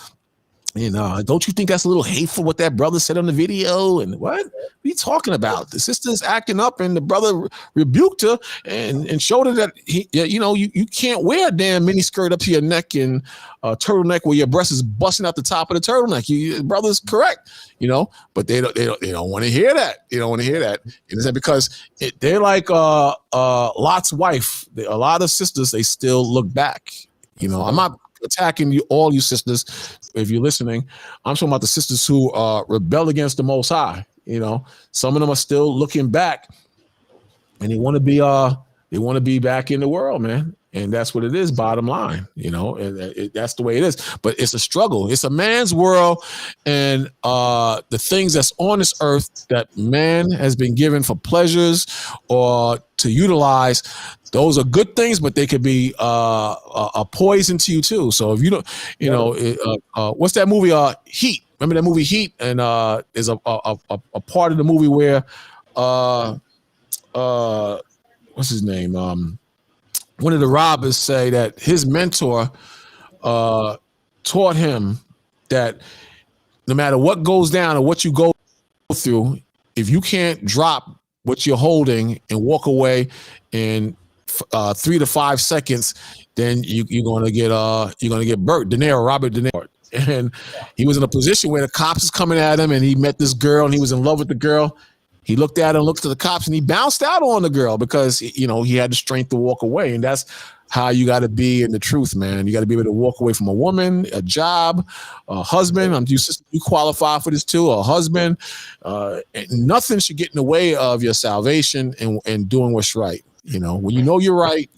don't you think that's a little hateful what that brother said on the video? And what are you talking about? The sister's acting up, and the brother rebuked her and showed her that you can't wear a damn mini skirt up to your neck and a turtleneck where your breast is busting out the top of the turtleneck. The brother's correct, but they don't want to hear that. They don't want to hear that. Is that because they're like Lot's wife? A lot of sisters, they still look back. I'm not attacking all you sisters if you're listening. I'm talking about the sisters who rebel against the Most High. Some of them are still looking back, and they want to be back in the world, man. And that's what it is, bottom line. And that's the way it is. But it's a struggle. It's a man's world, and the things that's on this earth that man has been given for pleasures or to utilize, those are good things, but they could be a poison to you too. So if you don't, what's that movie? Heat. Remember that movie Heat? And there's a part of the movie where what's his name? One of the robbers say that his mentor taught him that no matter what goes down or what you go through, if you can't drop what you're holding and walk away in 3 to 5 seconds, then you're gonna get burnt. Robert De Niro, and he was in a position where the cops is coming at him, and he met this girl, and he was in love with the girl. He looked at her, looked to the cops, and he bounced out on the girl because he had the strength to walk away, and that's how you got to be in the truth, man. You got to be able to walk away from a woman, a job, a husband. You qualify for this too, a husband. And nothing should get in the way of your salvation and doing what's right. When you know you're right,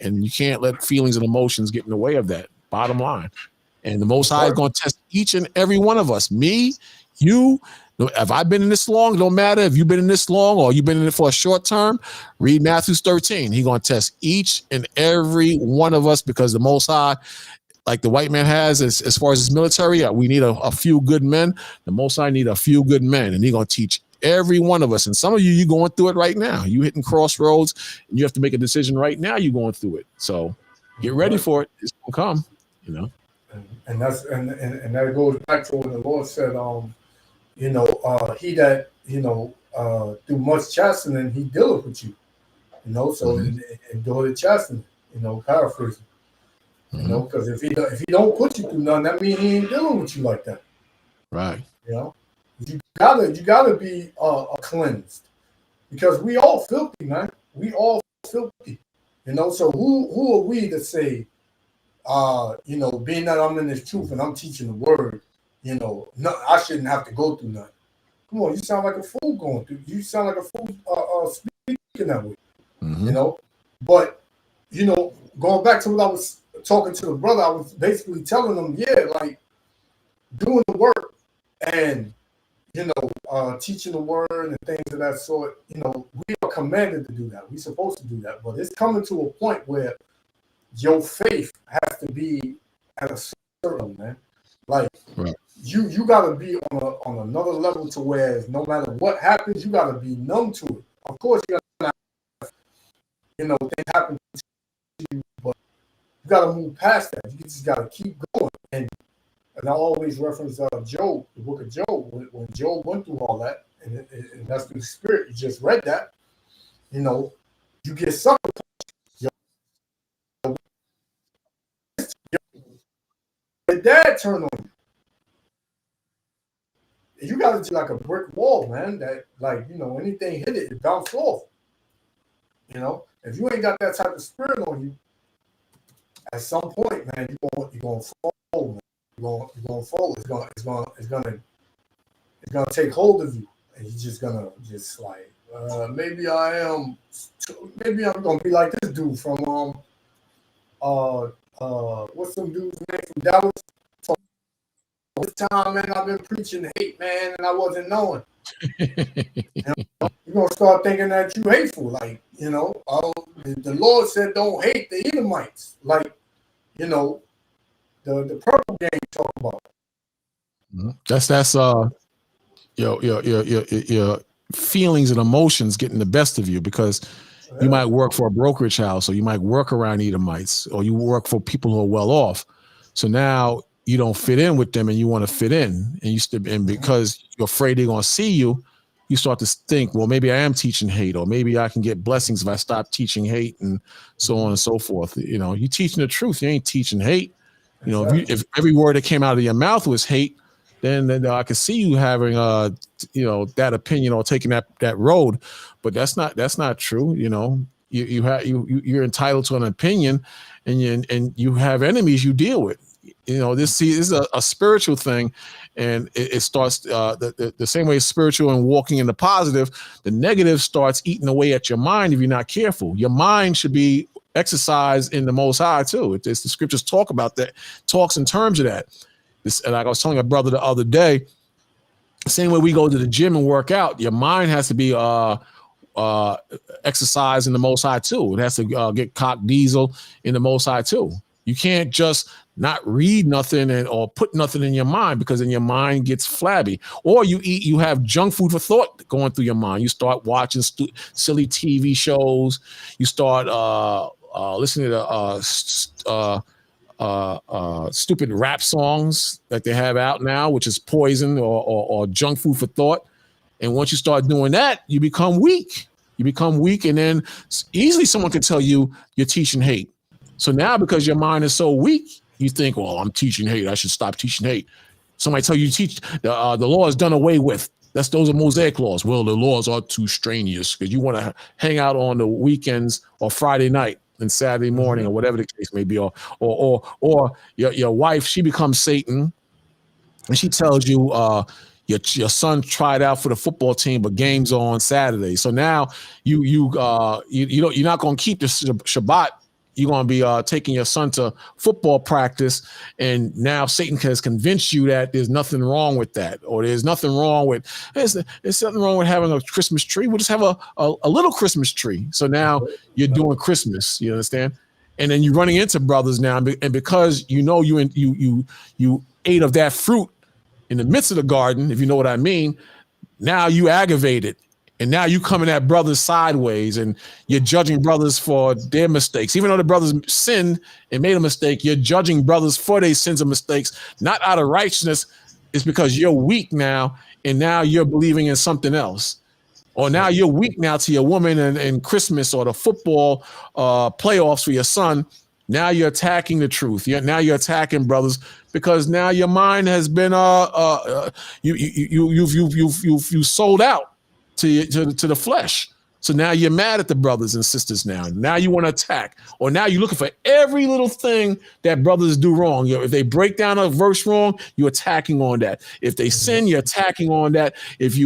and you can't let feelings and emotions get in the way of that. Bottom line. And the Most High is going to test each and every one of us. Me, you. Have I been in this long? It don't matter if you've been in this long or you've been in it for a short term. Read Matthew 13. He's going to test each and every one of us, because the Most High, like the white man has, as far as his military, we need a few good men. The Most High need a few good men, and he's going to teach every one of us. And some of you're going through it right now. You hitting crossroads, and you have to make a decision right now. You're going through it. So get ready for it. It's going to come, And that's and that goes back to what the Lord said, he that through much chastening he dealeth with you, so endure the chastening, paraphrasing, because if he don't put you through nothing, that means he ain't dealing with you like that, right? You gotta be cleansed, because we all filthy, man. We all filthy, So who are we to say, being that I'm in this truth and I'm teaching the word, no, I shouldn't have to go through nothing. Come on, you sound like a fool going through. You sound like a fool speaking that way. But going back to what I was talking to the brother, I was basically telling him, like doing the work and teaching the word and things of that sort. We are commanded to do that. We're supposed to do that. But it's coming to a point where your faith has to be at a certain, man. Like you gotta be on another level to where no matter what happens, you gotta be numb to it. Of course, you gotta have, things happen to you, but you gotta move past that. You just gotta keep going. And I always reference Job, the book of Job, when Job went through all that, and that's through the Spirit. You just read that. You get sucker punched. Your dad turned on you. You got to do like a brick wall, man. That anything hit it bounce off. If you ain't got that type of spirit on you, at some point, man, you're gonna fold. Man. You're gonna fold. It's gonna take hold of you, and you're just gonna like maybe I'm gonna be like this dude from what's some dude's name from Dallas? So this time, man, I've been preaching hate, man, and I wasn't knowing. You're gonna start thinking that you hateful, like the Lord said, "Don't hate the Edomites," like the purple gang talk about. That's your feelings and emotions getting the best of you, because you might work for a brokerage house, or you might work around Edomites, or you work for people who are well off. So now you don't fit in with them, and you want to fit in, and because you're afraid they're gonna see you, you start to think, well, maybe I am teaching hate, or maybe I can get blessings if I stop teaching hate, and so on and so forth. You're teaching the truth. You ain't teaching hate. If every word that came out of your mouth was hate, then I could see you having that opinion or taking that road. But that's not true. You're entitled to an opinion, and you have enemies you deal with. This is a spiritual thing, and it starts the same way it's spiritual and walking in the positive. The negative starts eating away at your mind if you're not careful. Your mind should be exercised in the Most High too. The scriptures talk about that, talks in terms of that. And like I was telling a brother the other day, same way we go to the gym and work out, your mind has to be exercised in the Most High too. It has to get cock diesel in the Most High too. You can't just not read nothing or put nothing in your mind, because then your mind gets flabby. Or you have junk food for thought going through your mind. You start watching silly TV shows. You start listening to stupid rap songs that they have out now, which is poison or junk food for thought. And once you start doing that, you become weak. And then easily someone can tell you you're teaching hate. So now, because your mind is so weak, you think, well, I'm teaching hate, I should stop teaching hate. Somebody tell you teach the law is done away with. Those are Mosaic laws. Well, the laws are too strenuous, because you want to hang out on the weekends or Friday night and Saturday morning, or whatever the case may be, or your wife, she becomes Satan, and she tells you your son tried out for the football team, but game's on Saturday. So now you're not going to keep the Shabbat. You're going to be taking your son to football practice, and now Satan has convinced you that there's nothing wrong with that, or there's nothing wrong with there's something wrong with having a Christmas tree. We'll just have a little Christmas tree. So now you're doing Christmas. You understand? And then you're running into brothers now, and because you ate of that fruit in the midst of the garden, if you know what I mean, now you aggravated. And now you coming at brothers sideways, and you're judging brothers for their mistakes. Even though the brothers sinned and made a mistake, you're judging brothers for their sins and mistakes, not out of righteousness. It's because you're weak now, and now you're believing in something else. Or now you're weak now to your woman and Christmas or the football playoffs for your son. Now you're attacking the truth. Now you're attacking brothers, because now your mind has been you've sold out to the flesh. So now you're mad at the brothers and sisters now. Now you want to attack, or now you're looking for every little thing that brothers do wrong. If they break down a verse wrong, you're attacking on that. If they sin, you're attacking on that. If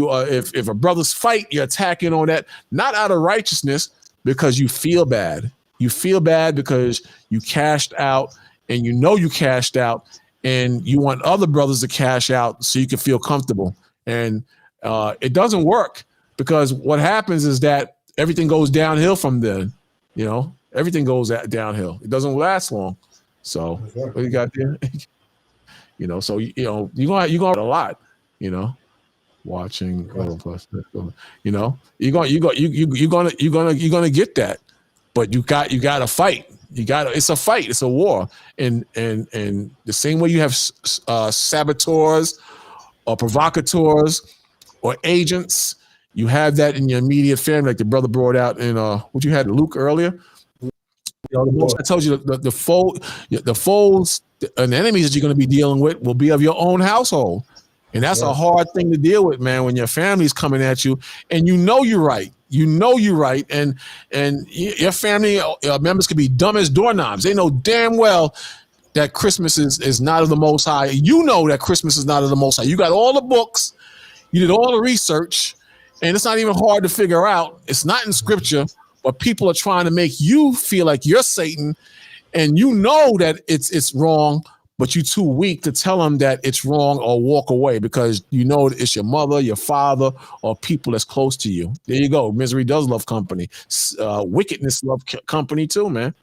a brothers fight, you're attacking on that. Not out of righteousness, because you feel bad. You feel bad because you cashed out, and you cashed out, and you want other brothers to cash out so you can feel comfortable. And it doesn't work. Because what happens is that everything goes downhill from then. Everything goes downhill. It doesn't last long. So what you got there? So you're gonna a lot. Watching. You're gonna get that, but you got to fight. It's a fight. It's a war. And the same way you have saboteurs or provocateurs or agents. You have that in your immediate family, like the brother brought out in what you had Luke earlier. I told you the foes and the enemies that you're going to be dealing with will be of your own household, and that's a hard thing to deal with, man. When your family's coming at you, and you're right, You know you're right, and your family members could be dumb as doorknobs. They know damn well that Christmas is not of the Most High. You know that Christmas is not of the Most High. You got all the books, you did all the research, and it's not even hard to figure out. It's not in Scripture, but people are trying to make you feel like you're Satan, and you know that it's wrong, but you're too weak to tell them that it's wrong or walk away because you know it's your mother, your father, or people that's close to you. There you go. Misery does love company. Wickedness love company too, man.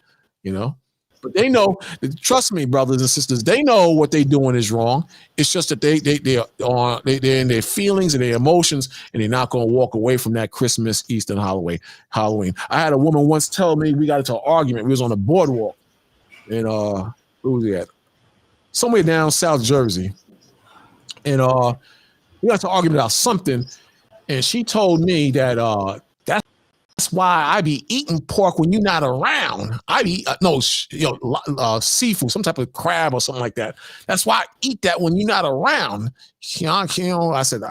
You know, but they know. Trust me, brothers and sisters. They know what they're doing is wrong. It's just that they're in their feelings and their emotions, and they're not going to walk away from that Christmas, Easter, and Halloween. I had a woman once tell me we got into an argument. We was on a boardwalk, and where was we at? Somewhere down South Jersey, and we got to argument about something, and she told me that that's why I be eating pork when you're not around. I be seafood, some type of crab or something like that. That's why I eat that when you're not around. I said,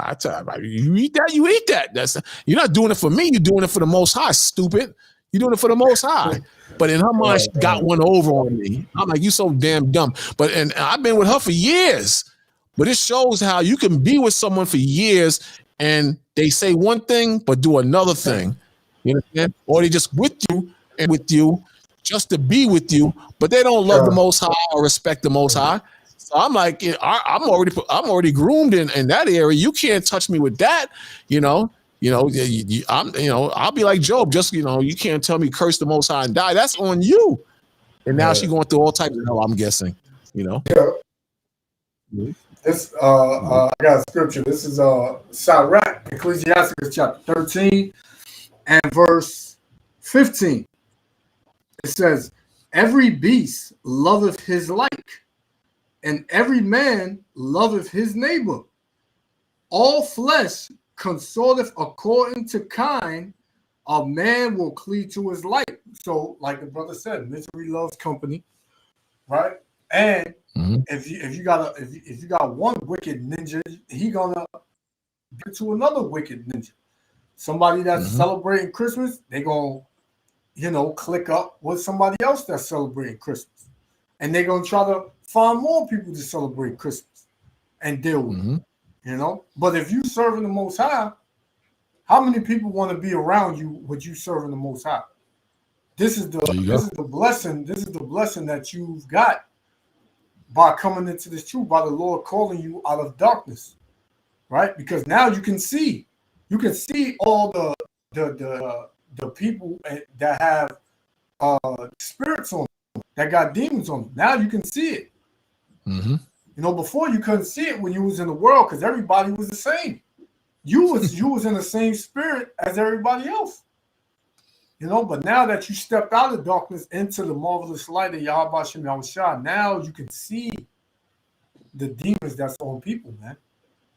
you eat that, you eat that. You're not doing it for me. You're doing it for the Most High, stupid. You're doing it for the Most High. But in her mind, she got one over on me. I'm like, you so damn dumb. And I've been with her for years. But it shows how you can be with someone for years and they say one thing but do another thing. You understand? Or they just with you just to be with you, but they don't love the Most High or respect the Most High. So I'm like, I'm already groomed in that area. You can't touch me with that, you know. I'll be like Job. Just you can't tell me curse the Most High and die. That's on you. And now she's going through all types of hell. I'm guessing. Yeah. This I got a scripture. This is Sirach, Ecclesiasticus chapter 13 and verse 15. It says, "Every beast loveth his like, and every man loveth his neighbor. All flesh consorteth according to kind, a man will cleave to his like." So, like the brother said, misery loves company, right? And if you got one wicked ninja, he gonna get to another wicked ninja. Somebody that's celebrating Christmas, they gonna click up with somebody else that's celebrating Christmas, and they gonna try to find more people to celebrate Christmas and deal with. But if you serving the Most High, how many people want to be around you with you serving the Most High? This is the blessing. This is the blessing that you've got by coming into this truth, by the Lord calling you out of darkness, right? Because now you can see all the people that have spirits on them, that got demons on them. Now you can see it. Before you couldn't see it when you was in the world because everybody was the same. You was in the same spirit as everybody else. But now that you stepped out of darkness into the marvelous light of Yahweh Shem Yahushua, now you can see the demons that's on people, man.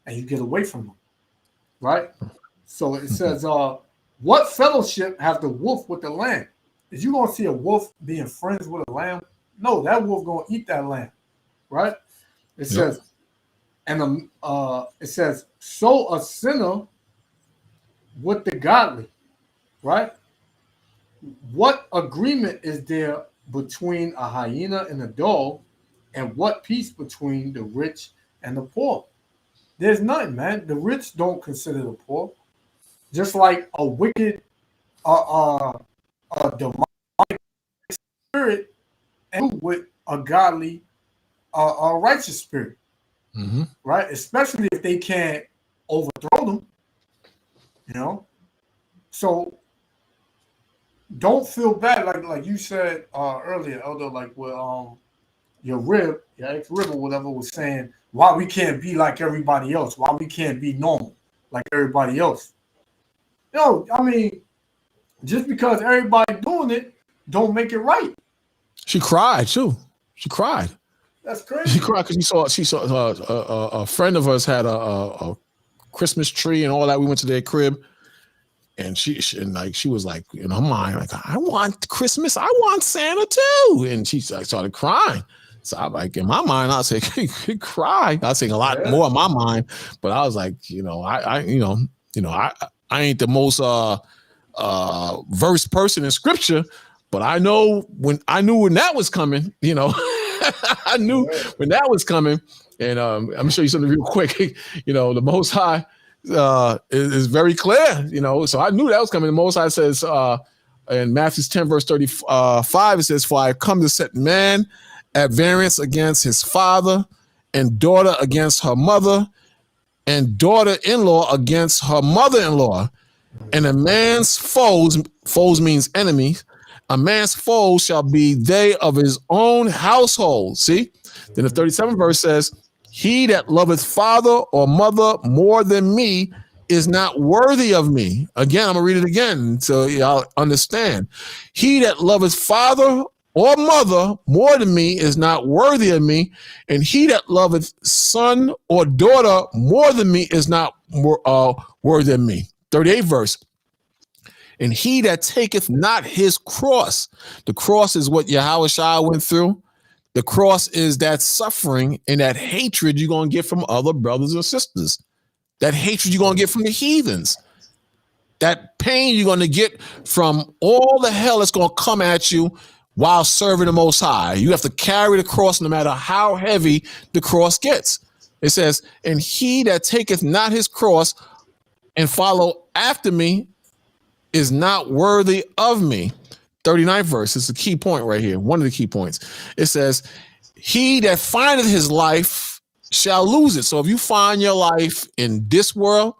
And you get away from them. Right? So it says, what fellowship has the wolf with the lamb? Is you gonna see a wolf being friends with a lamb? No, that wolf gonna eat that lamb. Right? It says, and it says, so a sinner with the godly, right? What agreement is there between a hyena and a dog, and what peace between the rich and the poor? There's none, man. The rich don't consider the poor. Just like a wicked, a demonic spirit, and with a godly, a righteous spirit, right? Especially if they can't overthrow them, So don't feel bad, like you said earlier, Elder, like with your ex-rib or whatever was saying, why we can't be like everybody else, why we can't be normal like everybody else. I mean, just because everybody doing it, don't make it right. She cried too. She cried. That's crazy. She cried because she saw a friend of us had a Christmas tree and all that. We went to their crib. And she was like, in her mind, like, I want Christmas. I want Santa too. And she started crying. So I'm like, in my mind, I was like, cry. I was saying a lot more in my mind, but I was like, I ain't the most verse person in scripture, but I knew when that was coming, you know, I knew when that was coming. And I'm gonna show you something real quick. You know, the Most High is very clear, you know, so I knew that was coming. The Most High says in Matthew 10, verse 35, it says, "For I have come to set man at variance against his father, and daughter against her mother, and daughter-in-law against her mother-in-law. And a man's foes means enemies, a man's foes shall be they of his own household." See? Then the 37th verse says, "He that loveth father or mother more than me is not worthy of me." Again, I'm going to read it again so y'all understand. "He that loveth father or mother more than me is not worthy of me, and he that loveth son or daughter more than me is not worthy of me." 38th verse. "And he that taketh not his cross," the cross is what Yahushua went through. The cross is that suffering and that hatred you're going to get from other brothers and sisters. That hatred you're going to get from the heathens. That pain you're going to get from all the hell that's going to come at you while serving the Most High. You have to carry the cross no matter how heavy the cross gets. It says, "And he that taketh not his cross and follow after me is not worthy of me." 39th verse is the key point right here. One of the key points. It says, "He that findeth his life shall lose it." So if you find your life in this world,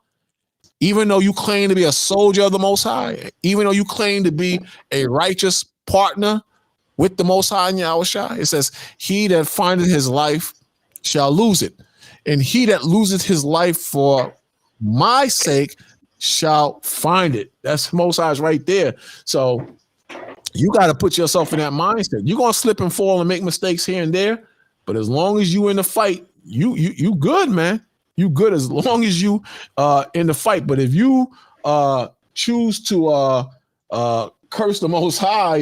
even though you claim to be a soldier of the Most High, even though you claim to be a righteous partner with the Most High and Yahushua, it says, "He that findeth his life shall lose it. And he that loseth his life for my sake shall find it." That's Most High's right there. So you got to put yourself in that mindset. You're going to slip and fall and make mistakes here and there, but as long as you in the fight, you good, man. You good as long as you in the fight. But if you choose to curse the Most High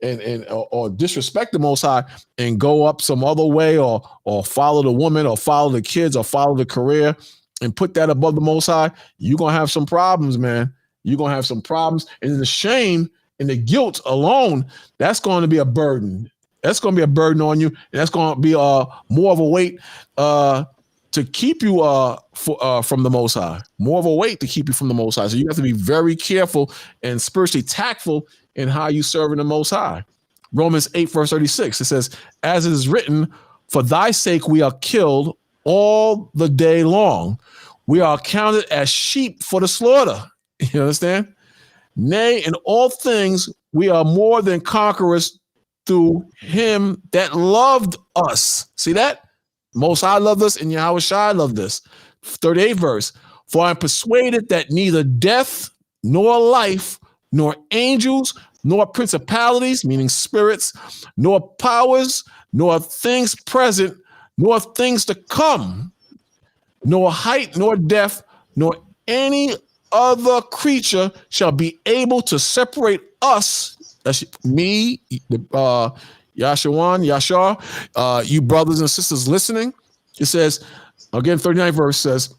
and or disrespect the Most High and go up some other way, or follow the woman, or follow the kids, or follow the career, and put that above the Most High, you're gonna have some problems, man. You're gonna have some problems, and the shame and the guilt alone, that's going to be a burden. That's going to be a burden on you, and that's going to be more of a weight to keep you from the Most High. More of a weight to keep you from the Most High. So you have to be very careful and spiritually tactful in how you serve in the Most High. Romans 8, verse 36, it says, "As it is written, for thy sake we are killed all the day long. We are counted as sheep for the slaughter." You understand? "Nay, in all things we are more than conquerors through him that loved us." See that? Most High loved us, and Yahushua loved us. 38th verse. "For I am persuaded that neither death, nor life, nor angels, nor principalities," meaning spirits, "nor powers, nor things present, nor things to come, nor height, nor depth, nor any other creature shall be able to separate us," that's me, Yashar, you brothers and sisters listening. It says, again, 39th verse says,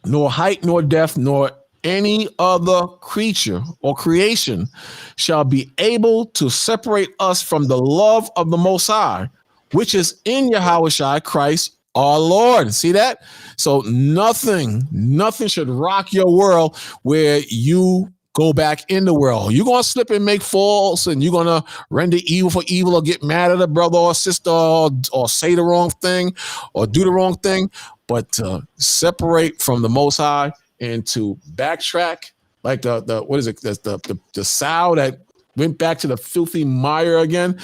"Nor height, nor depth, nor any other creature or creation shall be able to separate us from the love of the Most High, which is in Yahushua Christ our Lord." See that? So nothing should rock your world where you go back in the world. You're going to slip and make faults, and you're going to render evil for evil, or get mad at a brother or sister, or say the wrong thing, or do the wrong thing. But to separate from the Most High and to backtrack, like the what is it? The sow that went back to the filthy mire again.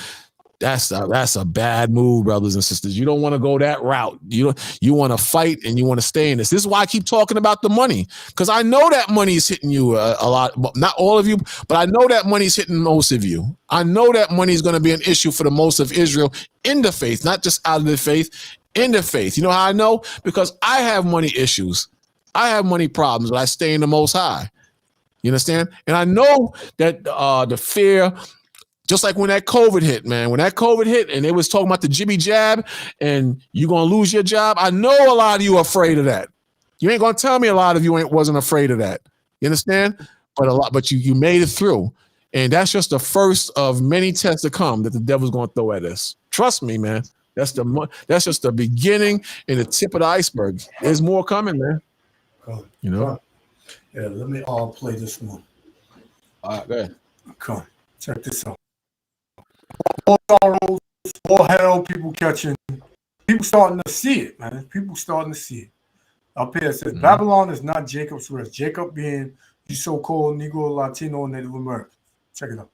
That's a bad move, brothers and sisters. You don't want to go that route. You want to fight, and you want to stay in this. This is why I keep talking about the money, because I know that money is hitting you a lot. Not all of you, but I know that money is hitting most of you. I know that money is going to be an issue for the most of Israel in the faith, not just out of the faith, in the faith. You know how I know? Because I have money issues. I have money problems, but I stay in the Most High. You understand? And I know that the fear, just like when that COVID hit, man, when that COVID hit and they was talking about the jibby jab and you're going to lose your job, I know a lot of you are afraid of that. You ain't going to tell me a lot of you wasn't afraid of that. You understand? but you made it through. And that's just the first of many tests to come that the devil's going to throw at us. Trust me, man. That's just the beginning and the tip of the iceberg. There's more coming, man. You know? Yeah, let me play this one. All right, go ahead. Come, check this out. All sorrows, all hell, people starting to see it, man. People starting to see it. Up here it says, Babylon is not Jacob's rest. Jacob being the so-called Negro, Latino, and Native American. Check it out.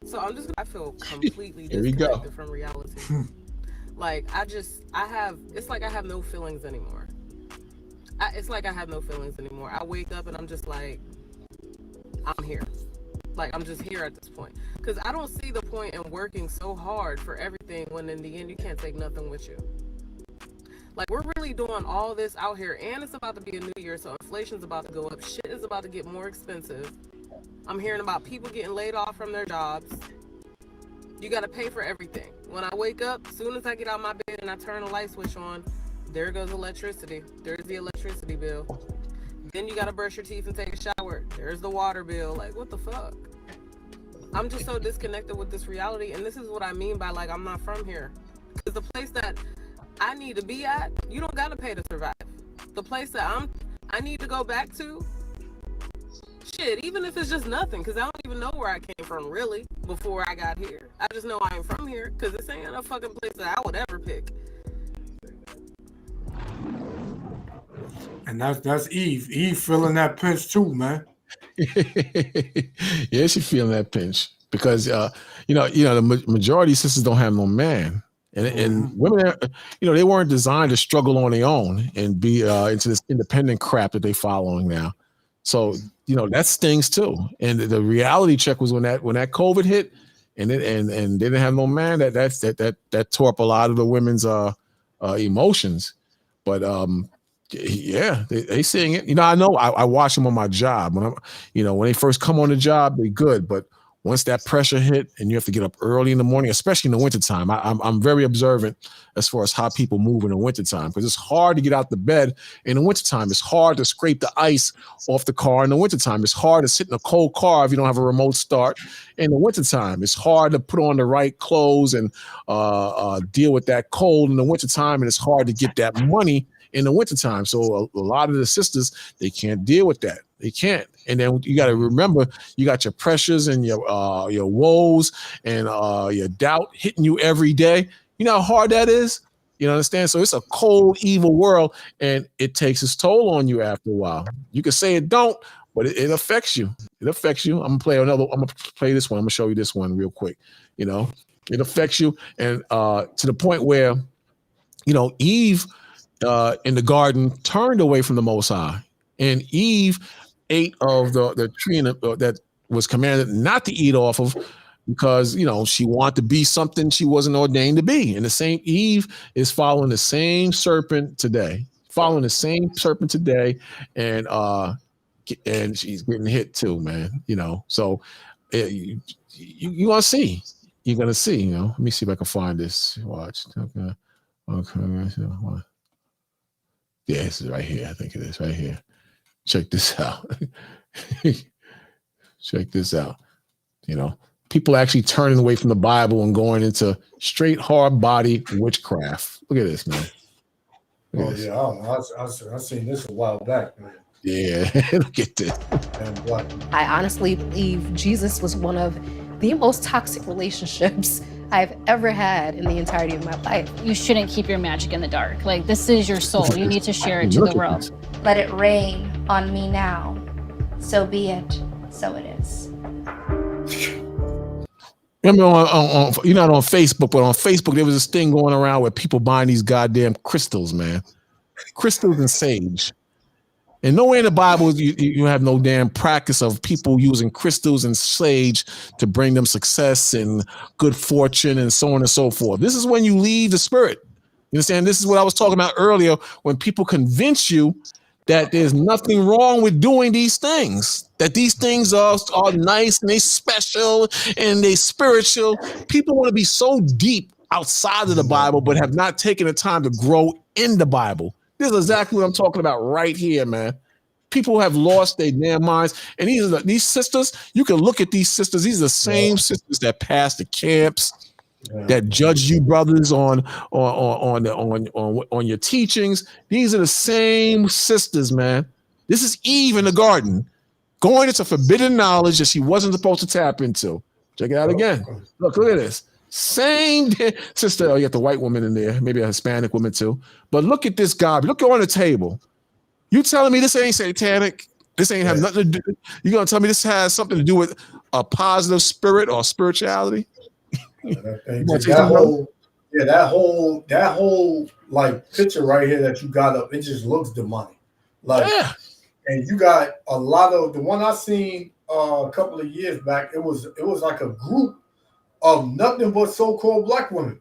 So I feel completely Here we go. disconnected from reality. Like it's like I have no feelings anymore. It's like I have no feelings anymore. I wake up and I'm just like, I'm here. Like, I'm just here at this point. Because I don't see the point in working so hard for everything when in the end you can't take nothing with you. Like, we're really doing all this out here, and it's about to be a new year, so inflation's about to go up. Shit is about to get more expensive. I'm hearing about people getting laid off from their jobs. You got to pay for everything. When I wake up, as soon as I get out of my bed and I turn the light switch on, there goes electricity. There's the electricity bill. Then you got to brush your teeth and take a shower. There's the water bill. Like, what the fuck? I'm just so disconnected with this reality, and this is what I mean by, like, I'm not from here. Because the place that I need to be at, you don't got to pay to survive. The place that I need to go back to, shit, even if it's just nothing, because I don't even know where I came from, really, before I got here. I just know I am from here, because this ain't a fucking place that I would ever pick. And that's Eve. Eve feeling that pinch too, man. Yeah, she's feeling that pinch because the majority of sisters don't have no man, and women, they weren't designed to struggle on their own and be into this independent crap that they following now. So that stings too. And the reality check was when that COVID hit, and they didn't have no man. That tore up a lot of the women's emotions, but yeah, they seeing it. I know I watch them on my job when when they first come on the job, they're good. But once that pressure hit and you have to get up early in the morning, especially in the wintertime, I'm very observant as far as how people move in the wintertime, because it's hard to get out the bed in the wintertime. It's hard to scrape the ice off the car in the wintertime. It's hard to sit in a cold car if you don't have a remote start in the wintertime. It's hard to put on the right clothes and deal with that cold in the wintertime. And it's hard to get that money in the wintertime. So a lot of the sisters, they can't deal with that. They can't. And then you got to remember, you got your pressures and your woes and your doubt hitting you every day. You know how hard that is? You understand? So it's a cold, evil world, and it takes its toll on you after a while. You can say it don't, but it affects you. It affects you. I'm gonna play this one. I'm gonna show you this one real quick. It affects you, and to the point where, Eve in the garden turned away from the Most High, and Eve ate of the tree that was commanded not to eat off of, because she wanted to be something she wasn't ordained to be. And the same Eve is following the same serpent today, and she's getting hit too, man. So you gonna see. You're gonna see. Let me see if I can find this. Watch. Okay. Yeah, this is right here. I think it is right here. Check this out. Check this out. People actually turning away from the Bible and going into straight hard body witchcraft. Look at this, man. I seen this a while back, man. Yeah, look at this. I honestly believe Jesus was one of the most toxic relationships I've ever had in the entirety of my life. You shouldn't keep your magic in the dark. Like, this is your soul. You need to share it to the world. Let it rain on me now. So be it. So it is. Remember you're not on Facebook, but on Facebook there was this thing going around where people buying these goddamn crystals, man. Crystals and sage. And nowhere in the Bible you have no damn practice of people using crystals and sage to bring them success and good fortune and so on and so forth. This is when you leave the spirit. You understand? This is what I was talking about earlier, when people convince you that there's nothing wrong with doing these things, that these things are nice and they special and they spiritual. People want to be so deep outside of the Bible, but have not taken the time to grow in the Bible. This is exactly what I'm talking about right here, man. People have lost their damn minds. And these sisters, you can look at these sisters. These are the same sisters that pass the camps, that judge you brothers on your teachings. These are the same sisters, man. This is Eve in the garden, going into forbidden knowledge that she wasn't supposed to tap into. Check it out again. Look at this. Same sister. Oh, you got the white woman in there, maybe a Hispanic woman too. But look at this garbage. Look on the table. You telling me this ain't satanic? This ain't have nothing to do. You gonna tell me this has something to do with a positive spirit or spirituality? That whole like picture right here that you got up, it just looks demonic. Like, and you got a lot of the one I seen a couple of years back. It was like a group of nothing but so-called black women,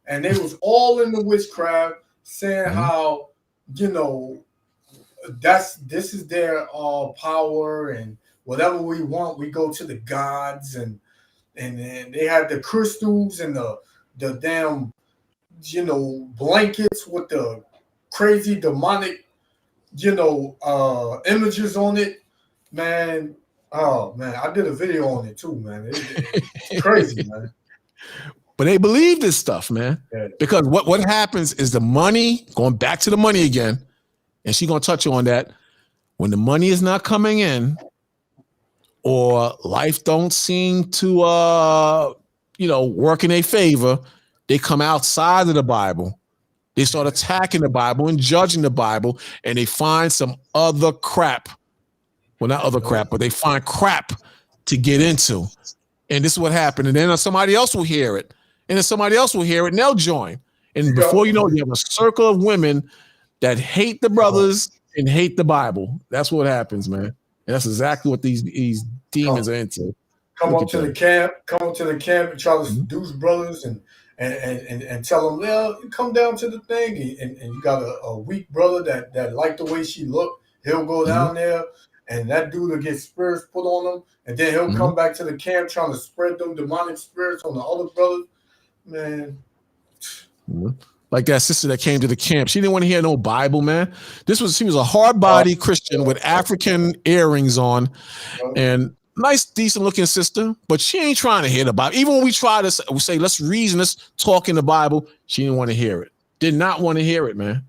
and they was all in the witchcraft, saying how, you know, this is their power, and whatever we want, we go to the gods, and then they had the crystals and the damn, you know, blankets with the crazy demonic, you know, images on it, man. Oh man, I did a video on it too, man. It's crazy, man. But they believe this stuff, man. Because what happens is the money, going back to the money again, and she's gonna touch on that. When the money is not coming in, or life don't seem to you know, work in their favor, they come outside of the Bible. They start attacking the Bible and judging the Bible, and they find some other crap. Well, not other crap, but they find crap to get into. And this is what happened. And then somebody else will hear it. And then somebody else will hear it and they'll join. And before you know it, you have a circle of women that hate the brothers and hate the Bible. That's what happens, man. And that's exactly what these demons are into. Come up to the camp and try to seduce brothers and tell them, well, come down to the thing. And you got a weak brother that like the way she looked. He'll go down there. And that dude will get spirits put on him, and then he'll come back to the camp trying to spread them demonic spirits on the other brothers. Man. Like that sister that came to the camp. She didn't want to hear no Bible, man. She was a hard-body Christian with African earrings on, and nice, decent-looking sister, but she ain't trying to hear the Bible. Even when we try to say, let's reason, let's talk in the Bible, she didn't want to hear it. Did not want to hear it, man.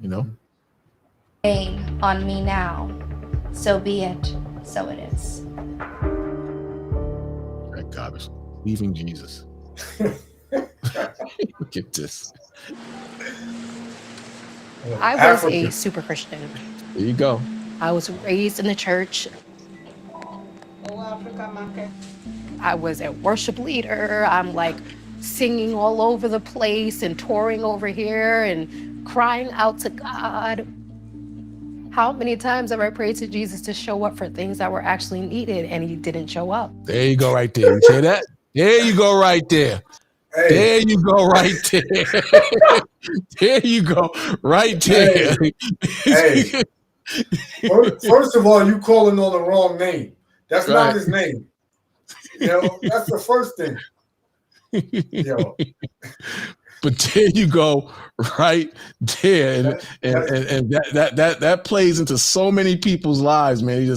You know? On me now. So be it. So it is. That garbage. Leaving Jesus. Look at this. I was a super Christian. There you go. I was raised in the church. I was a worship leader. I'm like singing all over the place and touring over here and crying out to God. How many times have I prayed to Jesus to show up for things that were actually needed and he didn't show up? There you go right there. You see that? There you go right there. Hey. There you go right there. There you go right there. Hey. First of all, you calling on the wrong name. That's not his name. You know, that's the first thing. Yo. But there you go, right there, and that plays into so many people's lives, man. They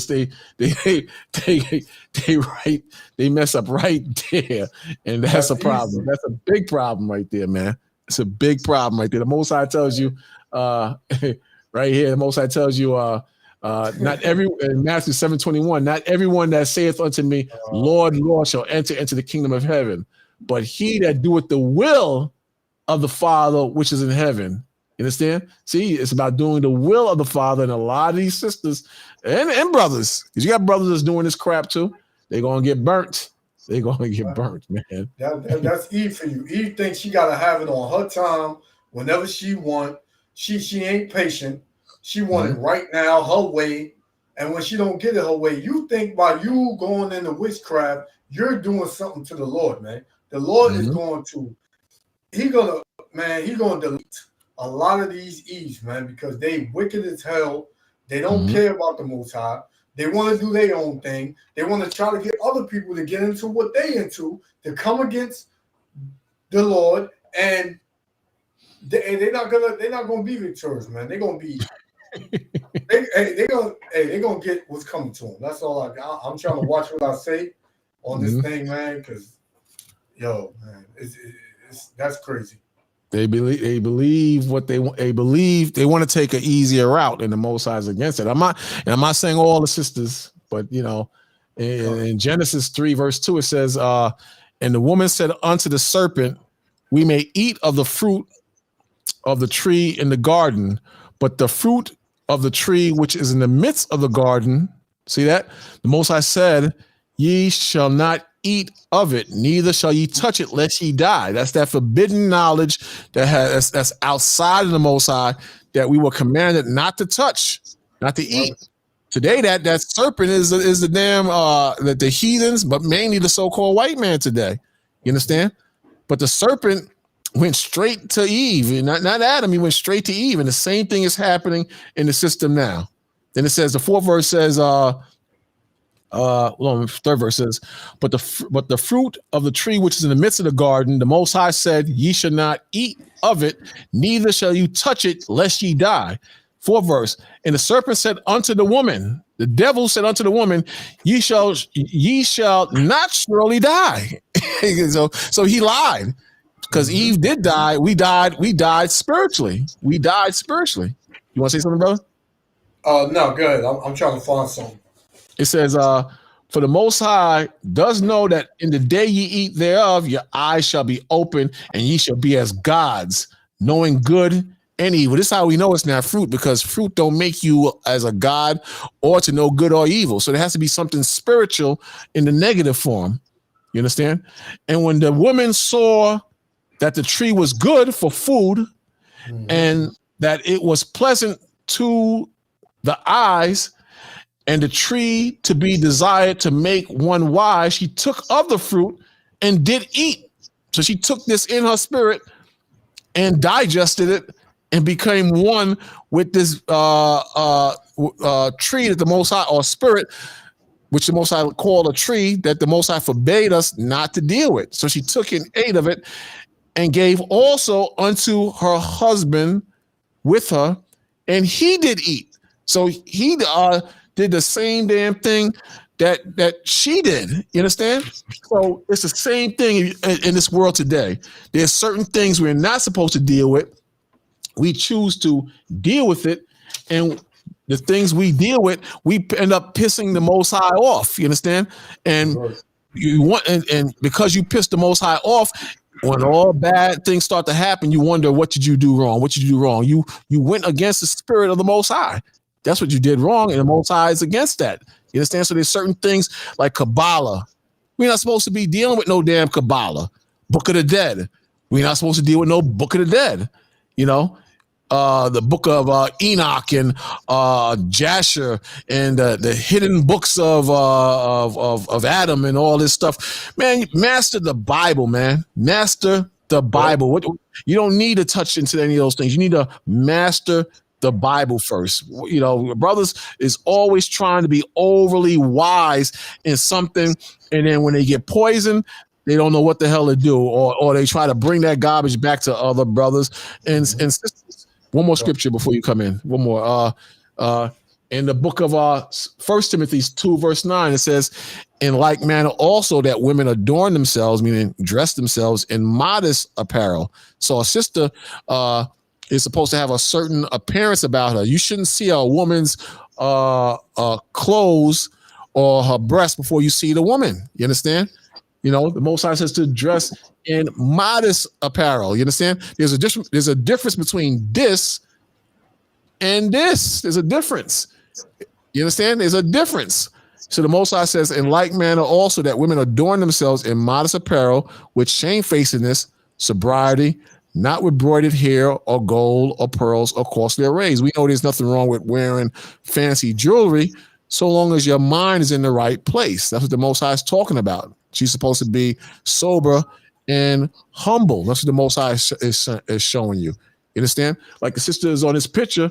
mess up right there, and that's a problem. That's a big problem right there, man. It's a big problem right there. The Most High tells you, right here. The Most High tells you, not every in Matthew 7:21. Not everyone that saith unto me, Lord, Lord, shall enter into the kingdom of heaven, but he that doeth the will of the Father which is in heaven. You understand? See, it's about doing the will of the Father, and a lot of these sisters and brothers, because you got brothers that's doing this crap too, they're gonna get burnt. They're gonna get burnt, man. That's Eve for you. Eve thinks she gotta have it on her time whenever she want. She ain't patient. She want it right now, her way. And when she don't get it her way, you think by you going into witchcraft, you're doing something to the Lord, man. The Lord is going to He's gonna delete a lot of these Eves, man, because they wicked as hell. They don't care about the Most High. They want to do their own thing. They want to try to get other people to get into what they into, to come against the Lord, and they're not gonna be victorious, man. They're gonna be they're gonna get what's coming to them. That's all I'm trying to watch what I say on this thing, man, because man, that's crazy. They believe what they want. They believe they want to take an easier route, and the Most High is against it. I'm not saying all the sisters, but in Genesis 3 verse 2 it says, and the woman said unto the serpent, we may eat of the fruit of the tree in the garden, but the fruit of the tree which is in the midst of the garden, see that? The Most High said, ye shall not eat of it, neither shall ye touch it, lest ye die. That's that forbidden knowledge that's outside of the Most High, that we were commanded not to touch, not to eat. Today, that serpent is the damn the heathens, but mainly the so-called white man today. You understand? But the serpent went straight to Eve, not Adam. He went straight to Eve, and the same thing is happening in the system now. Then it says, the fourth verse says, third verse says, but the fruit of the tree which is in the midst of the garden, the Most High said, ye shall not eat of it, neither shall you touch it, lest ye die. Fourth verse, and the serpent said unto the woman, the devil said unto the woman, ye shall not surely die. so he lied, because Eve did die. We died spiritually. You want to say something, brother? No, go ahead. I'm trying to find something. It says, for the Most High does know that in the day ye eat thereof, your eyes shall be open, and ye shall be as gods, knowing good and evil. This is how we know it's not fruit, because fruit don't make you as a god or to know good or evil. So there has to be something spiritual in the negative form. You understand? And when the woman saw that the tree was good for food, and that it was pleasant to the eyes, and the tree to be desired to make one wise, she took of the fruit and did eat. So she took this in her spirit and digested it and became one with this tree that the Most High, or spirit, which the Most High called a tree, that the Most High forbade us not to deal with. So she took and ate of it, and gave also unto her husband with her, and he did eat. So he did the same damn thing that she did. You understand? So it's the same thing in this world today. There's certain things we're not supposed to deal with. We choose to deal with it, and the things we deal with, we end up pissing the Most High off. You understand? And you want, and because you piss the Most High off, when all bad things start to happen, you wonder, what did you do wrong? What did you do wrong? You went against the spirit of the Most High. That's what you did wrong, and the Most High is against that. You understand? So there's certain things like Kabbalah. We're not supposed to be dealing with no damn Kabbalah. Book of the Dead. We're not supposed to deal with no Book of the Dead. You know, the book of Enoch and Jasher and the hidden books of Adam and all this stuff. Man, master the Bible, man. Master the Bible. You don't need to touch into any of those things. You need to master the Bible first. You know, brothers is always trying to be overly wise in something, and then when they get poisoned, they don't know what the hell to do, or they try to bring that garbage back to other brothers and sisters. One more scripture before you come in. One more. In the book of 1 Timothy 2 verse 9, it says, in like manner also that women adorn themselves, meaning dress themselves in modest apparel. So a sister is supposed to have a certain appearance about her. You shouldn't see a woman's clothes or her breast before you see the woman. You understand? You know, the Most High says to dress in modest apparel. You understand? There's a difference between this and this. There's a difference. You understand? There's a difference. So the Most High says, in like manner also that women adorn themselves in modest apparel with shamefacedness, sobriety, not with broidered hair or gold or pearls or costly arrays. We know there's nothing wrong with wearing fancy jewelry so long as your mind is in the right place. That's what the Most High is talking about. She's supposed to be sober and humble. That's what the Most High is showing you. You understand? Like the sister is on this picture.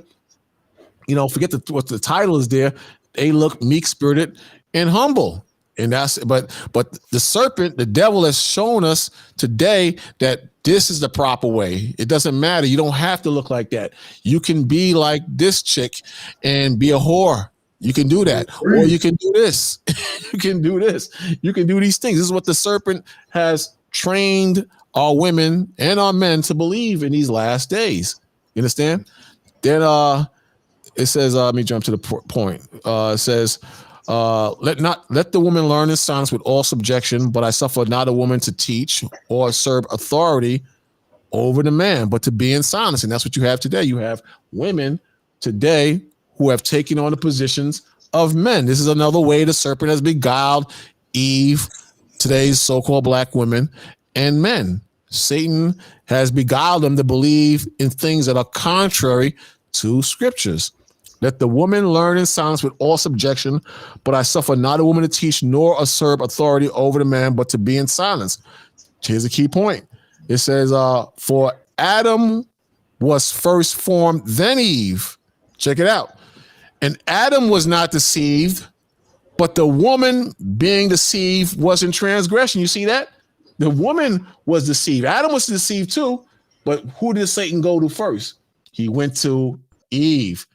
forget what the title is there. They look meek-spirited and humble. And but the serpent, the devil, has shown us today that this is the proper way. It doesn't matter. You don't have to look like that. You can be like this chick and be a whore. You can do that. Or you can do this. You can do this. You can do these things. This is what the serpent has trained our women and our men to believe in these last days. You understand? Then it says, let me jump to the point. It says, let the woman learn in silence with all subjection, but I suffer not a woman to teach or serve authority over the man, but to be in silence. And that's what you have today. You have women today who have taken on the positions of men. This is another way the serpent has beguiled Eve, today's so-called black women and men. Satan has beguiled them to believe in things that are contrary to scriptures. Let the woman learn in silence with all subjection, but I suffer not a woman to teach nor usurp authority over the man, but to be in silence. Here's a key point. It says, for Adam was first formed, then Eve. Check it out. And Adam was not deceived, but the woman being deceived was in transgression. You see that? The woman was deceived. Adam was deceived too, but who did Satan go to first? He went to Eve.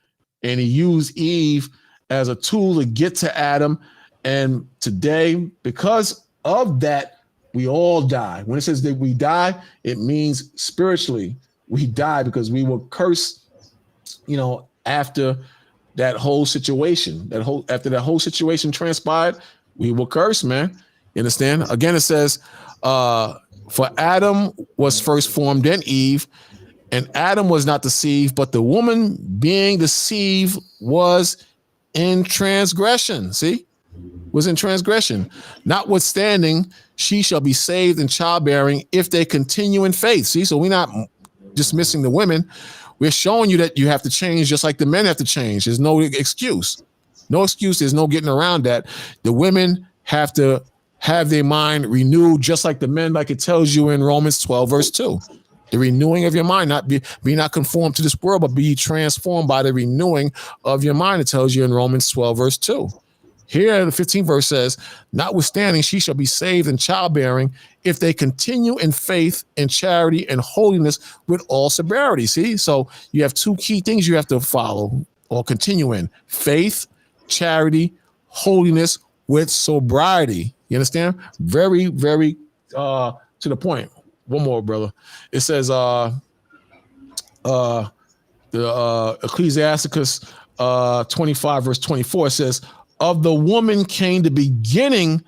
And he used Eve as a tool to get to Adam. And today, because of that, we all die. When it says that we die, it means spiritually we die because we were cursed, after that whole situation. After that whole situation transpired, we were cursed, man. You understand? Again, it says, for Adam was first formed, then Eve. And Adam was not deceived, but the woman being deceived was in transgression. See? Was in transgression. Notwithstanding, she shall be saved in childbearing if they continue in faith. See? So we're not dismissing the women. We're showing you that you have to change just like the men have to change. There's no excuse. No excuse. There's no getting around that. The women have to have their mind renewed just like the men, like it tells you in Romans 12, verse 2. The renewing of your mind, be not conformed to this world, but be transformed by the renewing of your mind. It tells you in Romans 12, verse 2. Here, the 15th verse says, notwithstanding, she shall be saved in childbearing if they continue in faith and charity and holiness with all sobriety. See, so you have two key things you have to follow or continue in: faith, charity, holiness with sobriety. You understand? Very, very to the point. One more, brother. It says the Ecclesiasticus 25 verse 24 says, of the woman came the beginning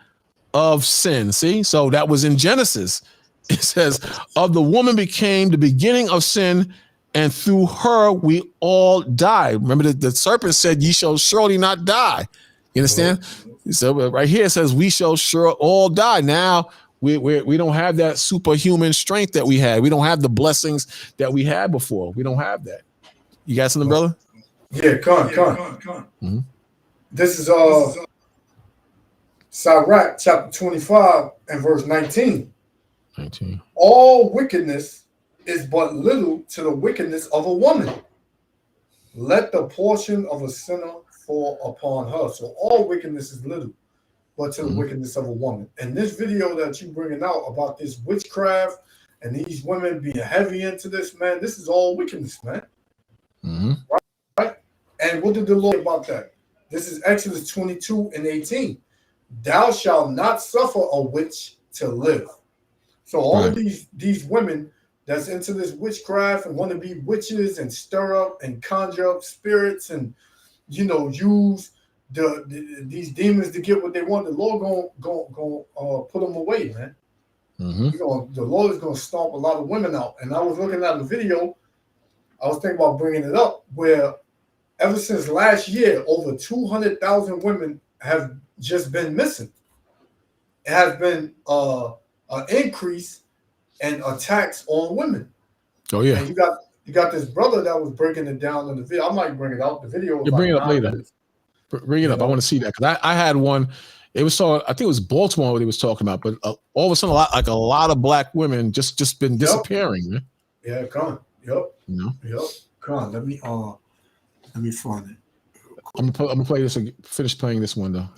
of sin. See, so that was in Genesis. It says, of the woman became the beginning of sin, and through her we all die. Remember, the serpent said, ye shall surely not die. You understand? So right here it says, we shall sure all die. Now we don't have that superhuman strength that we had. We don't have the blessings that we had before. We don't have that. You got something, brother? Yeah, come on. Mm-hmm. This is Sirach chapter 25 and verse 19. All wickedness is but little to the wickedness of a woman. Let the portion of a sinner fall upon her. So all wickedness is little, but to the wickedness of a woman. And this video that you bringing out about this witchcraft and these women being heavy into this, man, this is all wickedness, man. Right? And what did the Lord about that? This is Exodus 22 and 18. Thou shalt not suffer a witch to live. So all of these women that's into this witchcraft and want to be witches and stir up and conjure up spirits and, use these demons to get what they want, the Lord gonna put them away, man. The Lord is gonna stomp a lot of women out. And I was looking at the video. I was thinking about bringing it up where ever since last year, over 200,000 women have just been missing. It has been an increase in attacks on women. Oh yeah. And you got this brother that was breaking it down in the video. I might bring it out. The video. You bring it up later. Bring it up. I want to see that because I had one. It was I think it was Baltimore what he was talking about, but all of a sudden, a lot of black women just been disappearing. Man. Yeah, come on. Yep. Yep. Come on. Let me Let me find it. I'm gonna play this. Finish playing this one though.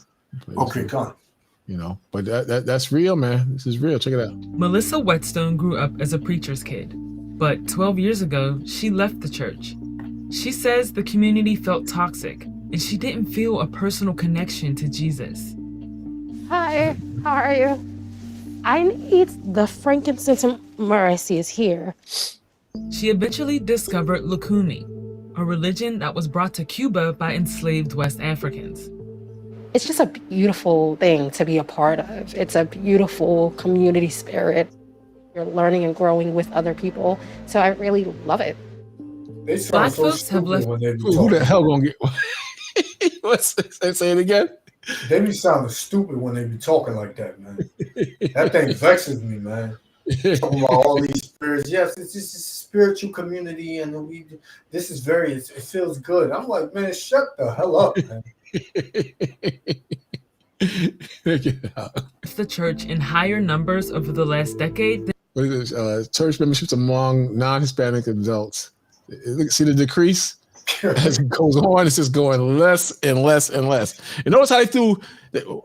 Okay, come on. You know, but that's real, man. This is real. Check it out. Melissa Whetstone grew up as a preacher's kid, but 12 years ago, she left the church. She says the community felt toxic, and she didn't feel a personal connection to Jesus. Hi, how are you? I need the frankincense and myrrh I see is here. She eventually discovered Lukumi, a religion that was brought to Cuba by enslaved West Africans. It's just a beautiful thing to be a part of. It's a beautiful community spirit. You're learning and growing with other people. So I really love it. They Black sound so folks have stupid left. when they be Who the talking. hell gonna get? Say it again. They be sounding stupid when they be talking like that, man. That thing vexes me, man. Talking about all these spirits. Yes, it's just a spiritual community, and this is it feels good. I'm like, man, shut the hell up, man. The church in higher numbers over the last decade. What is this? Church memberships among non-Hispanic adults. See the decrease as it goes on. It's just going less and less and less. And notice how they threw.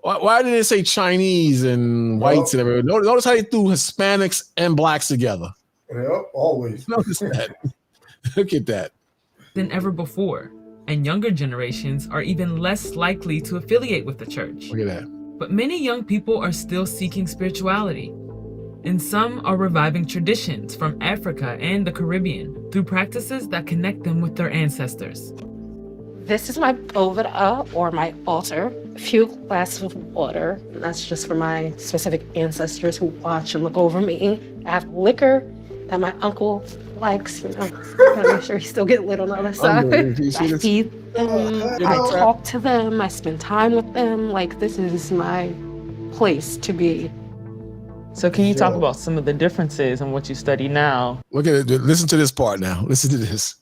Why did they say Chinese and whites and everything? Notice how they threw Hispanics and blacks together. Yep, always. Notice that. Look at that. Than ever before, and younger generations are even less likely to affiliate with the church. Look at that. But many young people are still seeking spirituality, and some are reviving traditions from Africa and the Caribbean through practices that connect them with their ancestors. This is my boveda or my altar. A few glasses of water. And that's just for my specific ancestors who watch and look over me. I have liquor that my uncle likes, gotta make sure he still get lit on the other side. I feed them, I talk to them, I spend time with them. Like, this is my place to be. So can you talk about some of the differences in what you study now? Look at it. Listen to this part now. Listen to this.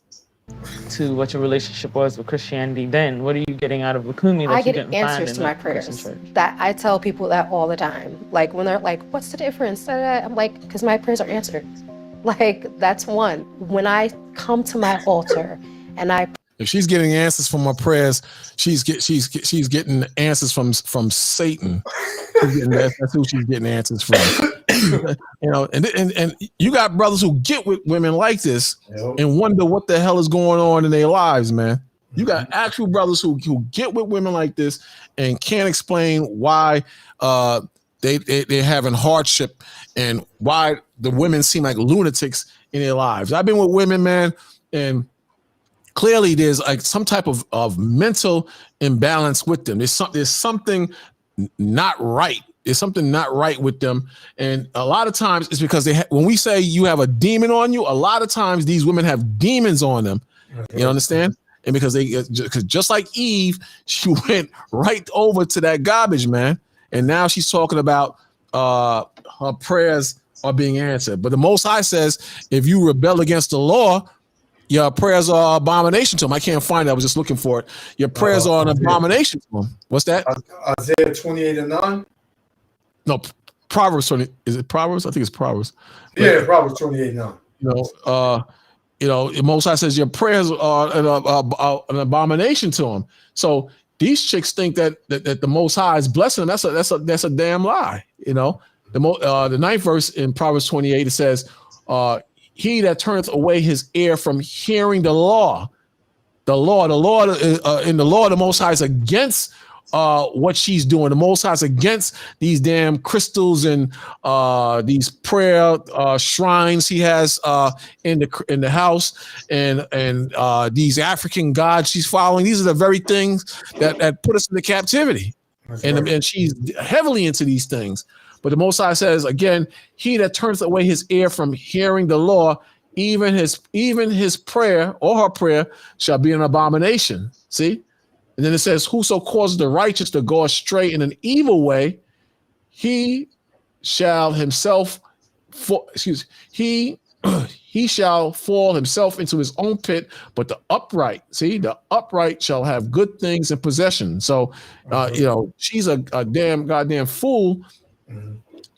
To what your relationship was with Christianity then. What are you getting out of Lukumi that I you get didn't answers find to in my the prayers. Christian church? That I tell people that all the time. Like when they're like, "What's the difference?" I'm like, "Because my prayers are answered." Like that's one. When I come to my altar, and if she's getting answers from her prayers, she's getting answers from Satan. That's who she's getting answers from. And you got brothers who get with women like this and wonder what the hell is going on in their lives, man. You got actual brothers who get with women like this and can't explain why they're having hardship and why the women seem like lunatics in their lives. I've been with women, man, and clearly there's like some type of mental imbalance with them. There's something not right. There's something not right with them. And a lot of times it's because when we say you have a demon on you, a lot of times these women have demons on them. You understand? And because just like Eve, she went right over to that garbage, man. And now she's talking about her prayers are being answered. But the Most High says, if you rebel against the law, your prayers are abomination to him. I can't find it. I was just looking for it. Your prayers are an abomination to him. What's that? Isaiah 28:9. No, Proverbs 20. Is it Proverbs? I think it's Proverbs. Yeah, Proverbs 28:9. The Most High says your prayers are an abomination to him. So these chicks think that the Most High is blessing them. That's a damn lie. The ninth verse in Proverbs 28, it says, he that turneth away his ear from hearing the Lord, the Most High is against what she's doing. The Most High is against these damn crystals and these prayer shrines he has in the house, and these African gods she's following. These are the very things that put us into captivity, and she's heavily into these things. But the Most High says again, he that turns away his ear from hearing the law, even his prayer or her prayer shall be an abomination. See? And then it says, whoso causes the righteous to go astray in an evil way, he shall himself he shall fall himself into his own pit, but the upright shall have good things in possession. So she's a damn goddamn fool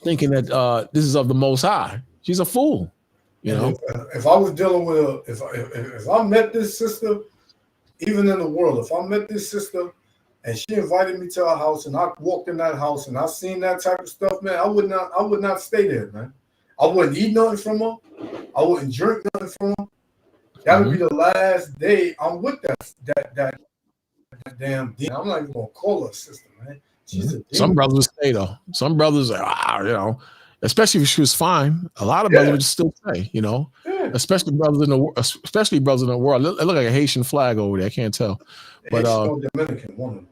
thinking that this is of the Most High. She's a fool. If I was dealing with if I met this sister even in the world, if I met this sister and she invited me to her house and I walked in that house and I seen that type of stuff, man, I would not stay there, man. I wouldn't eat nothing from her. I wouldn't drink nothing from her. That would be the last day I'm with that damn demon. I'm not even gonna call her sister, man. She's a demon. Some brothers would stay though. Some brothers, especially if she was fine. A lot of brothers would still stay, especially brothers in the world. It look like a Haitian flag over there. I can't tell, but Dominican woman.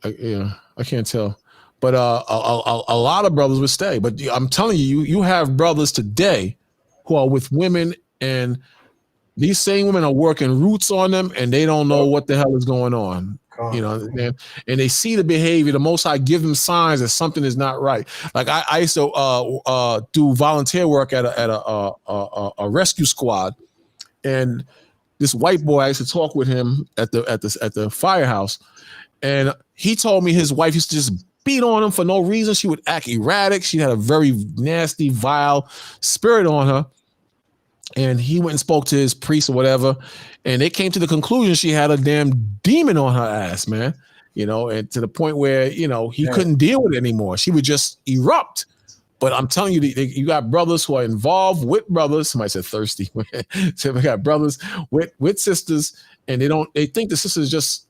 I can't tell. But a lot of brothers would stay. But I'm telling you, you have brothers today who are with women, and these same women are working roots on them, and they don't know what the hell is going on. And they see the behavior. The Most High give them signs that something is not right. Like I used to do volunteer work at a rescue squad, and this white boy, I used to talk with him at the firehouse, and he told me his wife used to just beat on him for no reason. She would act erratic. She had a very nasty, vile spirit on her. And he went and spoke to his priest or whatever, and they came to the conclusion she had a damn demon on her ass, man. And to the point where he couldn't deal with it anymore. She would just erupt. But I'm telling you, you got brothers who are involved with brothers. Somebody said thirsty. So we got brothers with sisters, and they think the sisters just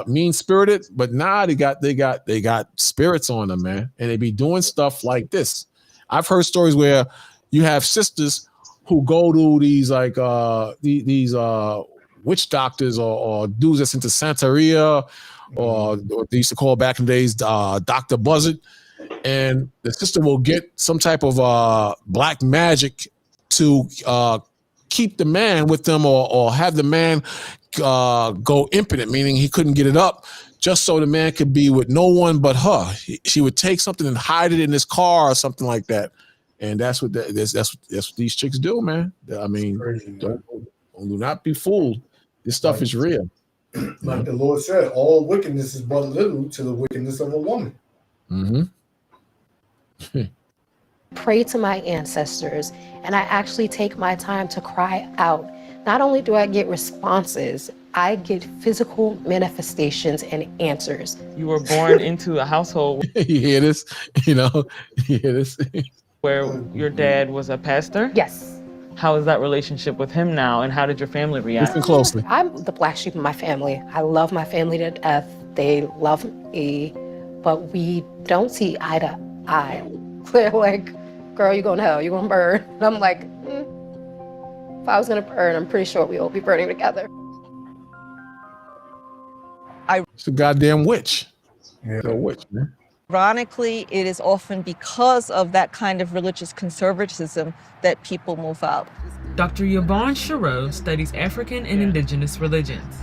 mean spirited, but nah, they got spirits on them, man, and they be doing stuff like this. I've heard stories where you have sisters who go to these these witch doctors or dudes that's into Santeria, or they used to call back in the days Dr. Buzzard, and the sister will get some type of black magic to keep the man with them, or have the man go impotent, meaning he couldn't get it up, just so the man could be with no one but her. She would take something and hide it in his car or something like that. And that's what that's what these chicks do, man. I mean, do not be fooled. This stuff is real. Like the Lord said, all wickedness is but little to the wickedness of a woman. Pray to my ancestors, and I actually take my time to cry out. Not only do I get responses, I get physical manifestations and answers. You were born into a household. You hear this? You hear this? Where your dad was a pastor? Yes. How is that relationship with him now, and how did your family react? Listen closely. I'm the black sheep of my family. I love my family to death. They love me, but we don't see eye to eye. They're like, girl, you're going to hell, you're going to burn. And I'm like, if I was going to burn, I'm pretty sure we'll be burning together. It's a goddamn witch. It's a witch, man. Ironically, it is often because of that kind of religious conservatism that people move out. Dr. Yvonne Chareau studies African and indigenous religions.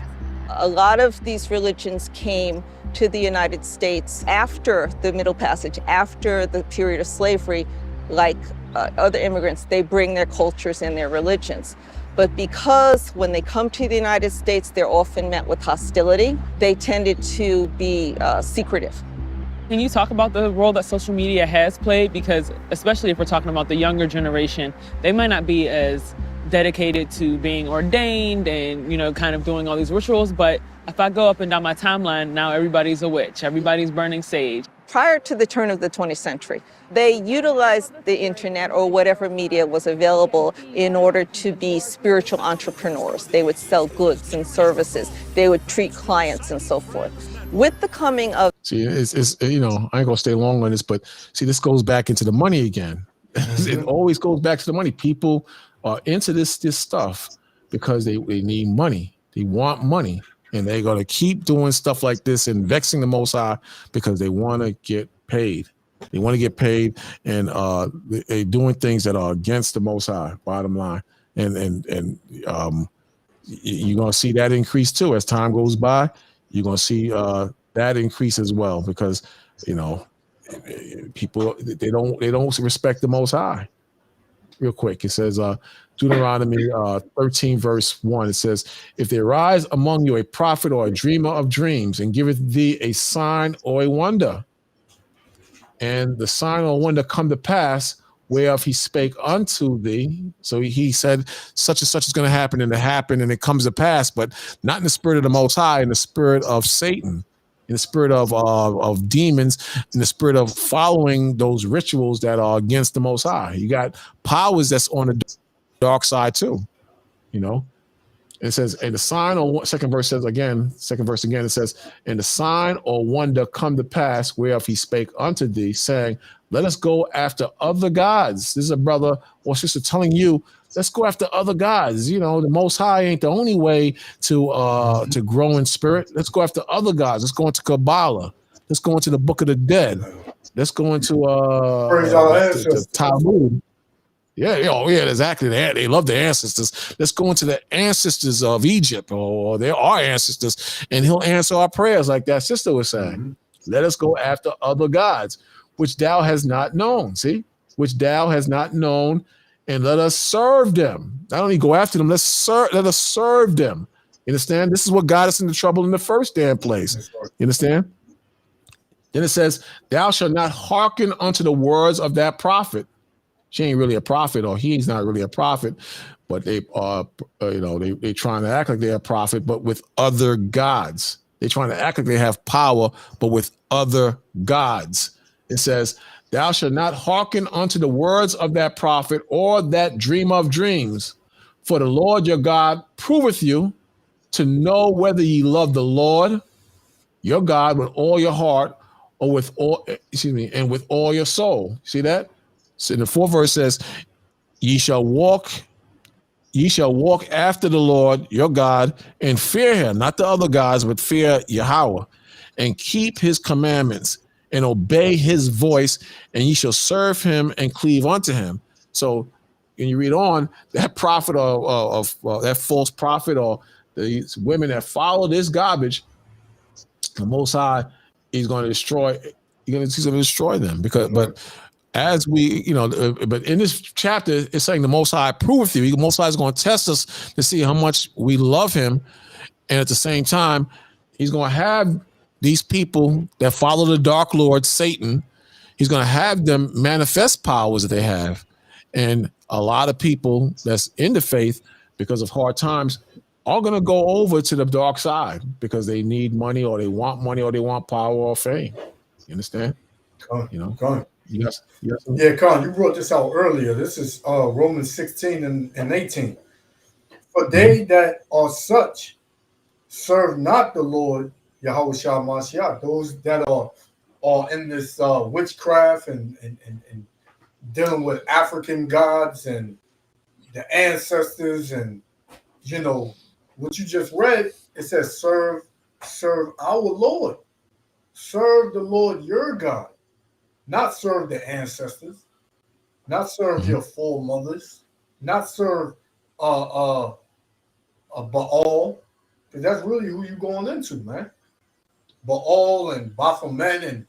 A lot of these religions came to the United States after the Middle Passage, after the period of slavery. Like other immigrants, they bring their cultures and their religions. But because when they come to the United States, they're often met with hostility, they tended to be secretive. Can you talk about the role that social media has played? Because especially if we're talking about the younger generation, they might not be as dedicated to being ordained and, kind of doing all these rituals. But if I go up and down my timeline, now everybody's a witch. Everybody's burning sage. Prior to the turn of the 20th century, they utilized the internet or whatever media was available in order to be spiritual entrepreneurs. They would sell goods and services. They would treat clients and so forth. With the coming of... See, it's I ain't going to stay long on this, but see, this goes back into the money again. It always goes back to the money. People are into this stuff because they need money. They want money. And they're going to keep doing stuff like this and vexing the Most High because they want to get paid. They want to get paid, and they're doing things that are against the Most High, bottom line. And you're going to see that increase too. As time goes by, you're going to see that increase as well because, people, they don't respect the Most High. Real quick, it says, Deuteronomy 13, verse 1, it says, if there arise among you a prophet or a dreamer of dreams and giveth thee a sign or a wonder, and the sign or wonder come to pass, whereof he spake unto thee. So he said such and such is going to happen, and it happened, and it comes to pass, but not in the spirit of the Most High, in the spirit of Satan, in the spirit of demons, in the spirit of following those rituals that are against the Most High. You got powers that's on the dark side too, you know. It says, and the sign or second verse again, it says, and the sign or wonder come to pass whereof he spake unto thee, saying, let us go after other gods. This is a brother or sister telling you, let's go after other gods. You know, the Most High ain't the only way to grow in spirit. Let's go after other gods. Let's go into Kabbalah. Let's go into the Book of the Dead. Let's go into the Talmud. Yeah, exactly. They love the ancestors. Let's go into the ancestors of Egypt, or there are ancestors, and he'll answer our prayers, like that sister was saying. Let us go after other gods, which thou hast not known. See, which thou hast not known, and let us serve them. Not only go after them, let us serve them. You understand? This is what got us into trouble in the first damn place. You understand? Then it says, thou shalt not hearken unto the words of that prophet. She ain't really a prophet, or he's not really a prophet, but they are, they trying to act like they're a prophet, but with other gods. They're trying to act like they have power, but with other gods. It says, thou shalt not hearken unto the words of that prophet or that dream of dreams, for the Lord your God proveth you to know whether ye love the Lord your God with all your heart, or with all, and with all your soul. See that? So the fourth verse says, ye shall walk after the Lord your God and fear him, not the other gods, but fear Yahweh, and keep his commandments and obey his voice, and ye shall serve him and cleave unto him. So when you read on, that prophet of that false prophet, or these women that follow this garbage, the Most High, he's going to destroy them, but as we, but in this chapter, it's saying the Most High approveth you. The Most High is going to test us to see how much we love him. And at the same time, he's going to have these people that follow the dark lord, Satan, he's going to have them manifest powers that they have. And a lot of people that's in the faith, because of hard times, are going to go over to the dark side because they need money, or they want power or fame. You understand? Yes. Yeah, Con, you brought this out earlier. This is Romans 16 and 18. For they that are such serve not the Lord Yahweh Shah Mashiach. Those that are in this witchcraft and dealing with African gods and the ancestors, and what you just read, it says serve our Lord. Serve the Lord your God. Not serve the ancestors, not serve your foremothers, not serve a Baal, because that's really who you're going into, man. Baal and Baphomet, and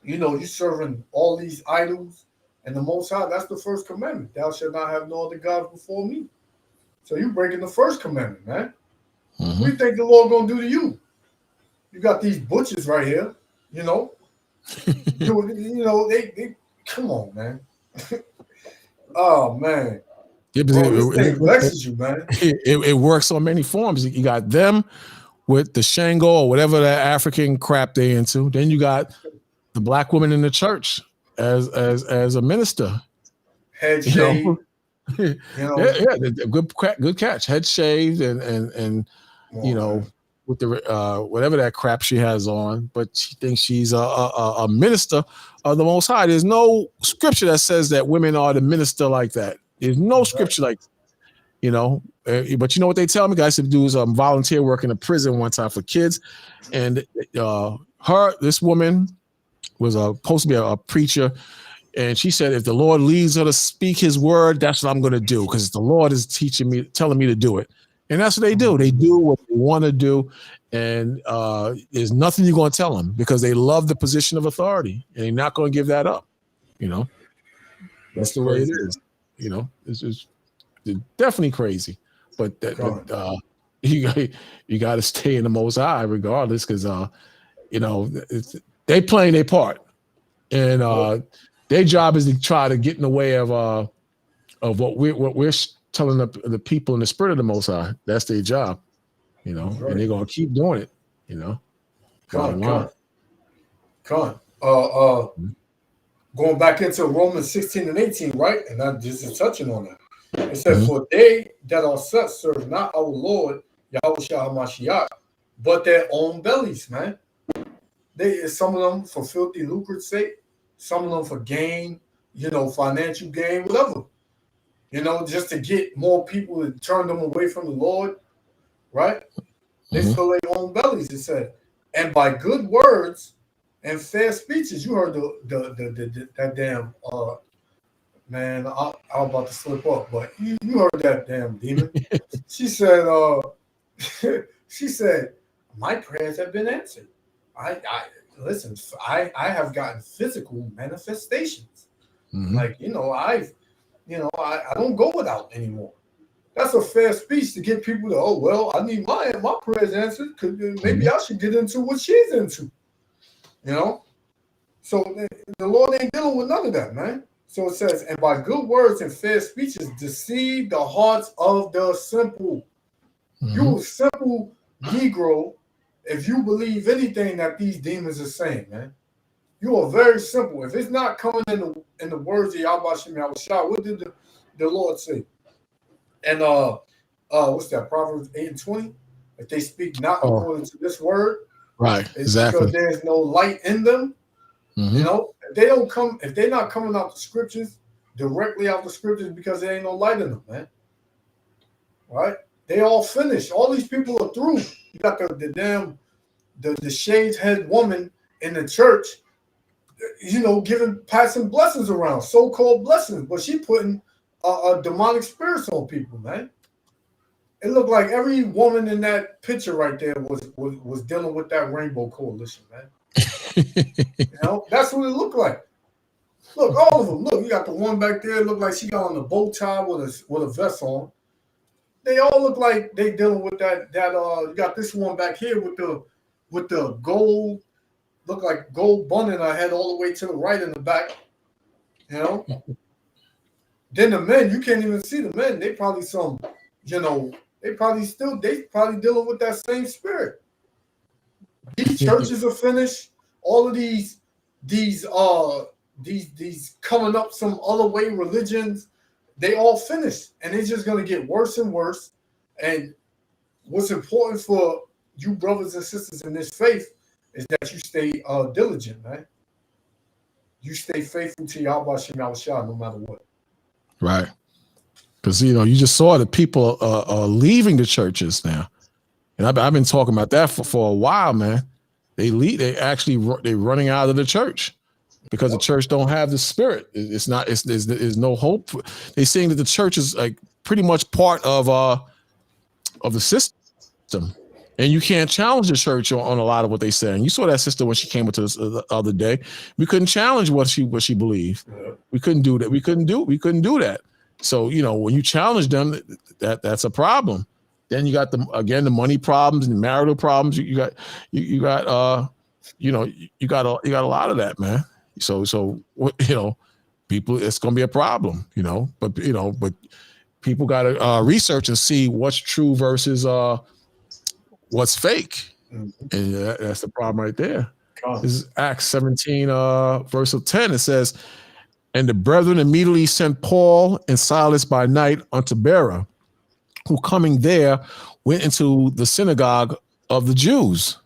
you're serving all these idols, and the Most High, that's the first commandment. Thou shalt not have no other gods before me. So you're breaking the first commandment, man. What do you think the Lord gonna do to you? You got these butchers right here, they come on, man. Oh man. Yeah, it blesses you, man. It works on many forms. You got them with the Shango or whatever that African crap they into. Then you got the black woman in the church as a minister. Head shaved. Good catch. Head shaved and with the whatever that crap she has on, but she thinks she's a minister of the Most High. There's no scripture that says that women are the minister like that. There's no scripture like, but you know what they tell me? Guys to do is volunteer work in a prison one time for kids, and this woman was supposed to be a preacher, and she said if the Lord leads her to speak His word, that's what I'm going to do, because the Lord is telling me to do it. And that's what they do. They do what they want to do. And there's nothing you're going to tell them, because they love the position of authority, and they're not going to give that up. That's the way it is. It's definitely crazy. But you got to stay in the Most High regardless, because they playing their part. And Their job is to try to get in the way of what we're telling the people in the spirit of the Most High. That's their job, you know, Right. and they're gonna keep doing it, you know. Con. Going back into Romans 16 and 18, right? And that just is touching on that. It says, for they that are such serve not our Lord, Yahushua HaMashiach, but their own bellies, man. Some of them for filthy lucre's sake, some of them for gain, you know, financial gain, whatever. You know, just to get more people to turn them away from the Lord, right? They fill their own bellies, it said. And by good words and fair speeches, you heard that damn man, I was about to slip up, but you heard that damn demon. She said, my prayers have been answered. I listen, I have gotten physical manifestations. Like, you know, I don't go without anymore. That's a fair speech to get people to, oh, well, I need my prayers answered because maybe I should get into what she's into. You know? So the Lord ain't dealing with none of that, man. So it says, and by good words and fair speeches, deceive the hearts of the simple. You simple Negro, if you believe anything that these demons are saying, man, you are very simple. If it's not coming in the words of Yahweh Shem Yahushua, what did the Lord say? And what's that? Proverbs 8 and 20. If they speak not according to this word, right? It's Exactly. because there's no light in them. You know, if they're not coming out the scriptures directly out the scriptures, because there ain't no light in them, man. Right? They all finished. All these people are through. You got the shaved head woman in the church, you know, passing blessings around, so-called blessings, but she putting demonic spirits on people, man. It looked like every woman in that picture right there was dealing with that rainbow coalition, man. You know, that's what it looked like. Look, all of them. Look, you got the one back there. Look like she got on a bow tie with a vest on. They all look like they dealing with that. You got this one back here with the gold, look like gold bun in her head all the way to the right in the back. You know. Then the men, you can't even see the men. They probably they probably dealing with that same spirit. These churches are finished. All of these coming up some other way religions, they all finished, and it's just gonna get worse and worse. And what's important for you brothers and sisters in this faith is that you stay diligent, man. You stay faithful to Yahweh Shem Yahushua no matter what. Right. Because, you know, you just saw that people are leaving the churches now. And I've been talking about that for a while, man. They're running out of the church because the church don't have the spirit. There's no hope. They're saying that the church is like pretty much part of the system. And you can't challenge the church on a lot of what they say. And you saw that sister when she came into this the other day. We couldn't challenge what she believed. We couldn't do that. We couldn't do that. So, you know, when you challenge them, that's a problem. Then you got the money problems and the marital problems. You got a lot of that, man. So you know, people, it's gonna be a problem, you know. But people got to research and see what's true versus what's fake, and that's the problem right there. This is Acts 17, verse 10. It says, "And the brethren immediately sent Paul and Silas by night unto Berea, who coming there went into the synagogue of the Jews."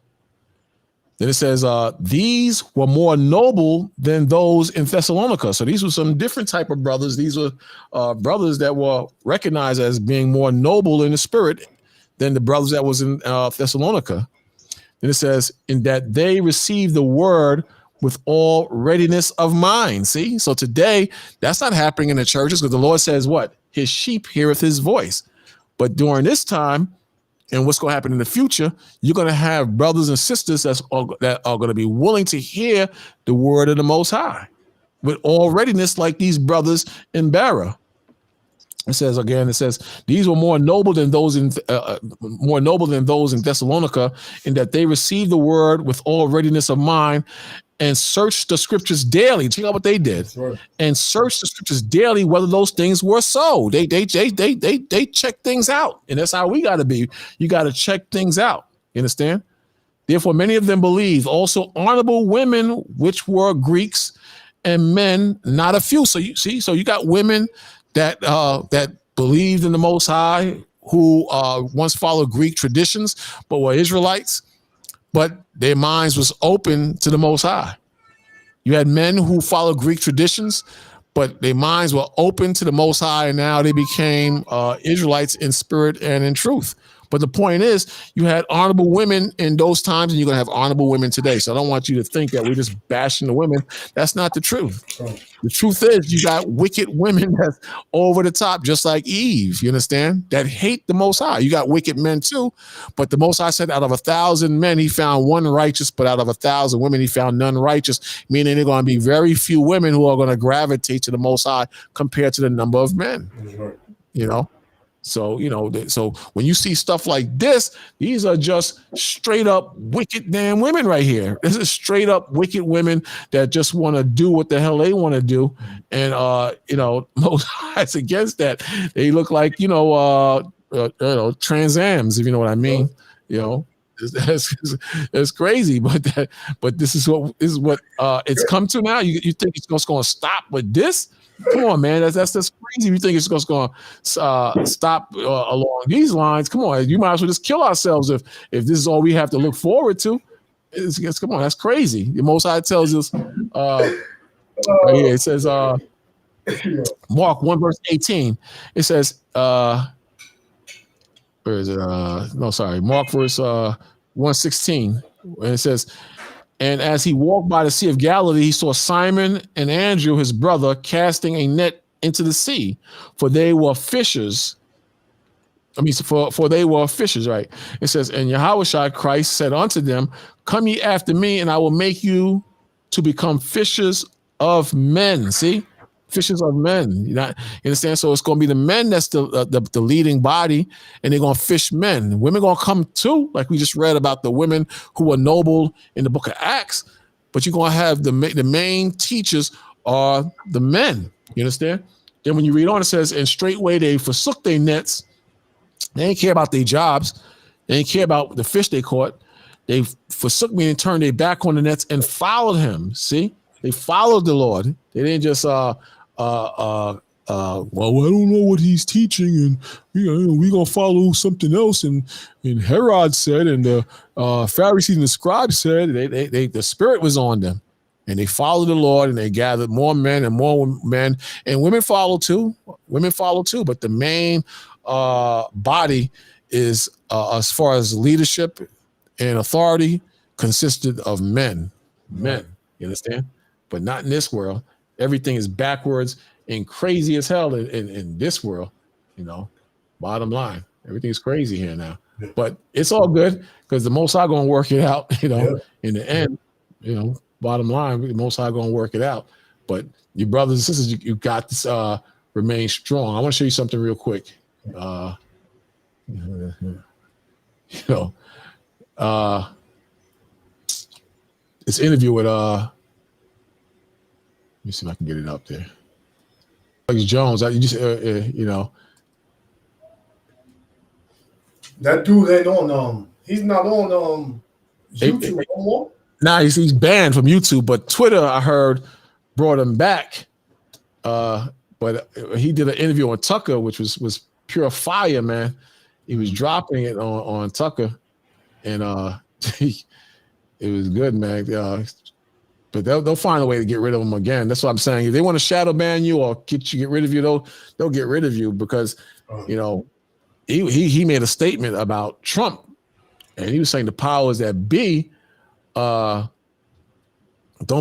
Then it says, "These were more noble than those in Thessalonica." So these were some different type of brothers. These were brothers that were recognized as being more noble in the spirit than the brothers that was in Thessalonica. Then it says, "In that they received the word with all readiness of mind." See, so today that's not happening in the churches because the Lord says what? His sheep heareth his voice. But during this time, and what's going to happen in the future, you're going to have brothers and sisters that are going to be willing to hear the word of the Most High with all readiness, like these brothers in Berea. It says, "These were more noble than those in Thessalonica, in that they received the word with all readiness of mind, and searched the scriptures daily. Check out what they did, and searched the scriptures daily whether those things were so. They check things out, and that's how we got to be. You got to check things out. You understand? Therefore, many of them believed. Also, honorable women, which were Greeks, and men, not a few. So you see, so you got women that that believed in the Most High, who once followed Greek traditions, but were Israelites. But their minds was open to the Most High. You had men who followed Greek traditions, but their minds were open to the Most High, and now they became Israelites in spirit and in truth. But the point is, you had honorable women in those times, and you're going to have honorable women today. So I don't want you to think that we're just bashing the women. That's not the truth. The truth is, you got wicked women that's over the top, just like Eve, you understand, that hate the Most High. You got wicked men too, but the Most High said out of 1,000 men, he found one righteous, but out of 1,000 women, he found none righteous, meaning there are going to be very few women who are going to gravitate to the Most High compared to the number of men, you know? So, you know, so when you see stuff like this, these are just straight up wicked damn women right here. This is straight up wicked women that just want to do what the hell they want to do. And, you know, Most High's against that. They look like, you know, Trans Ams, if you know what I mean, you know. It's crazy, but this is what it's come to now. You think it's just going to stop with this? Come on, man, that's crazy. You think it's just going to stop along these lines? Come on, you might as well just kill ourselves if this is all we have to look forward to. Come on, that's crazy. The Most High tells us right here. It says Mark 1 verse 18. It says where is it? No, sorry, Mark verse 1:16, and it says, and as he walked by the Sea of Galilee, he saw Simon and Andrew, his brother, casting a net into the sea, for they were fishers. I mean, for they were fishers, right? It says, and Yahushua Christ said unto them, come ye after me, and I will make you to become fishers of men. See? Fishers of men. You understand? So it's going to be the men that's the leading body, and they're going to fish men. Women going to come too, like we just read about the women who were noble in the book of Acts. But you're going to have the main teachers are the men. You understand? Then when you read on, it says, and straightway they forsook their nets. They didn't care about their jobs. They didn't care about the fish they caught. They forsook me and turned their back on the nets and followed him. See? They followed the Lord. They didn't just well, I don't know what he's teaching, and we're gonna follow something else. And Herod said, and the Pharisees and the scribes said, the spirit was on them, and they followed the Lord, and they gathered more men, and women follow too. Women follow too, but the main body is, as far as leadership and authority, consisted of men. Men, you understand? But not in this world. Everything is backwards and crazy as hell in this world, you know. Bottom line, everything's crazy here now. But it's all good because the Most High gonna work it out, you know. In the end, you know, bottom line, the Most High gonna work it out. But your brothers and sisters, you got to remain strong. I want to show you something real quick. You know, this interview with let me see if I can get it up there. Alex Jones, you just you know, that dude ain't on he's not on YouTube no more. Nah, he's banned from YouTube, but Twitter I heard brought him back. But he did an interview on Tucker, which was pure fire, man. He was dropping it on Tucker, and it was good, man. But they'll find a way to get rid of him again. That's what I'm saying. If they want to shadow ban you or get rid of you, they'll get rid of you because, you know, he made a statement about Trump, and he was saying the powers that be, don't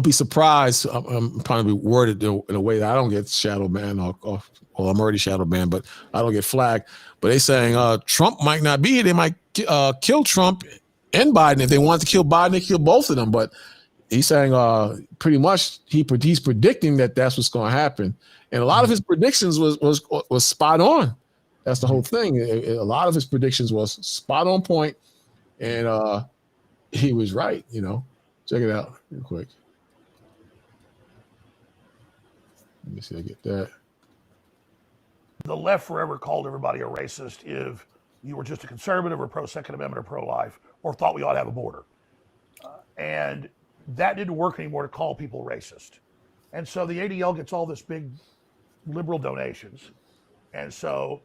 be surprised. I'm trying to be worded in a way that I don't get shadow banned or I'm already shadow banned, but I don't get flagged. But they saying Trump might not be here. They might kill Trump and Biden. If they want to kill Biden, they kill both of them. But he's saying pretty much he's predicting that that's what's going to happen, and a lot of his predictions was spot on. That's the whole thing. A lot of his predictions was spot on point, and he was right. You know, check it out real quick. me see. I get that. The left forever called everybody a racist if you were just a conservative or pro-Second Amendment or pro-life or thought we ought to have a border. And that didn't work anymore to call people racist. And so the ADL gets all this big liberal donations. And so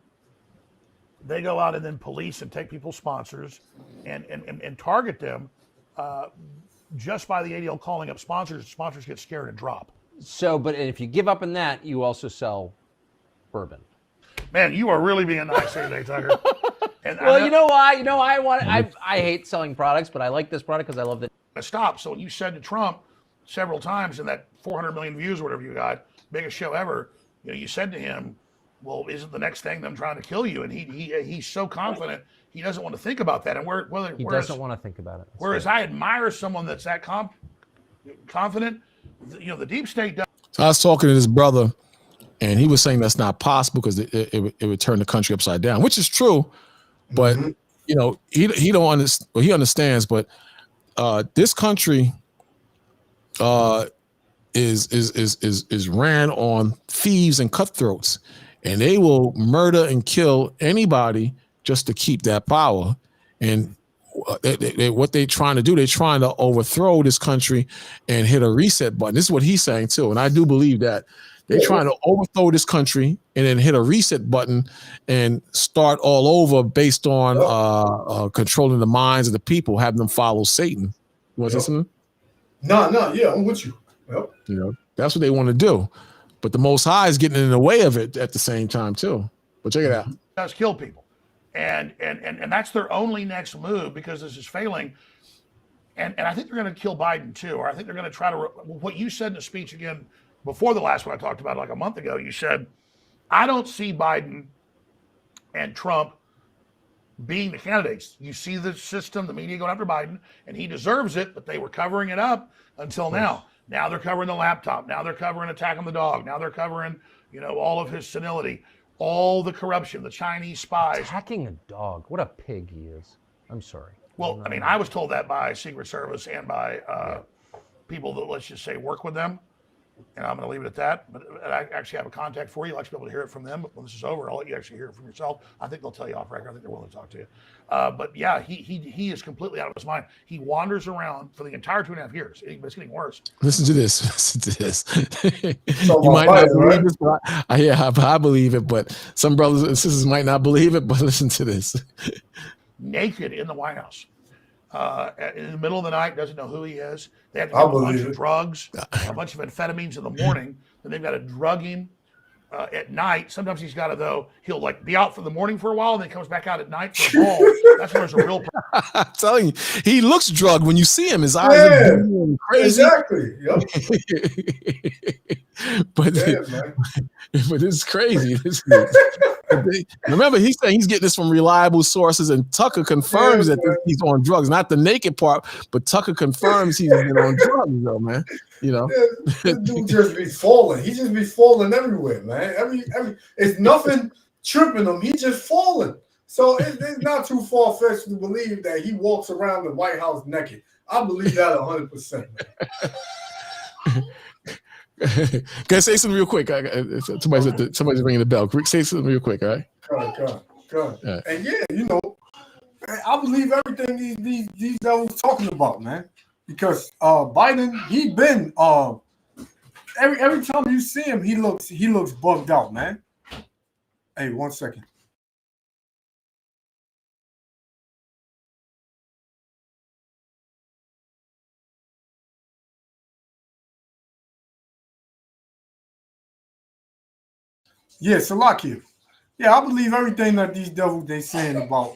they go out and then police and take people's sponsors and target them just by the ADL calling up sponsors. Sponsors get scared and drop. So, but if you give up on that, you also sell bourbon. Man, you are really being nice today, Tucker. And Well, you know why? You know, I hate selling products, but I like this product because I love the. Stop. So when you said to Trump several times in that 400 million views or whatever you got, biggest show ever, you said to him, well, isn't the next thing them trying to kill you? And he's so confident he doesn't want to think about that. And He doesn't want to think about it. Whereas I admire someone that's that confident. The deep state does. So I was talking to his brother, and he was saying that's not possible because it would turn the country upside down, which is true. But he don't understand. Well, he understands, but this country is ran on thieves and cutthroats, and they will murder and kill anybody just to keep that power. And what they're trying to do, they're trying to overthrow this country and hit a reset button. This is what he's saying too, and I do believe that they're trying to overthrow this country and then hit a reset button and start all over based on controlling the minds of the people, having them follow Satan. You want to say something? No, yeah, I'm with you. Yep. That's what they want to do, but the Most High is getting in the way of it at the same time too. But check it out. Does kill people, and that's their only next move because this is failing. And I think they're going to kill Biden too, or I think they're going to try to. What you said in the speech again before the last one I talked about like a month ago, you said, I don't see Biden and Trump being the candidates. You see the system, the media going after Biden, and he deserves it, but they were covering it up until now. Now they're covering the laptop. Now they're covering attacking the dog. Now they're covering, all of his senility, all the corruption, the Chinese spies. Attacking a dog. What a pig he is. I'm sorry. Well, I was told that by Secret Service and by people that, let's just say, work with them. And I'm going to leave it at that. But I actually have a contact for you. I'd like to be able to hear it from them. But when this is over, I'll let you actually hear it from yourself. I think they'll tell you off record. I think they're willing to talk to you. But yeah, he is completely out of his mind. He wanders around for the entire 2.5 years. It's getting worse. Listen to this. Listen to this. You might not believe this, but I believe it. But some brothers and sisters might not believe it. But listen to this. Naked in the White House. In the middle of the night, doesn't know who he is. They have to give him a bunch of drugs, a bunch of amphetamines in the morning. Then they've got to drug him at night. Sometimes he's got to, though, he'll like be out for the morning for a while, and then comes back out at night for a ball. That's when there's a real problem. I'm telling you, he looks drugged when you see him. His eyes are crazy. Exactly. Yep. But it's crazy. Remember, he's saying he's getting this from reliable sources, and Tucker confirms that he's on drugs. Not the naked part, but Tucker confirms he's been on drugs, though, man. This dude just be falling. He just be falling everywhere, man. It's nothing tripping him. He just falling. So it's not too far-fetched to believe that he walks around the White House naked. I believe that 100%. Can I say something real quick? Somebody's ringing the bell. Say something real quick, all right? Come. And yeah, I believe everything these devils talking about, man. Because Biden, he been every time you see him, he looks bugged out, man. Hey, 1 second. Yeah, Salakia. Yeah, I believe everything that these devils they saying about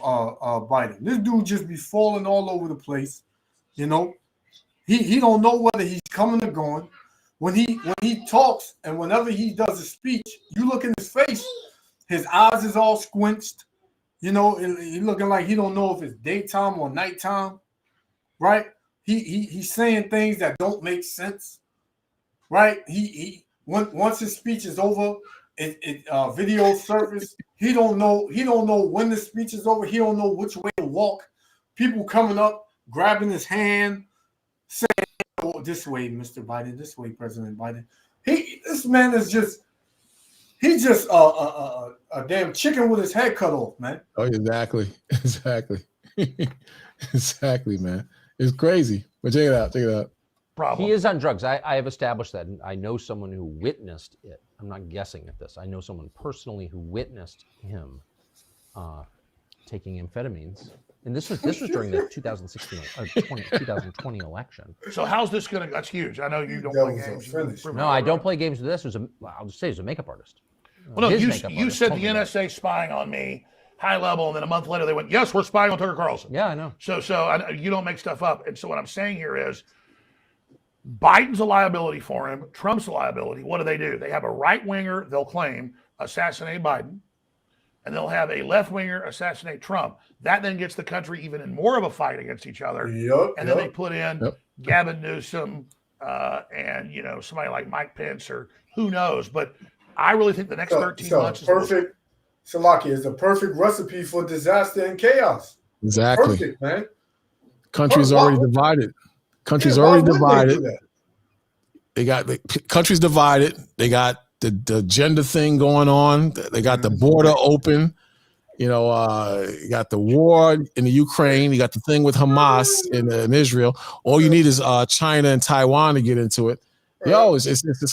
Biden. This dude just be falling all over the place. He don't know whether he's coming or going. When he talks and whenever he does a speech, you look in his face, his eyes is all squinched. He looking like he don't know if it's daytime or nighttime, right? He's saying things that don't make sense, right? Once his speech is over, video surface. He don't know when the speech is over. He don't know which way to walk. People coming up, grabbing his hand, saying, "Oh, this way, Mr. Biden. This way, President Biden." This man is just He's just a damn chicken with his head cut off, man. Oh, exactly. Exactly, man. It's crazy. But check it out. Check it out. Problem. He is on drugs. I have established that. And I know someone who witnessed it. I'm not guessing at this. I know someone personally who witnessed him taking amphetamines. And this was during the 2020 election. So how's this going to? That's huge. I know you don't play games. No, I don't play games with this. I'll just say he's a makeup artist. Well, no, His you makeup artist said told the me that. NSA spying on me, high level, and then a month later they went, yes, we're spying on Tucker Carlson. Yeah, I know. So you don't make stuff up. And so what I'm saying here is Biden's a liability for him. Trump's a liability. What do? They have a right winger, they'll claim, assassinate Biden, and they'll have a left winger assassinate Trump. That then gets the country even in more of a fight against each other. And then they put in Gavin Newsom and somebody like Mike Pence or who knows. But I really think the next 13 months is perfect. Salaki is a perfect recipe for disaster and chaos. Exactly. Perfect, man. Country's already divided. Country's already divided. They got the country's divided. They got the gender thing going on. They got the border open. You got the war in the Ukraine. You got the thing with Hamas in Israel. All you need is China and Taiwan to get into it. It's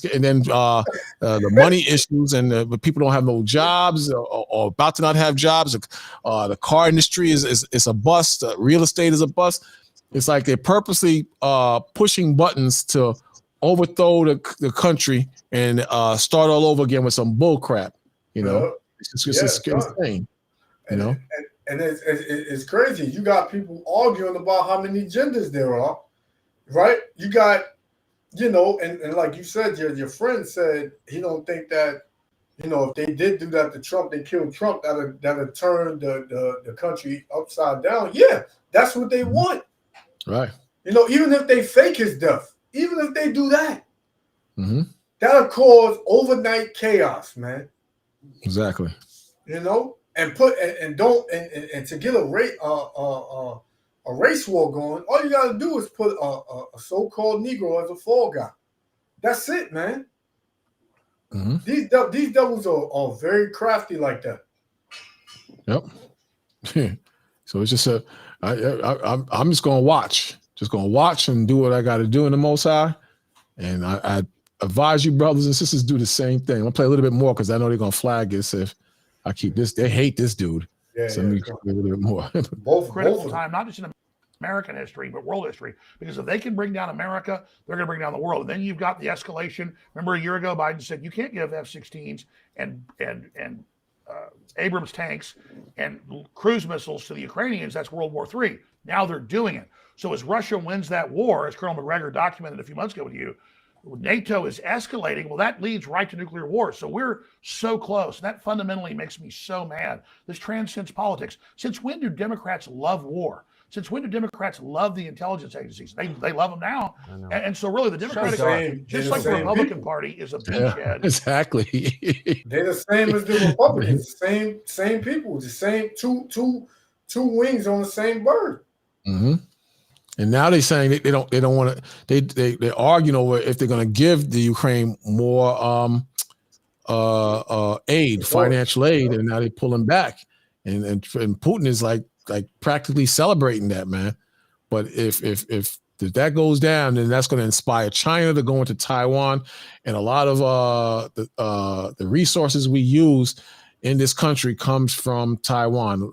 and then the money issues and the people don't have no jobs or about to not have jobs. The car industry is a bust. Real estate is a bust. It's like they're purposely pushing buttons to overthrow the country and start all over again with some bull crap. It's just insane. And it's crazy. You got people arguing about how many genders there are, right? You got, and like you said, your friend said he don't think that, if they did do that to Trump, they killed Trump, that'd turn the country upside down. Yeah, that's what they want. Right. Even if they fake his death, even if they do that, that'll cause overnight chaos, man. Exactly. And to get a race war going, all you gotta do is put a so-called Negro as a fall guy. That's it, man. These devils are very crafty like that. Yep. So it's just I'm just gonna watch. Just gonna watch and do what I got to do in the Most High. And I advise you, brothers and sisters, do the same thing. I'm gonna play a little bit more because I know they're gonna flag this if I keep this. They hate this dude. So let me play a little bit more. Critical time, not just in American history, but world history. Because if they can bring down America, they're going to bring down the world. And then you've got the escalation. Remember a year ago, Biden said you can't give F-16s and Abrams tanks and cruise missiles to the Ukrainians. That's World War III. Now they're doing it. So as Russia wins that war, as Colonel McGregor documented a few months ago with you, NATO is escalating. Well, that leads right to nuclear war. So we're so close. And that fundamentally makes me so mad. This transcends politics. Since when do Democrats love war? Since when do Democrats love the intelligence agencies? They love them now. And so really the Democratic, just like the Republican Party is a beachhead. Exactly. They're the same as the Republicans. Same people. The same two wings on the same bird. And now they're saying they don't want to. They're arguing over if they're going to give the Ukraine more aid, financial aid, and now they're pulling back. And Putin is like practically celebrating that, man. But if that goes down, then that's going to inspire China to go into Taiwan, and a lot of the resources we use in this country comes from Taiwan.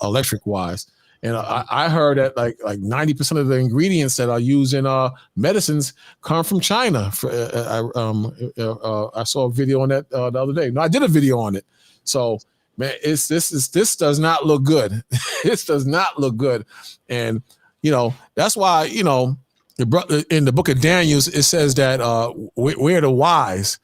Electric wise. And I heard that like 90% of the ingredients that are used in medicines come from China. I saw a video on that the other day. No, I did a video on it. So, man, this does not look good. This does not look good. And that's why in the book of Daniel it says that we're the wise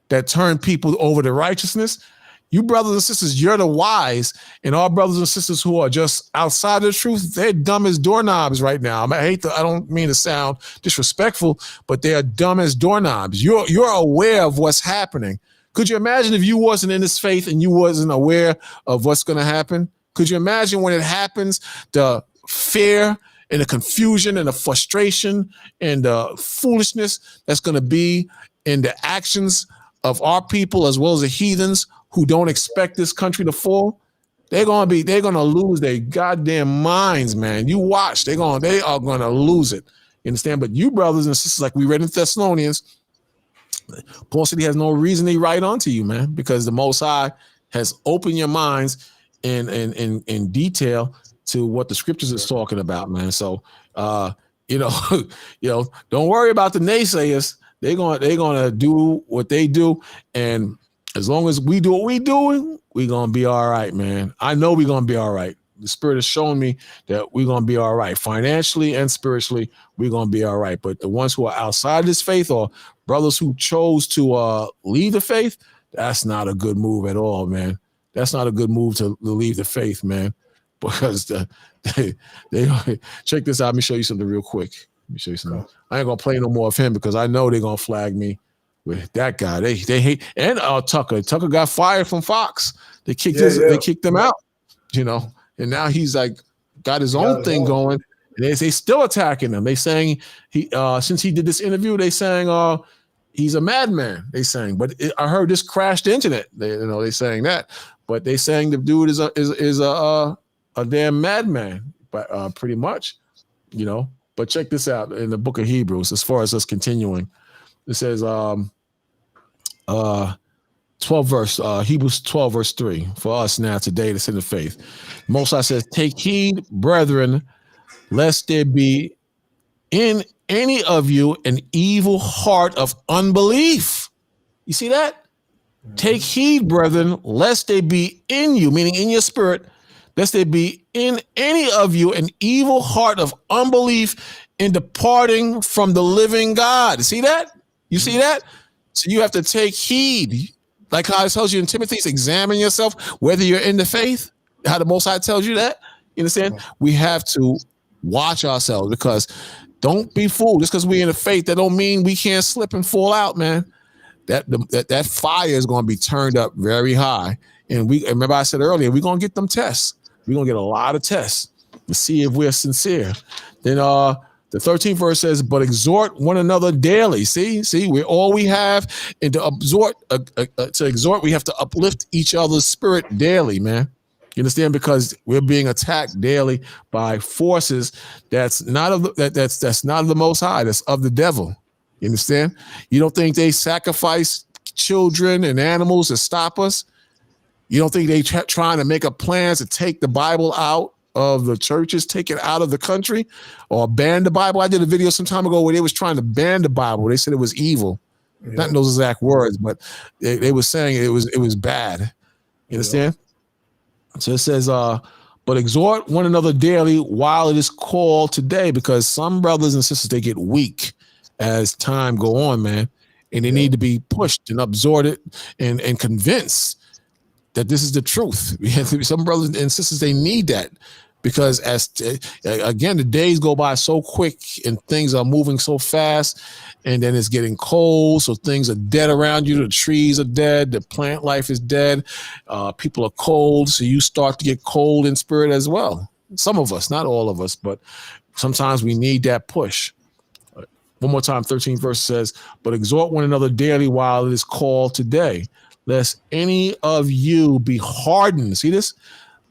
that turn people over to righteousness. You brothers and sisters, you're the wise, and our brothers and sisters who are just outside of the truth, they're dumb as doorknobs right now. I don't mean to sound disrespectful, but they are dumb as doorknobs. You're aware of what's happening. Could you imagine if you wasn't in this faith and you wasn't aware of what's going to happen? Could you imagine when it happens, the fear and the confusion and the frustration and the foolishness that's going to be in the actions of our people as well as the heathens who don't expect this country to fall, they're gonna lose their goddamn minds, man. You watch, they are gonna lose it. You understand? But you brothers and sisters, like we read in Thessalonians, Paul said he has no reason to write onto you, man, because the Most High has opened your minds in detail to what the scriptures is talking about, man. So don't worry about the naysayers. They're gonna do what they do, and as long as we do what we doing, we're gonna be all right, man. I know we're gonna be all right. The Spirit has shown me that we're gonna be all right. Financially and spiritually, we're gonna be all right. But the ones who are outside this faith, or brothers who chose to leave the faith, that's not a good move at all, man. That's not a good move to leave the faith, man. Because they check this out. Let me show you something real quick. Let me show you something. I ain't gonna play no more of him because I know they're gonna flag me with that guy. They hate, and Tucker. Tucker got fired from Fox. They kicked they kicked him out, and now he's like got his own thing going. And they still attacking him. They saying he since he did this interview, they saying he's a madman. They saying, but I heard this crashed the internet. They saying that, but they saying the dude is a damn madman, but pretty much, But check this out in the book of Hebrews, as far as us continuing, it says 12 verse, Hebrews 12 verse 3, for us now today that's in the faith. Most High says, take heed, brethren, lest there be in any of you an evil heart of unbelief. You see that? Take heed, brethren, lest there be in you, meaning in your spirit, lest there be in any of you an evil heart of unbelief in departing from the living God. See that? You see that? So you have to take heed. Like how it tells you in Timothy, examine yourself, whether you're in the faith, how the Most High tells you that. You understand? We have to watch ourselves, because don't be fooled. Just because we're in the faith, that don't mean we can't slip and fall out, man. That fire is going to be turned up very high. And remember I said earlier, we're going to get them tests. We're going to get a lot of tests to see if we're sincere. Then the 13th verse says, but exhort one another daily. See, we're all we have. And to exhort, we have to uplift each other's spirit daily, man. You understand? Because we're being attacked daily by forces that's not of that's not of the Most High, that's of the devil. You understand? You don't think they sacrifice children and animals to stop us? You don't think they trying to make up plans to take the Bible out of the churches, take it out of the country, or ban the Bible? I did a video some time ago where they was trying to ban the Bible. They said it was evil. Yeah. Not in those exact words, but they were saying it was bad. You understand? So it says, but exhort one another daily while it is called today, because some brothers and sisters, they get weak as time go on, man, and they need to be pushed and absorbed and convinced that this is the truth. Some brothers and sisters, they need that, because again, the days go by so quick and things are moving so fast, and then it's getting cold, so things are dead around you. The trees are dead, the plant life is dead, people are cold, so you start to get cold in spirit as well. Some of us, not all of us, but sometimes we need that push. One more time, 13th verse says, but exhort one another daily while it is called today, lest any of you be hardened. See this?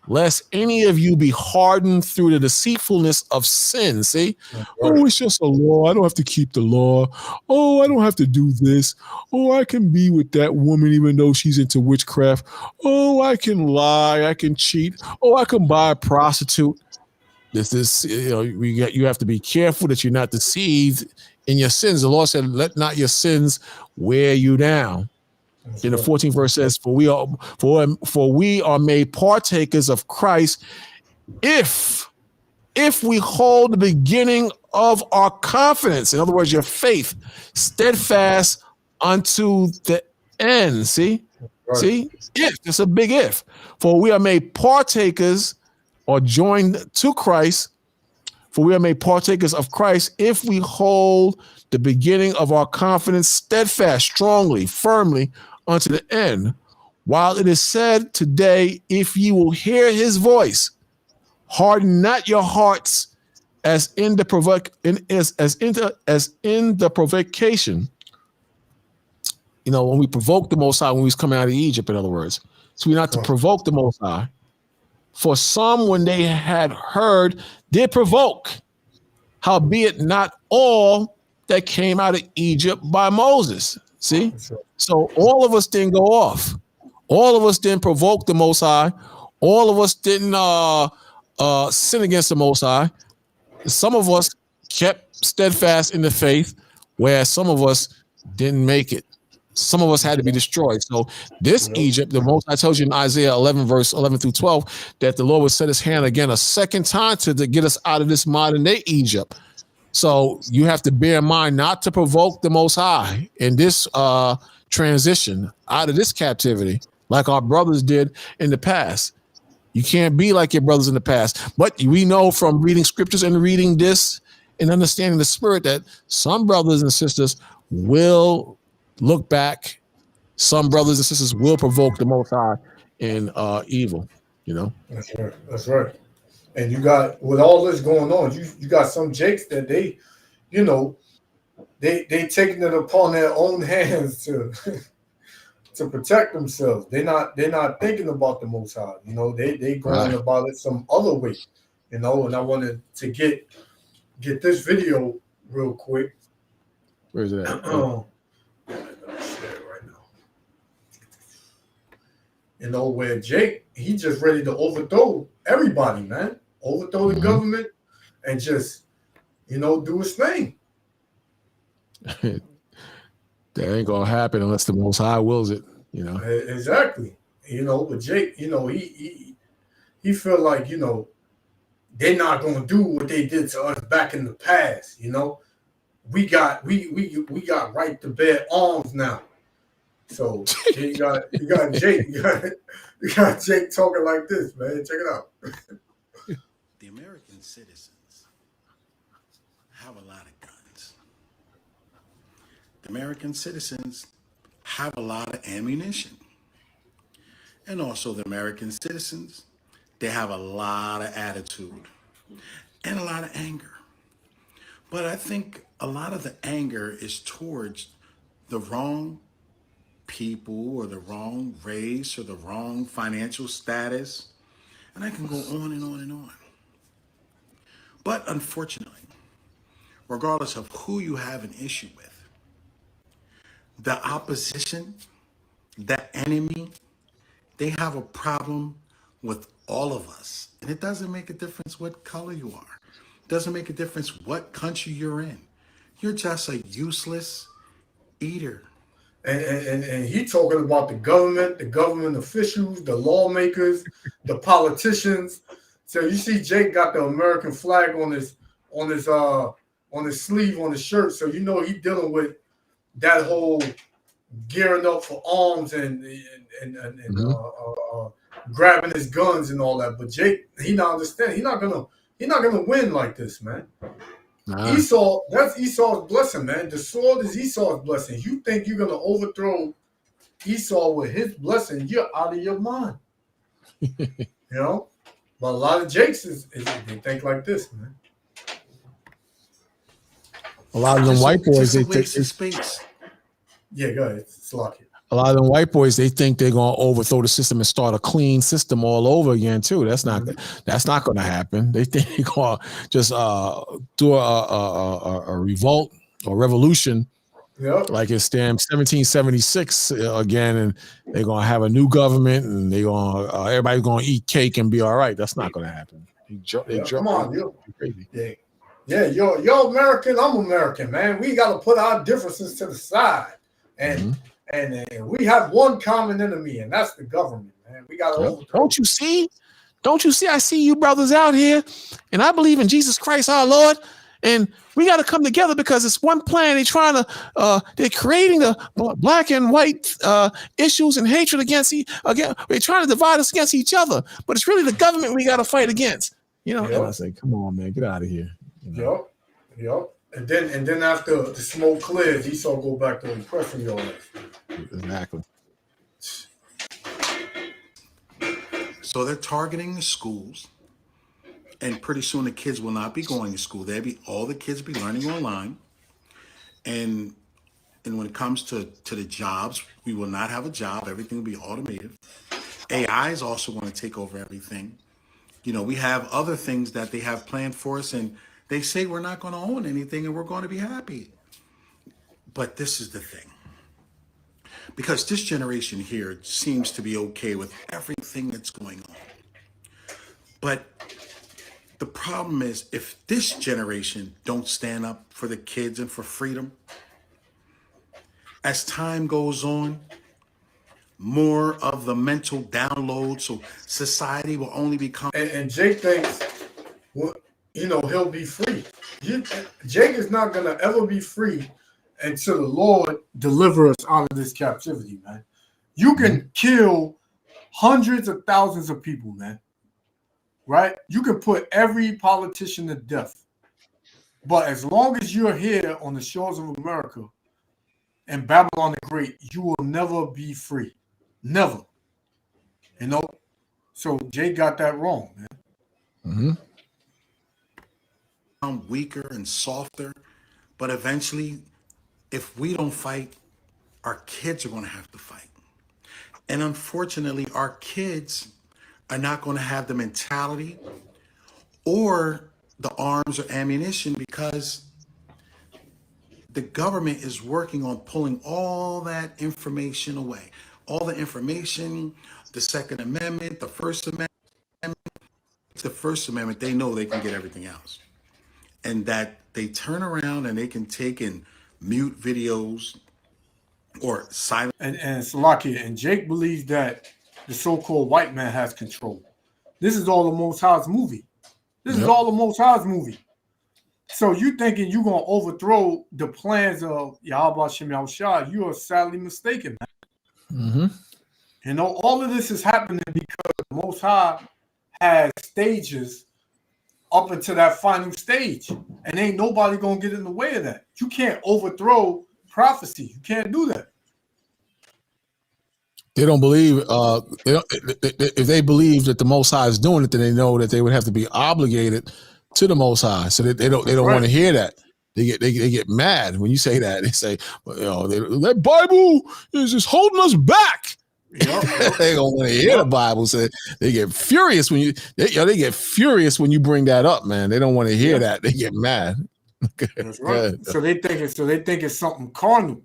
Lest any of you be hardened through the deceitfulness of sin. See? Right. Oh, it's just a law. I don't have to keep the law. Oh, I don't have to do this. Oh, I can be with that woman even though she's into witchcraft. Oh, I can lie. I can cheat. Oh, I can buy a prostitute. You have to be careful that you're not deceived in your sins. The Lord said, let not your sins wear you down. In the 14th verse says, for we are made partakers of Christ if we hold the beginning of our confidence, in other words, your faith, steadfast unto the end. See? Right. See? If, it's a big if. For we are made partakers or joined to Christ, for we are made partakers of Christ if we hold the beginning of our confidence steadfast, strongly, firmly, unto the end. While it is said today, if you will hear his voice, harden not your hearts as in the provocation. when we provoked the Most High when we was coming out of Egypt, in other words. So we're not to provoke the Most High. For some, when they had heard, did provoke, howbeit not all that came out of Egypt by Moses. See? So all of us didn't go off. All of us didn't provoke the Most High. All of us didn't sin against the Most High. Some of us kept steadfast in the faith, whereas some of us didn't make it. Some of us had to be destroyed. So this Egypt, the Most High tells you in Isaiah 11, verse 11 through 12, that the Lord would set his hand again a second time to get us out of this modern day Egypt. So you have to bear in mind not to provoke the Most High in this transition out of this captivity, like our brothers did in the past. You can't be like your brothers in the past. But we know from reading scriptures and reading this and understanding the spirit that some brothers and sisters will look back. Some brothers and sisters will provoke the Most High in evil, That's right. That's right. And you got, with all this going on, you got some Jakes that they taking it upon their own hands to to protect themselves. They're not thinking about the Most High. They going about it some other way. And I wanted to get this video real quick. Where is it at? Where Jake, he just ready to overthrow everybody, man. Overthrow the government and just, do his thing. That ain't gonna happen unless the Most High wills it, Exactly. But Jake, he feel like, they're not gonna do what they did to us back in the past. We got right to bear arms now. So you got Jake, you got Jake talking like this, man. Check it out. The American citizens have a lot of guns. The American citizens have a lot of ammunition. And also the American citizens, they have a lot of attitude and a lot of anger. But I think a lot of the anger is towards the wrong people or the wrong race or the wrong financial status. And I can go on and on and on. But unfortunately, regardless of who you have an issue with, the opposition, the enemy, they have a problem with all of us. And it doesn't make a difference what color you are. It doesn't make a difference what country you're in. You're just a useless eater. And he talking about the government officials, the lawmakers, the politicians. So you see Jake got the American flag on his sleeve, on his shirt. So he dealing with that whole gearing up for arms and grabbing his guns and all that. But Jake, he not understand. He's not gonna win like this, man. Esau, that's Esau's blessing, man. The sword is Esau's blessing. You think you're gonna overthrow Esau with his blessing? You're out of your mind. But a lot of Jakes they think like this, man. A lot of them white boys, they think. Yeah, go ahead. It's lucky. A lot of them white boys, they think they're gonna overthrow the system and start a clean system all over again too. That's not going to happen. They think they're gonna just do a revolt or revolution, like it's 1776 again, and they're gonna have a new government and they're gonna everybody's gonna eat cake and be all right. That's not going to happen. Come on, you're crazy. Yeah, you're American. I'm American, man. We got to put our differences to the side and. And we have one common enemy, and that's the government, man. We got to. Don't you see? I see you brothers out here, and I believe in Jesus Christ, our Lord. And we got to come together because it's one plan. They're creating the black and white issues and hatred again. They're trying to divide us against each other, but it's really the government we got to fight against. And I say, come on, man, get out of here. Yep. And then after the smoke clears, Esau go back to oppressing your life. Exactly. So they're targeting the schools, and pretty soon the kids will not be going to school. All the kids be learning online, and And when it comes to the jobs, we will not have a job. Everything will be automated. AI is also going to take over everything. You know, we have other things that they have planned for us, and they say we're not going to own anything and we're going to be happy. But this is the thing. Because this generation here seems to be okay with everything that's going on. But the problem is, if this generation don't stand up for the kids and for freedom, as time goes on, more of the mental download, so society will only become. And Jake thinks, well, you know, he'll be free. Jake is not going to ever be free until the Lord delivers us out of this captivity, man. You can kill hundreds of thousands of people, man. Right? You can put every politician to death. But as long as you're here on the shores of America and Babylon the Great, you will never be free. Never. You know? So Jay got that wrong, man. I'm weaker and softer, but eventually, if we don't fight, our kids are going to have to fight. And unfortunately, our kids are not going to have the mentality or the arms or ammunition, because the government is working on pulling all that information away. All the information, the Second Amendment, the First Amendment. The First Amendment, they know they can get everything else. And that they turn around and they can take and mute videos or silence. And Salakia, and Jake believes that the so-called white man has control. This is all the Most High's movie. This is all the Most High's movie. So you thinking you're going to overthrow the plans of Yahweh Shem Yahushua, you are sadly mistaken, man. You know, all of this is happening because the Most High has stages up until that final stage. And ain't nobody going to get in the way of that. You can't overthrow prophecy. You can't do that. They don't believe. If they believe that the Most High is doing it, then they know that they would have to be obligated to the Most High. So they don't want to hear that. They get mad when you say that. They say, well, you know, that Bible is just holding us back. They don't want to hear the Bible. So they get furious when they get furious when you bring that up, man. They don't want to hear that. They get mad. That's right. So they think it's something carnal.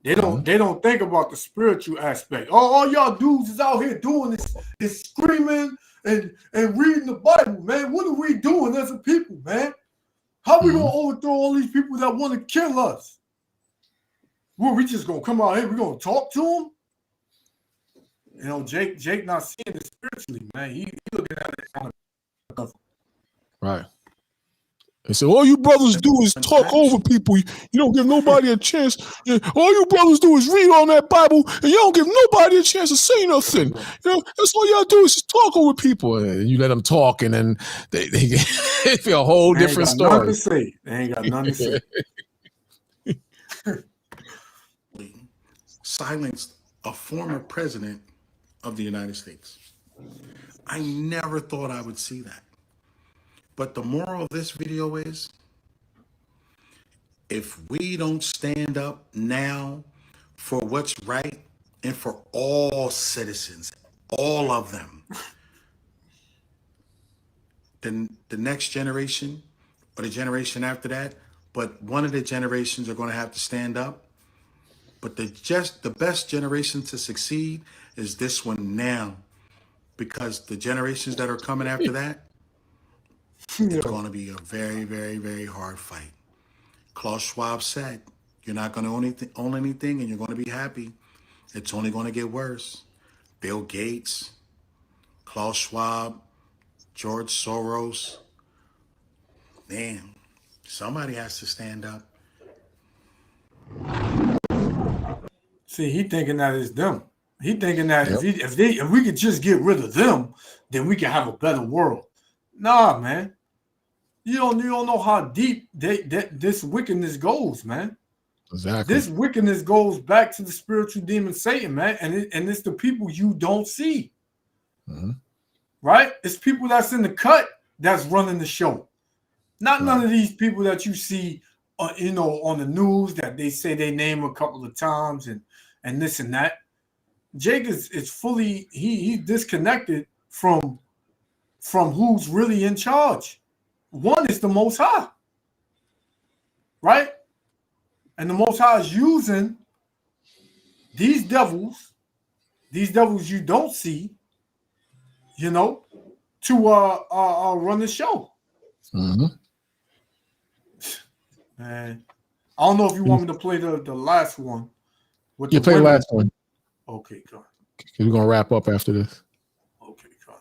They don't think about the spiritual aspect. All y'all dudes is out here doing is screaming and reading the Bible, man. What are we doing as a people, man? How we gonna overthrow all these people that want to kill us? Well, we just gonna come out here, we gonna talk to them? You know, Jake not seeing it spiritually, man. He looking at it kind of right. They say, all you brothers do is talk over people. You don't give nobody a chance. All you brothers do is read on that Bible, and you don't give nobody a chance to say nothing. You know, that's all y'all do is just talk over people. And you let them talk, and then they feel a whole different story. They ain't got nothing to say. Silenced a former president of the United States. I never thought I would see that. But the moral of this video is, if we don't stand up now for what's right and for all citizens, all of them, then the next generation or the generation after that, but one of the generations are going to have to stand up. But the best generation to succeed is this one now, because the generations that are coming after that, it's going to be a very, very, very hard fight. Klaus Schwab said, you're not going to own anything and you're going to be happy. It's only going to get worse. Bill Gates, Klaus Schwab, George Soros. Man, somebody has to stand up. See, he thinking that it's them. He thinking that if we could just get rid of them, then we can have a better world. Nah, man. You don't know how deep this wickedness goes, man. Exactly. This wickedness goes back to the spiritual demon Satan, man, and it's the people you don't see. Right? It's people that's in the cut that's running the show. Not none of these people that you see on the news that they say they name a couple of times and this and that. Jake is fully he's disconnected from who's really in charge. One is the Most High, right? And the Most High is using these devils you don't see, to run the show. Mm-hmm. Man, I don't know if you want me to play the last one. You play the last one. Okay, go. We're gonna wrap up after this. Okay, go.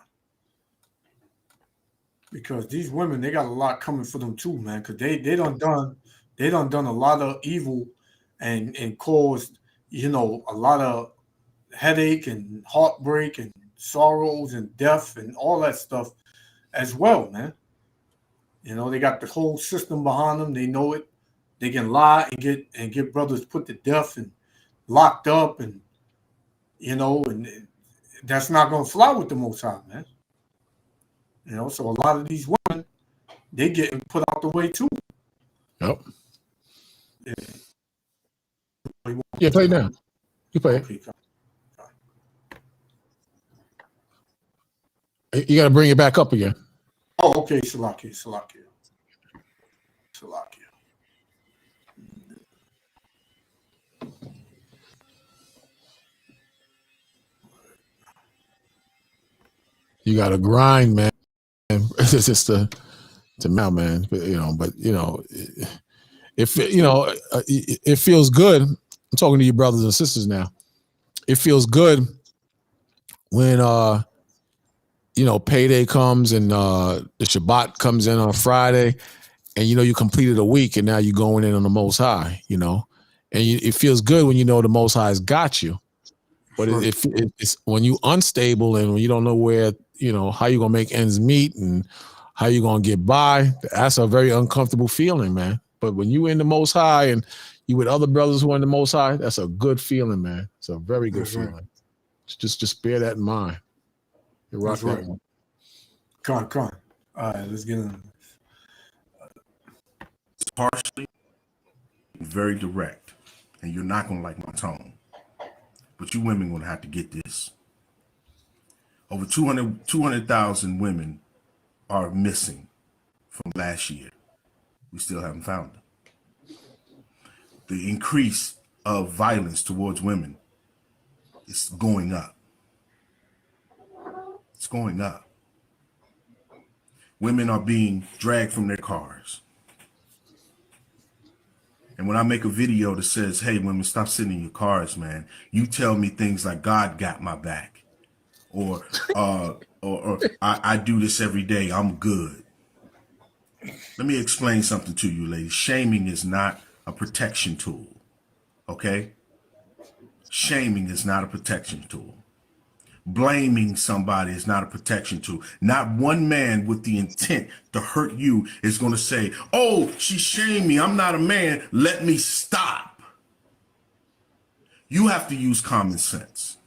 Because these women, they got a lot coming for them too, man. Because they done done a lot of evil and caused a lot of headache and heartbreak and sorrows and death and all that stuff as well, man. They got the whole system behind them. They know it. They can lie and get brothers put to death and locked up, and and that's not gonna fly with the Most High, man. So a lot of these women, they getting put out the way too. Yep. Yeah, play now. You play it. You got to bring it back up again. Oh, okay, Salakia. You got to grind, man. It's just to mount, man. But it feels good. I'm talking to you brothers and sisters now. It feels good when payday comes and the Shabbat comes in on a Friday, and you completed a week, and now you're going in on the Most High, and it feels good when the Most High's got you. But it's when you unstable and when you don't know where, how you're gonna make ends meet and how you're gonna get by, that's a very uncomfortable feeling, man. But when you in the Most High and you with other brothers who are in the Most High, that's a good feeling, man. It's a very good feeling. Just bear that in mind. You rock that one. Come on. All right, let's get in. It's harshly, very direct, and you're not gonna like my tone. But you women gonna have to get this. Over 200,000 women are missing from last year. We still haven't found them. The increase of violence towards women is going up. It's going up. Women are being dragged from their cars. And when I make a video that says, hey, women, stop sitting in your cars, man, you tell me things like God got my back, or I do this every day, I'm good. Let me explain something to you, ladies. Shaming is not a protection tool, okay? Shaming is not a protection tool. Blaming somebody is not a protection tool. Not one man with the intent to hurt you is going to say, oh, she shamed me, I'm not a man, let me stop. You have to use common sense.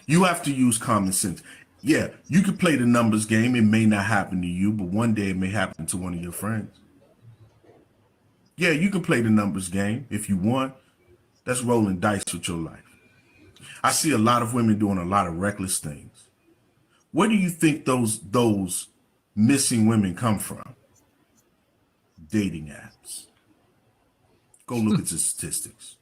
You have to use common sense. Yeah, you can play the numbers game. It may not happen to you, but one day it may happen to one of your friends. Yeah, you can play the numbers game if you want. That's rolling dice with your life. I see a lot of women doing a lot of reckless things. Where do you think those missing women come from? Dating apps. Go look at the statistics.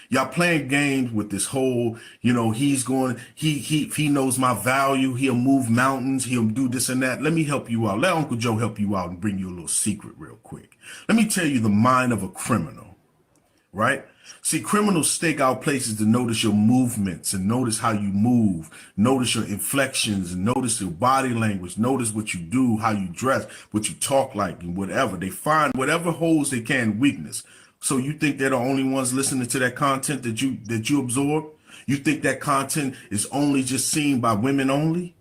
Y'all playing games with this whole, he's going, he knows my value. He'll move mountains. He'll do this and that. Let me help you out. Let Uncle Joe help you out and bring you a little secret real quick. Let me tell you the mind of a criminal, right? See, criminals stake out places to notice your movements and notice how you move, notice your inflections and notice your body language, notice what you do, how you dress, what you talk like and whatever. They find whatever holes they can, weakness. So you think they're the only ones listening to that content that you absorb? You think that content is only just seen by women only?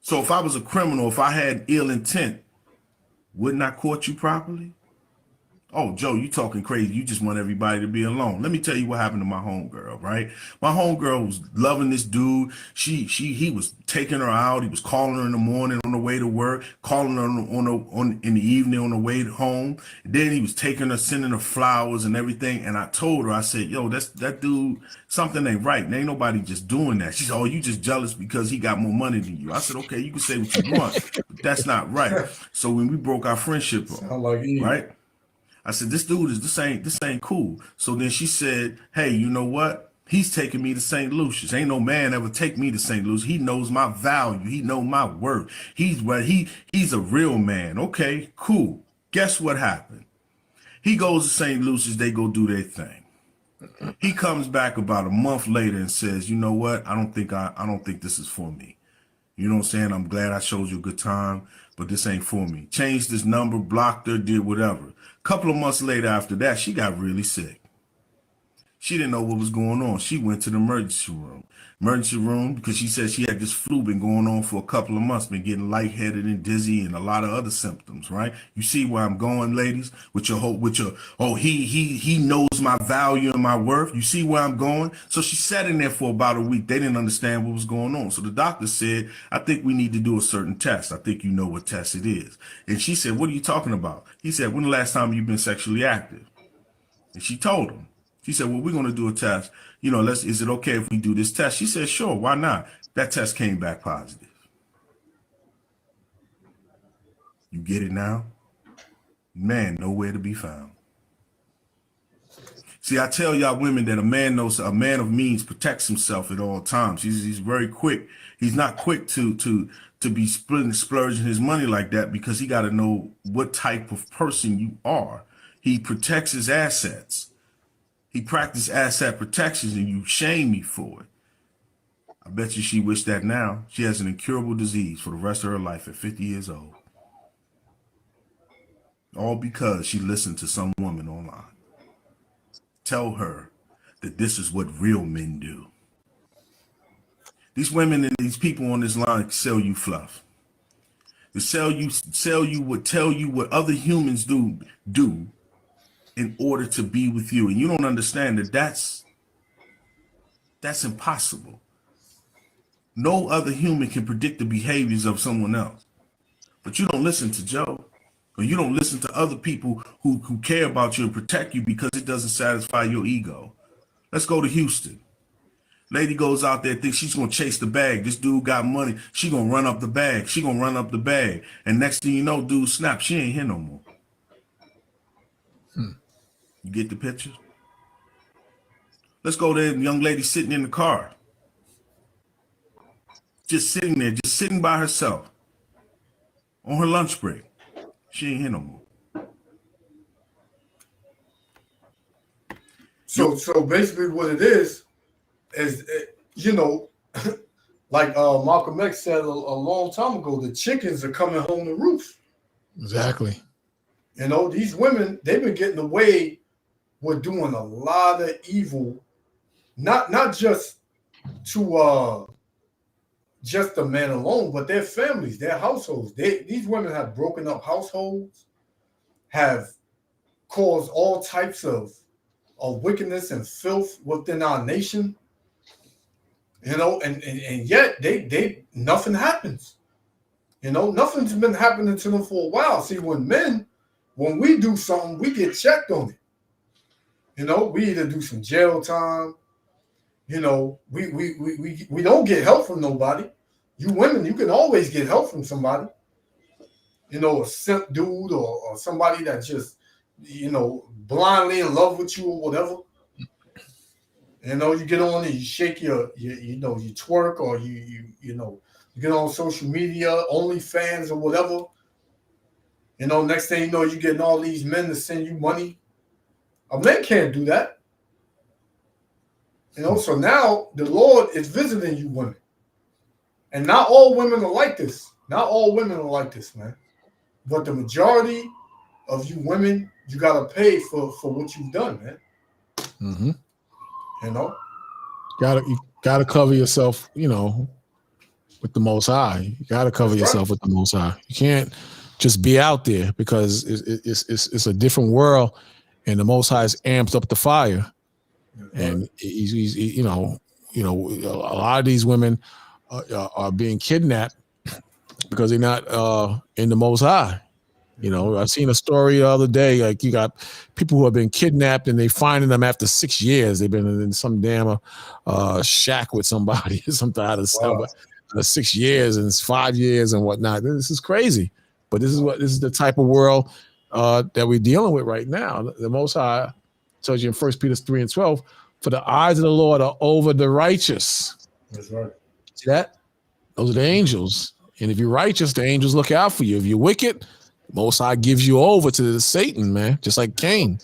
So if I was a criminal, if I had ill intent, wouldn't I court you properly? Oh, Joe, you talking crazy. You just want everybody to be alone. Let me tell you what happened to my homegirl, right? My homegirl was loving this dude. He was taking her out. He was calling her in the morning on the way to work, calling her in the evening on the way home. Then he was taking her, sending her flowers and everything. And I told her, I said, yo, that dude, something ain't right. There ain't nobody just doing that. She said, oh, you just jealous because he got more money than you. I said, okay, you can say what you want, but that's not right. So when we broke our friendship up, right? I said, this ain't cool. So then she said, hey, you know what? He's taking me to St. Lucia's. Ain't no man ever take me to St. Lucia's. He knows my value. He know my worth. He's a real man. Okay, cool. Guess what happened? He goes to St. Lucia's. They go do their thing. He comes back about a month later and says, you know what? I don't think this is for me. You know what I'm saying? I'm glad I showed you a good time, but this ain't for me. Changed his number, blocked her, did whatever. Couple of months later after that, she got really sick. She didn't know what was going on. She went to the emergency room because she said she had this flu been going on for a couple of months, been getting lightheaded and dizzy and a lot of other symptoms, right? You see where I'm going, ladies, he knows my value and my worth. You see where I'm going? So she sat in there for about a week. They didn't understand what was going on. So the doctor said, I think we need to do a certain test. I think you know what test it is. And she said, what are you talking about? He said, when the last time you've been sexually active? And she told him. She said, well, we're going to do a test. You know, is it okay if we do this test? She said, sure, why not? That test came back positive. You get it now? Man, nowhere to be found. See, I tell y'all women that a man of means protects himself at all times. He's very quick. He's not quick to be splurging his money like that because he got to know what type of person you are. He protects his assets. He practiced asset protections and you shame me for it. I bet you she wished that now. She has an incurable disease for the rest of her life at 50 years old. All because she listened to some woman online. Tell her that this is what real men do. These women and these people on this line sell you fluff. They tell you what other humans do in order to be with you. And you don't understand that that's impossible. No other human can predict the behaviors of someone else. But you don't listen to Joe, or you don't listen to other people who care about you and protect you because it doesn't satisfy your ego. Let's go to Houston. Lady goes out there, thinks she's going to chase the bag. This dude got money. She going to run up the bag. And next thing you know, dude snap. She ain't here no more. You get the picture? Let's go there. The young lady sitting in the car. Just sitting there, just sitting by herself on her lunch break. She ain't here no more. So basically what it is you know, like Malcolm X said a long time ago, the chickens are coming home to roost. Exactly. You know, these women, they've been getting away with doing a lot of evil, not just to just the man alone, but their families, their households. These women have broken up households, have caused all types of wickedness and filth within our nation. You know, and yet they nothing happens. You know, nothing's been happening to them for a while. See, when we do something, we get checked on it. You know, we either do some jail time. You know, we don't get help from nobody. You women, you can always get help from somebody. You know, a simp dude or somebody that just, you know, blindly in love with you or whatever. You know, you get on and you shake you twerk, or you get on social media, OnlyFans or whatever. You know, next thing you know, you're getting all these men to send you money. A man can't do that. You know, so now the Lord is visiting you women. And not all women are like this. Not all women are like this, man. But the majority of you women, you got to pay for what you've done, man. Mm-hmm. You know? You gotta cover yourself, you know, with the Most High. You gotta cover yourself with the Most High. You can't just be out there, because it's a different world, and the Most High has amped up the fire, and he's you know a lot of these women are being kidnapped because they're not in the Most High. You know, I seen a story the other day. Like, you got people who have been kidnapped and they finding them after 6 years. They've been in some damn shack with somebody, something out of 6 years and 5 years and whatnot. This is crazy. But this is the type of world that we're dealing with right now. The Most High tells you in 1 Peter 3:12, for the eyes of the Lord are over the righteous. That's right. See that? Those are the angels. And if you're righteous, the angels look out for you. If you're wicked, Most High gives you over to Satan, man, just like Cain.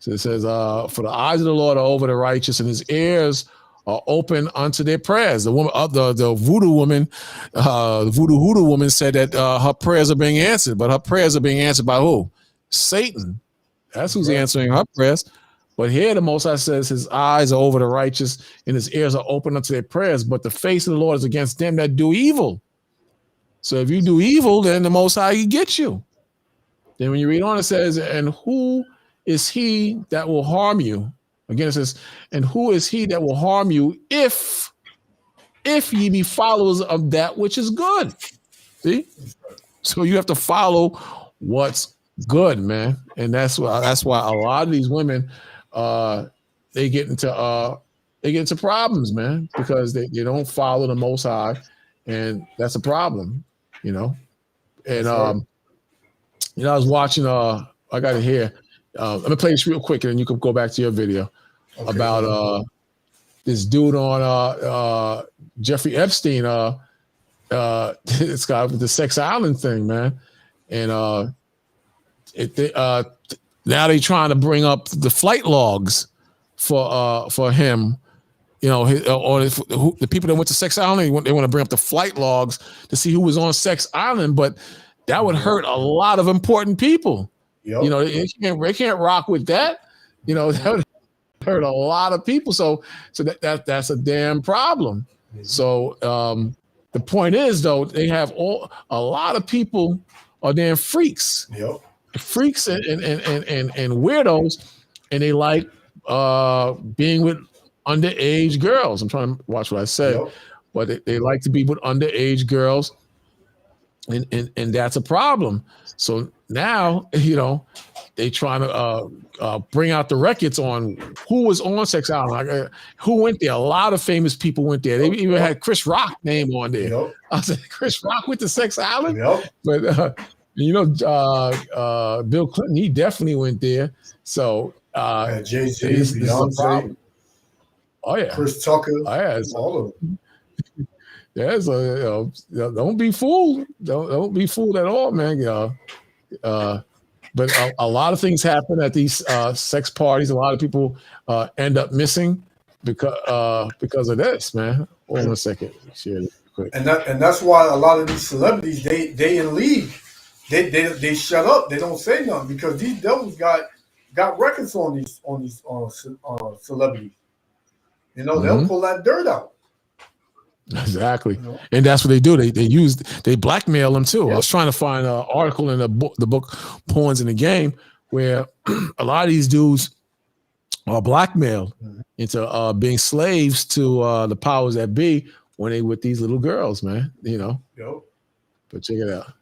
So it says, for the eyes of the Lord are over the righteous, and his ears are open unto their prayers. The woman, the voodoo woman, the voodoo hoodoo woman said that her prayers are being answered, but her prayers are being answered by who? Satan. That's who's answering her prayers. But here the Most High says his eyes are over the righteous and his ears are open unto their prayers, but the face of the Lord is against them that do evil. So if you do evil, then the Most High he gets you. Then when you read on, it says, and who is he that will harm you? Again, it says, and who is he that will harm you if ye be followers of that which is good? See? So you have to follow what's good, man. And that's why a lot of these women they get into problems, man, because they don't follow the Most High, and that's a problem, you know. And you know, I was watching I got it here. Let me play this real quick, and then you can go back to your video about this dude on Jeffrey Epstein, this guy with the Sex Island thing, man. And now they're trying to bring up the flight logs for him, you know, the people that went to Sex Island. They want to bring up the flight logs to see who was on Sex Island, but that would hurt a lot of important people. You know, they can't rock with that. You know, that would hurt a lot of people. So that's a damn problem. So the point is, though, they have a lot of people are damn freaks. Freaks and weirdos, and they like being with underage girls. I'm trying to watch what I say, but they like to be with underage girls, and that's a problem. So now, you know, they trying to bring out the records on who was on Sex Island, like, who went there. A lot of famous people went there. They even had Chris Rock name on there. I said, Chris Rock went to Sex Island, but you know, Bill Clinton, he definitely went there. So Jay-Z, this is a problem. Oh yeah, Chris Tucker, all of them. Yeah, so don't be fooled. Don't be fooled at all, man. But a lot of things happen at these sex parties. A lot of people end up missing because of this, man. Hold on a second. Share this quick. And that's why a lot of these celebrities they in league. They shut up. They don't say nothing because these devils got records on these celebrities. You know, they'll pull that dirt out. Exactly, and that's what they do. They blackmail them too. I was trying to find an article in the book Pawns in the Game where a lot of these dudes are blackmailed into being slaves to the powers that be when they with these little girls, man. You know. But check it out.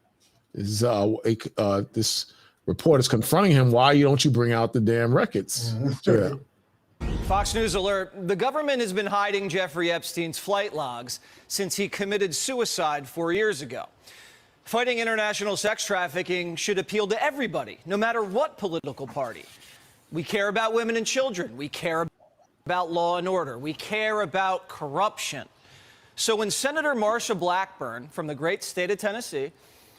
This is this report is confronting him. Why don't you bring out the damn records? Check it out. Fox News alert. The government has been hiding Jeffrey Epstein's flight logs since he committed suicide 4 years ago. Fighting international sex trafficking should appeal to everybody, no matter what political party. We care about women and children. We care about law and order. We care about corruption. So when Senator Marsha Blackburn from the great state of Tennessee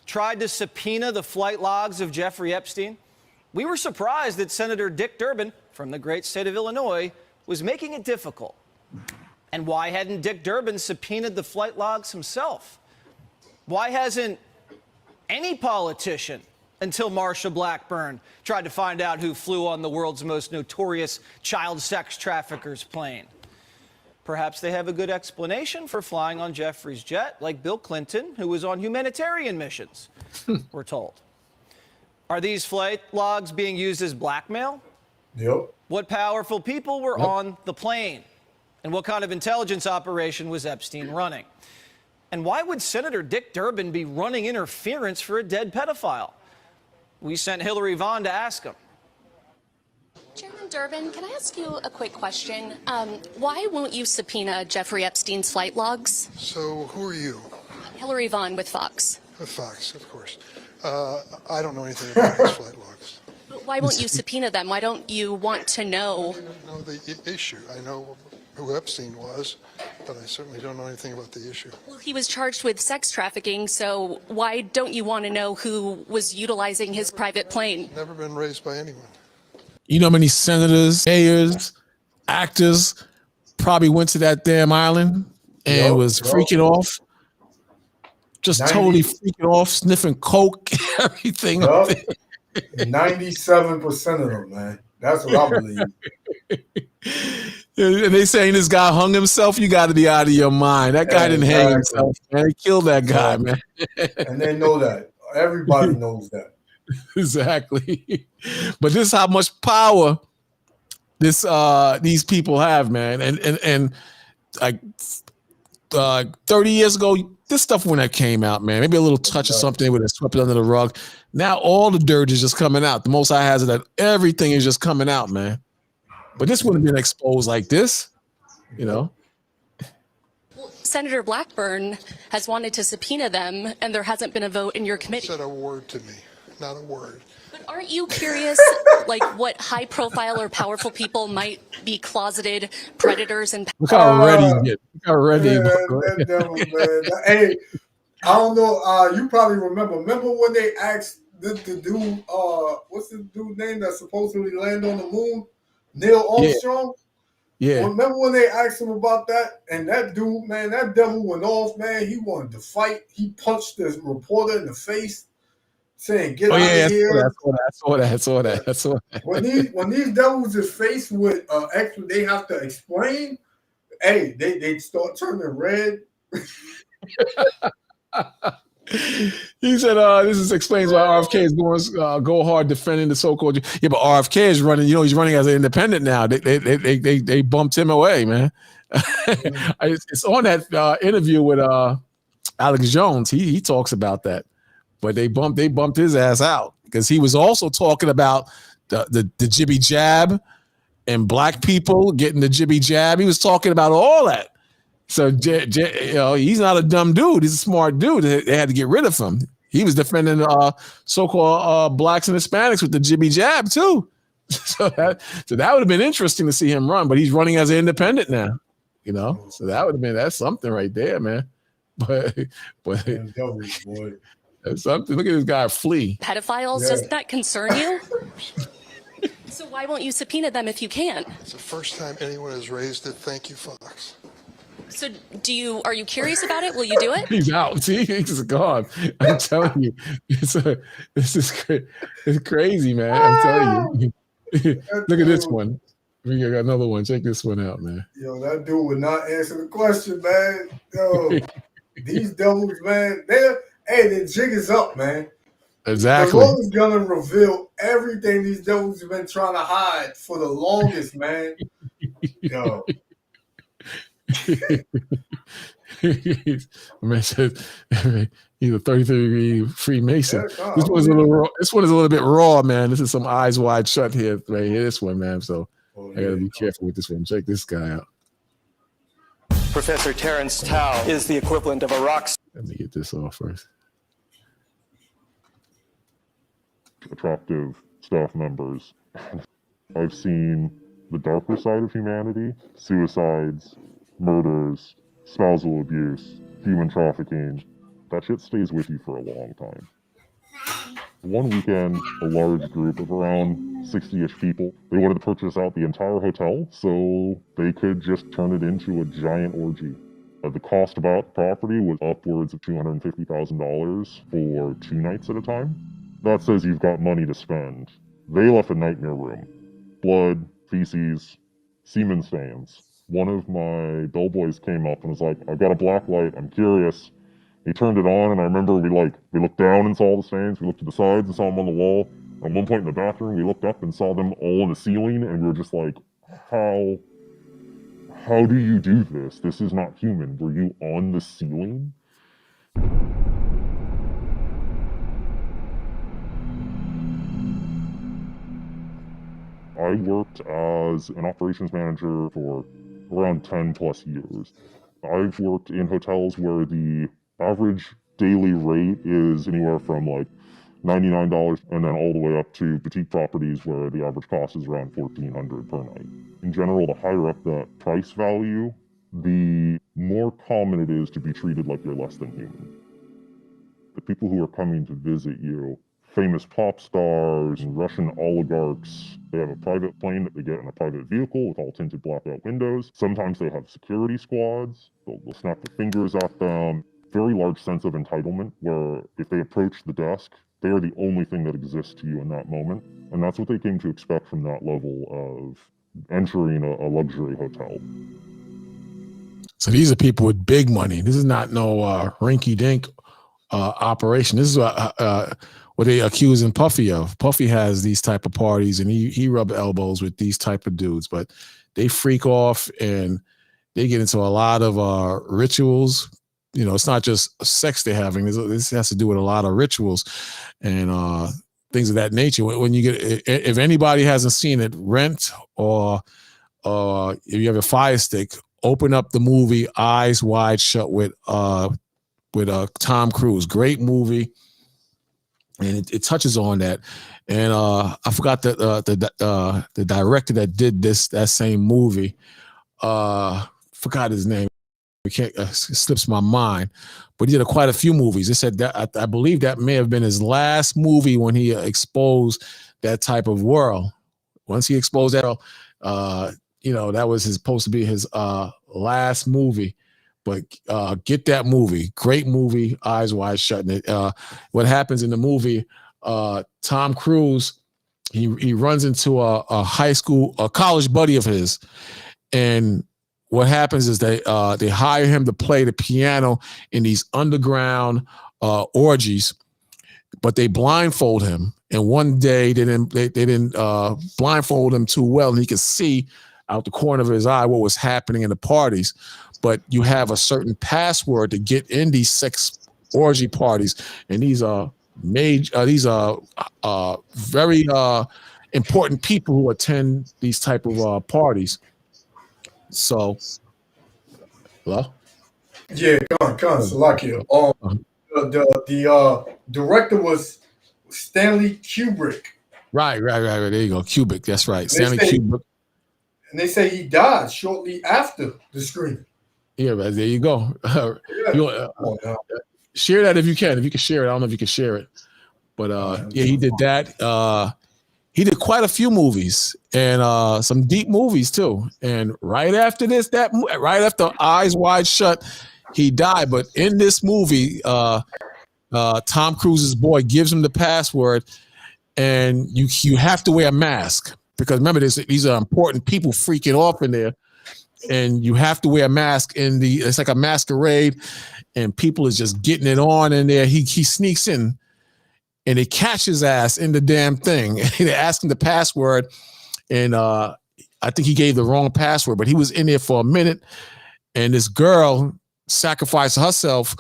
tried to subpoena the flight logs of Jeffrey Epstein, we were surprised that Senator Dick Durbin from the great state of Illinois was making it difficult. And why hadn't Dick Durbin subpoenaed the flight logs himself? Why hasn't any politician until Marsha Blackburn tried to find out who flew on the world's most notorious child sex trafficker's plane? Perhaps they have a good explanation for flying on Jeffrey's jet, like Bill Clinton, who was on humanitarian missions, we're told. Are these flight logs being used as blackmail? Yep. What powerful people were on the plane? And what kind of intelligence operation was Epstein running? And why would Senator Dick Durbin be running interference for a dead pedophile? We sent Hillary Vaughn to ask him. Chairman Durbin, can I ask you a quick question? Why won't you subpoena Jeffrey Epstein's flight logs? So who are you? Hillary Vaughn with Fox. With Fox, of course. I don't know anything about his flight logs. But why won't you subpoena them? Why don't you want to know? I don't know the issue. I know who Epstein was, but I certainly don't know anything about the issue. Well, he was charged with sex trafficking, so why don't you want to know who was utilizing his private plane? Never been raised by anyone. You know how many senators, mayors, actors probably went to that damn island and was freaking off? Just 90 totally freaking off, sniffing coke, everything. Up there. 97% of them, man. That's what I believe. And they saying this guy hung himself. You got to be out of your mind. That guy didn't hang himself, man. He killed that guy, man. And they know that. Everybody knows that. Exactly. But this is how much power these people have, man. And like 30 years ago, this stuff when that came out, man, maybe a little touch of something would have swept it under the rug. Now all the dirt is just coming out. The Most High has it that everything is just coming out, man. But this wouldn't have been exposed like this, you know. Senator Blackburn has wanted to subpoena them, and there hasn't been a vote in your committee. Said a word to me, not a word. But aren't you curious, like, what high-profile or powerful people might be closeted predators and? Look how ready you get. Look how ready. That devil, man. Hey, I don't know. You probably remember. Remember when they asked the dude, what's the dude's name that supposedly landed on the moon? Neil Armstrong. Yeah. Remember when they asked him about that? And that dude, man, that devil went off, man. He wanted to fight. He punched the reporter in the face, saying, "Get out of here." I saw that. When these devils is faced with they have to explain. Hey, they start turning red. He said, "This explains why RFK is going go hard defending the so-called." Yeah, but RFK is running. You know, he's running as an independent now. They bumped him away, man. It's on that interview with Alex Jones. He talks about that, but they bumped his ass out because he was also talking about the jibby jab and black people getting the jibby jab. He was talking about all that. So you know, he's not a dumb dude. He's a smart dude. They had to get rid of him. He was defending so-called blacks and Hispanics with the jibby jab too. So that would have been interesting to see him run. But he's running as an independent now. You know, so that's something right there, man. But that's something. Look at this guy flee. Pedophiles, doesn't that concern you? So why won't you subpoena them if you can? It's the first time anyone has raised it. Thank you, Fox. So are you curious about it? Will you do it? He's out. See, he's gone. I'm telling you, it's crazy, man. I'm telling you. Look at this one. We got another one. Check this one out, man. Yo, that dude would not answer the question, man. Yo, these devils, man, the jig is up, man. Exactly. The Lord is gonna reveal everything these devils have been trying to hide for the longest, man. Yo. Man says he's a 33-degree Freemason. This one is a little bit raw, man. This is some eyes wide shut here, right here. This one, man. So I gotta be careful with this one. Check this guy out. Professor Terrence Tao is the equivalent of a rock star. Let me get this off first. Attractive staff members. I've seen the darker side of humanity, suicides, murders, spousal abuse, human trafficking. That shit stays with you for a long time. One weekend, a large group of around 60-ish people, they wanted to purchase out the entire hotel so they could just turn it into a giant orgy. The cost about the property was upwards of $250,000 for 2 nights at a time. That says you've got money to spend. They left a nightmare room. Blood, feces, semen stains. one of my bellboys came up and was like, "I've got a black light. I'm curious." He turned it on, and I remember we looked down and saw the stains. We looked to the sides and saw them on the wall. At one point in the bathroom, we looked up and saw them all on the ceiling, and we were just like, how do you do this? This is not human. Were you on the ceiling? I worked as an operations manager for around 10 plus years. I've worked in hotels where the average daily rate is anywhere from like $99 and then all the way up to boutique properties where the average cost is around $1,400 per night. In general, the higher up the price value, the more common it is to be treated like you're less than human. The people who are coming to visit you, famous pop stars and Russian oligarchs, they have a private plane that they get in a private vehicle with all tinted blackout windows. Sometimes they have security squads. They'll snap their fingers at them. Very large sense of entitlement where if they approach the desk, they are the only thing that exists to you in that moment. And that's what they came to expect from that level of entering a luxury hotel. So these are people with big money. This is not no rinky-dink operation. This is what they accusing Puffy of. Puffy has these type of parties, and he rub elbows with these type of dudes, but they freak off and they get into a lot of rituals. You know, it's not just sex they're having. This has to do with a lot of rituals and things of that nature. When you get, if anybody hasn't seen it, Rent or if you have a Fire Stick, open up the movie Eyes Wide Shut with Tom Cruise. Great movie, and it touches on that. And I forgot the director that did that same movie. Forgot his name. It slips my mind, but he did quite a few movies. They said that I believe that may have been his last movie when he exposed that type of world. Once he exposed that, that was supposed to be his last movie. But get that movie, great movie, Eyes Wide Shut. What happens in the movie? Tom Cruise, he runs into a college buddy of his, and what happens is they hire him to play the piano in these underground orgies, but they blindfold him. And one day they didn't blindfold him too well, and he could see out the corner of his eye what was happening in the parties. But you have a certain password to get in these sex orgy parties, and these are very important people who attend these type of parties. So, hello? Yeah, Salakia. The director was Stanley Kubrick. Right. There you go. Kubrick. That's right. Stanley Kubrick. And they say he died shortly after the screening. Yeah, but there you go. Share that if you can. If you can share it. I don't know if you can share it. But yeah, he did that. He did quite a few movies and some deep movies too. And right after right after Eyes Wide Shut, he died. But in this movie, Tom Cruise's boy gives him the password, and you have to wear a mask because remember these are important people freaking off in there, and you have to wear a mask it's like a masquerade, and people is just getting it on in there. He sneaks in. And they catch his ass in the damn thing. They asked him the password, and I think he gave the wrong password, but he was in there for a minute, and this girl sacrificed herself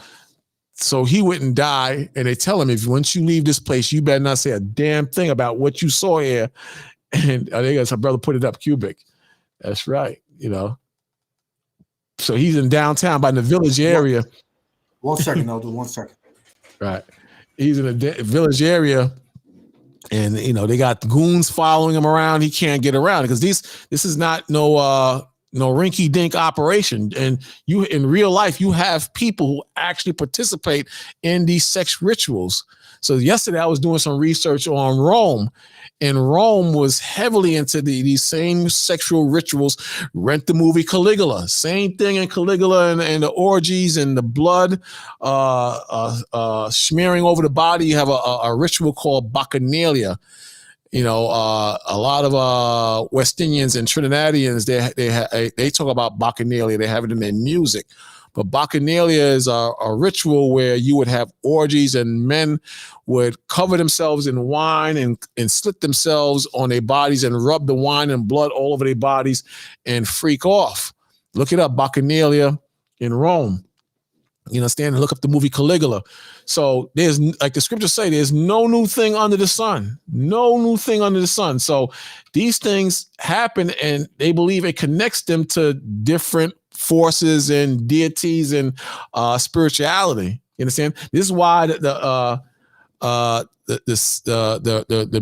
so he wouldn't die. And they tell him, once you leave this place, you better not say a damn thing about what you saw here. And I think her brother put it up, Kubrick. That's right, So he's in downtown by the Village area. 1 second, I'll do 1 second. Right. He's in a Village area, and they got goons following him around. He can't get around because this is not no rinky-dink operation. And you in real life, you have people who actually participate in these sex rituals. So yesterday I was doing some research on Rome, and Rome was heavily into these same sexual rituals. Rent the movie Caligula, same thing in Caligula and the orgies and the blood smearing over the body. You have a ritual called Bacchanalia, You know, a lot of West Indians and Trinidadians, they talk about Bacchanalia. They have it in their music. But Bacchanalia is a ritual where you would have orgies and men would cover themselves in wine and slit themselves on their bodies and rub the wine and blood all over their bodies and freak off. Look it up, Bacchanalia in Rome. You understand? Look up the movie Caligula. So there's, like the scriptures say, there's no new thing under the sun. No new thing under the sun. So these things happen, and they believe it connects them to different forces and deities and spirituality. You understand? This is why the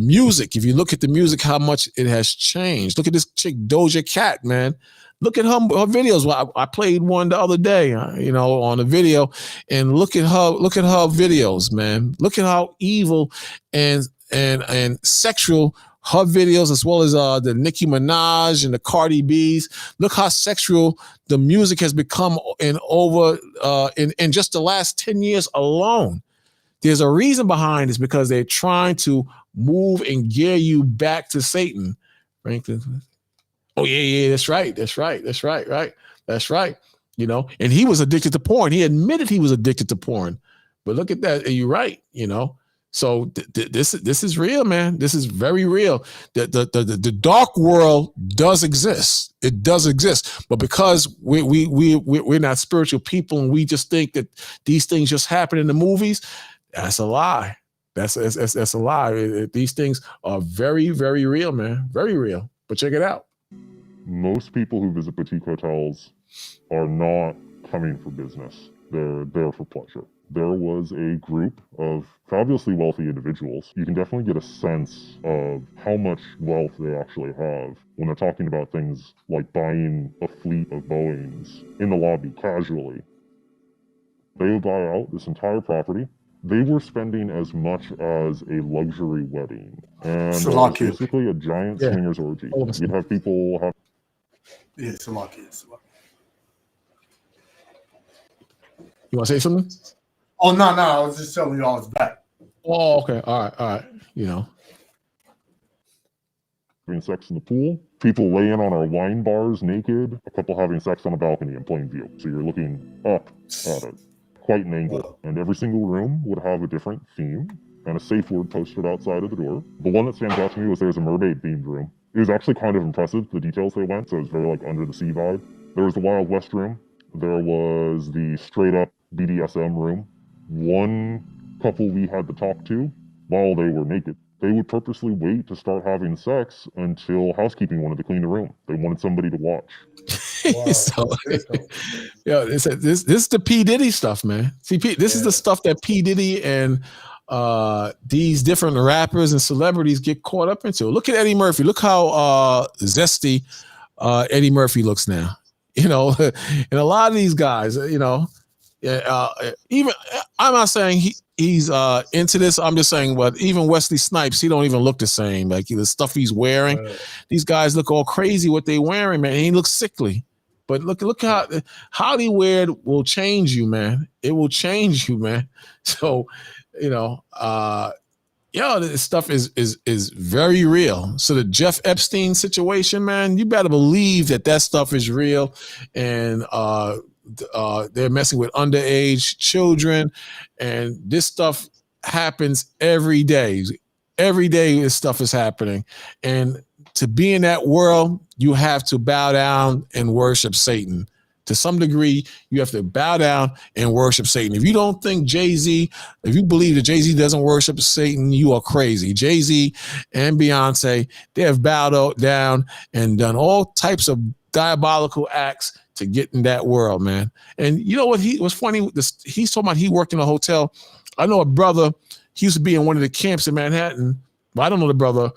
music, if you look at the music, how much it has changed. Look at this chick Doja Cat, man. Look at her videos. Well, I played one the other day, you know, on a video, and look at her videos, man. Look at how evil and sexual her videos, as well as the Nicki Minaj and the Cardi B's. Look how sexual the music has become in just the last 10 years alone. There's a reason behind this, because they're trying to move and gear you back to Satan. Franklin. Oh yeah, that's right. You know, and he was addicted to porn. He admitted he was addicted to porn. But look at that. You're right. You know, so this is real, man. This is very real. The dark world does exist. It does exist. But because we're not spiritual people, and we just think that these things just happen in the movies, that's a lie. That's a lie. These things are very, very real, man. Very real. But check it out. Most people who visit boutique hotels are not coming for business. They're there for pleasure. There was a group of fabulously wealthy individuals. You can definitely get a sense of how much wealth they actually have when they're talking about things like buying a fleet of Boeings in the lobby casually. They would buy out this entire property. They were spending as much as a luxury wedding. And it was basically a giant swingers orgy. You'd have people have... Yeah, Salaki. You want to say something? Oh, no. I was just telling you I was back. Oh, okay. All right. You know. Having sex in the pool. People laying on our wine bars naked. A couple having sex on a balcony in plain view. So you're looking up at it. Quite an angle. And every single room would have a different theme and a safe word posted outside of the door. The one that stands out to me was there's a mermaid-themed room. It was actually kind of impressive, the details they went, so it was very like under the sea vibe. There was the Wild West room. There was the straight-up BDSM room. One couple we had to talk to, while they were naked, they would purposely wait to start having sex until housekeeping wanted to clean the room. They wanted somebody to watch. Wow. So, this is the P. Diddy stuff, man. See, this is the stuff that P. Diddy and these different rappers and celebrities get caught up into. Look at Eddie Murphy. Look how zesty Eddie Murphy looks now. You know, and a lot of these guys, you know, even I'm not saying he's into this. I'm just saying, but even Wesley Snipes, he don't even look the same. Like the stuff he's wearing, these guys look all crazy what they wearing, man. And he looks sickly. But look how Hollywood will change you, man. It will change you, man. So, you know, this stuff is very real. So the Jeff Epstein situation, man, you better believe that stuff is real, and they're messing with underage children, and this stuff happens every day. Every day, this stuff is happening, and to be in that world, you have to bow down and worship Satan. To some degree, you have to bow down and worship Satan. If you don't think Jay-Z, if you believe that Jay-Z doesn't worship Satan, you are crazy. Jay-Z and Beyonce, they have bowed down and done all types of diabolical acts to get in that world, man. And you know what? Was funny. He's talking about he worked in a hotel. I know a brother. He used to be in one of the camps in Manhattan. But I don't know the brother.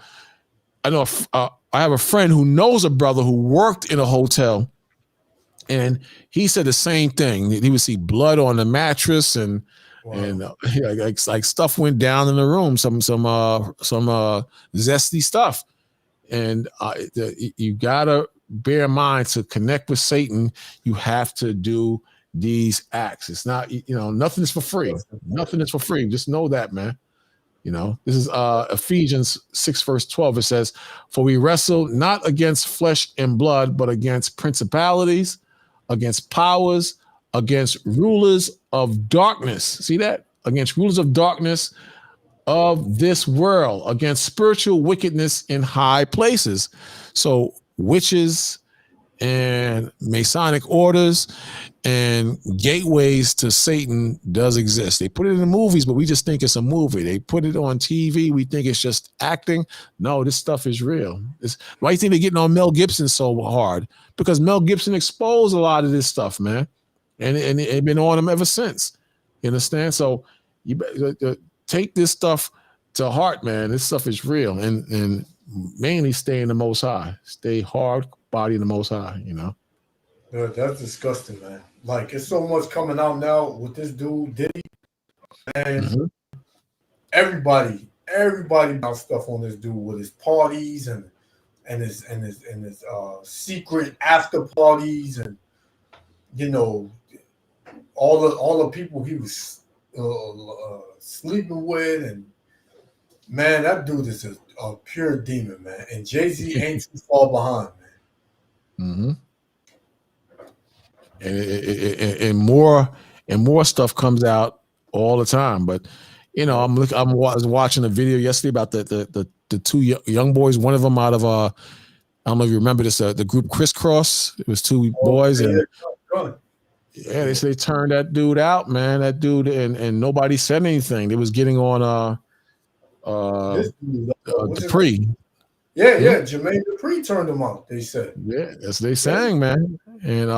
I know I have a friend who knows a brother who worked in a hotel, and he said the same thing. He would see blood on the mattress, and like stuff went down in the room. Some zesty stuff, and you gotta bear in mind, to connect with Satan, you have to do these acts. It's not, nothing is for free. Nothing is for free. Just know that, man. You know, this is Ephesians 6 verse 12. It says, "For we wrestle not against flesh and blood, but against principalities, against powers, against rulers of darkness." See that? Against rulers of darkness of this world, against spiritual wickedness in high places. So witches and Masonic orders and gateways to Satan does exist. They put it in the movies, but we just think it's a movie. They put it on TV. We think it's just acting. No, this stuff is real. Why do you think they're getting on Mel Gibson so hard? Because Mel Gibson exposed a lot of this stuff, man. And it's been on him ever since. You understand? So you take this stuff to heart, man. This stuff is real. And mainly stay in the Most High. Stay hard body in the Most High, you know? Yeah, that's disgusting, man. Like, it's so much coming out now with this dude, Diddy. And everybody got stuff on this dude with his parties and his secret after parties, and you know, all the people he was sleeping with. And man, that dude is a pure demon, man. And Jay-Z ain't too far behind, man. And more stuff comes out all the time. But you know, I was watching a video yesterday about the two young boys. One of them out of I don't know if you remember this, the group Crisscross. It was two boys, and yeah, they say they turned that dude out, man. That dude, and nobody said anything. They was getting on Dupree. Yeah, Jermaine Dupri turned him out, they said. Yeah, that's what they saying, man. And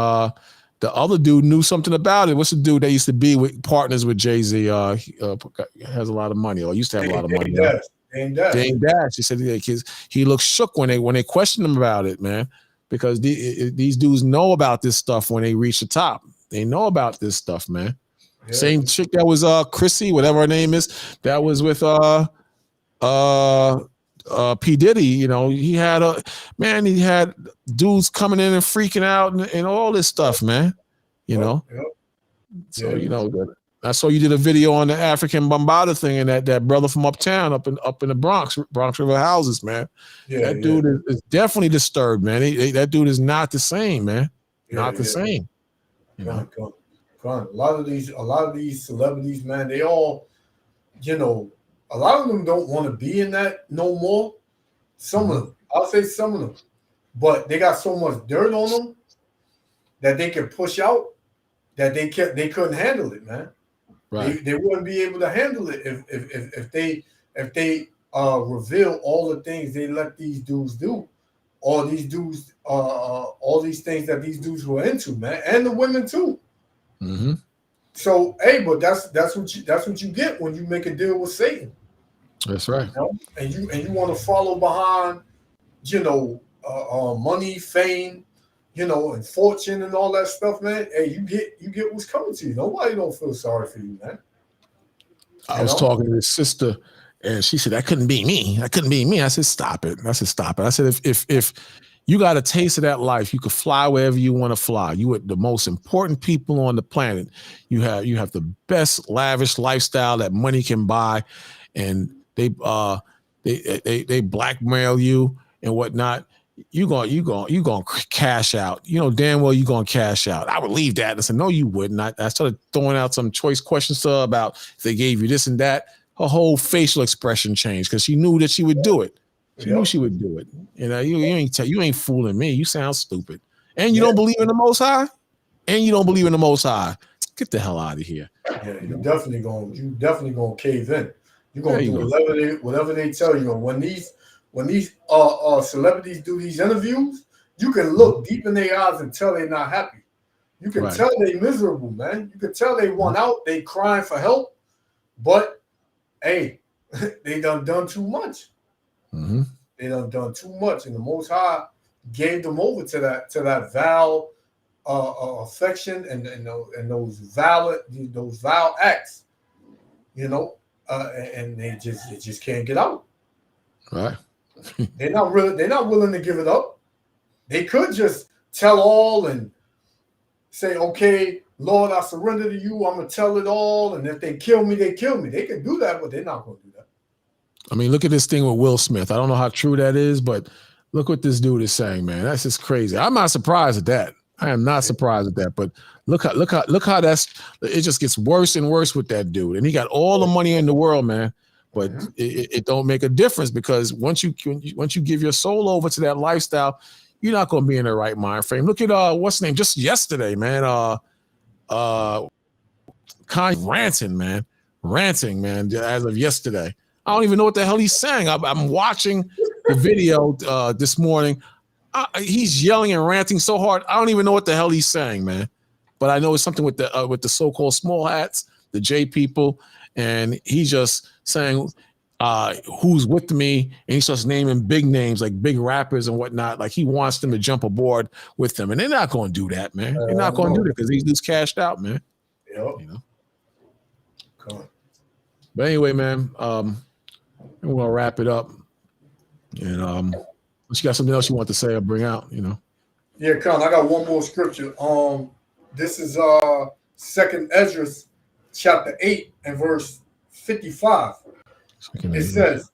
the other dude knew something about it. What's the dude that used to be with partners with Jay-Z? He has a lot of money, or used to have a lot of money. Dame Dash. He said he looked shook when they questioned him about it, man, because these dudes know about this stuff when they reach the top. They know about this stuff, man. Yeah. Same chick that was Chrissy, whatever her name is, that was with P. Diddy. You know, he had dudes coming in and freaking out and all this stuff, man. You know, so you know, I saw you did a video on the African Bambaataa thing, and that brother from uptown, up in the Bronx River houses, man. Yeah, that dude is definitely disturbed, man. That dude is not the same, man. Not the same. You know? A lot of these celebrities, man, they all, you know, a lot of them don't want to be in that no more. Some of them, I'll say some of them, but they got so much dirt on them that they can push out that they couldn't handle it, man. Right. They wouldn't be able to handle it if they reveal all the things they let these dudes do, all these dudes, all these things that these dudes were into, man, and the women too. Mm-hmm. So, hey, but that's what you get when you make a deal with Satan. That's right. You know? And you want to follow behind, you know, money, fame, you know, and fortune and all that stuff, man. Hey, you get what's coming to you. Nobody don't feel sorry for you, man. I was talking to his sister, and she said, "That couldn't be me. That couldn't be me." I said, "Stop it." I said, "If you got a taste of that life, you could fly wherever you want to fly. You are the most important people on the planet. You have the best lavish lifestyle that money can buy, and they blackmail you and whatnot. You gonna cash out. You know damn well you gonna cash out." I would leave that. And I said, "No, you wouldn't." I started throwing out some choice questions to her about if they gave you this and that. Her whole facial expression changed because she knew that she would do it. She knew she would do it. You know, you ain't fooling me. You sound stupid. And you don't believe in the Most High? And you don't believe in the Most High. Get the hell out of here. Yeah, you definitely gonna cave in. You're gonna do whatever they tell you. When these celebrities do these interviews, you can look deep in their eyes and tell they're not happy. You can tell they're miserable, man. You can tell they want out, they crying for help, but hey, they done too much. Mm-hmm. They done too much, and the Most High gave them over to that vile affection and those vile acts, you know, and they just can't get out. Right. They're not willing to give it up. They could just tell all and say, "Okay, Lord, I surrender to you. I'm gonna tell it all, and if they kill me, they kill me." They can do that, but they're not gonna do that. I mean, look at this thing with Will Smith. I don't know how true that is, but look what this dude is saying, man. That's just crazy. I'm not surprised at that. I am not surprised at that. But look how it just gets worse and worse with that dude. And he got all the money in the world, man. But it don't make a difference, because once you give your soul over to that lifestyle, you're not going to be in the right mind frame. Look at what's his name just yesterday, man. Kanye ranting, man, as of yesterday. I don't even know what the hell he's saying. I'm watching the video this morning. He's yelling and ranting so hard. I don't even know what the hell he's saying, man. But I know it's something with the so-called small hats, the J people, and he's just saying who's with me, and he starts naming big names like big rappers and whatnot. Like he wants them to jump aboard with them, and they're not going to do that, man. They're not going to do that because these dudes cashed out, man. Yep. You know. Cool. But anyway, man, we're gonna wrap it up. And unless you got something else you want to say or bring out, you know. Yeah, Con, I got one more scripture. This is 2nd Ezra, chapter 8 and verse 55. It says,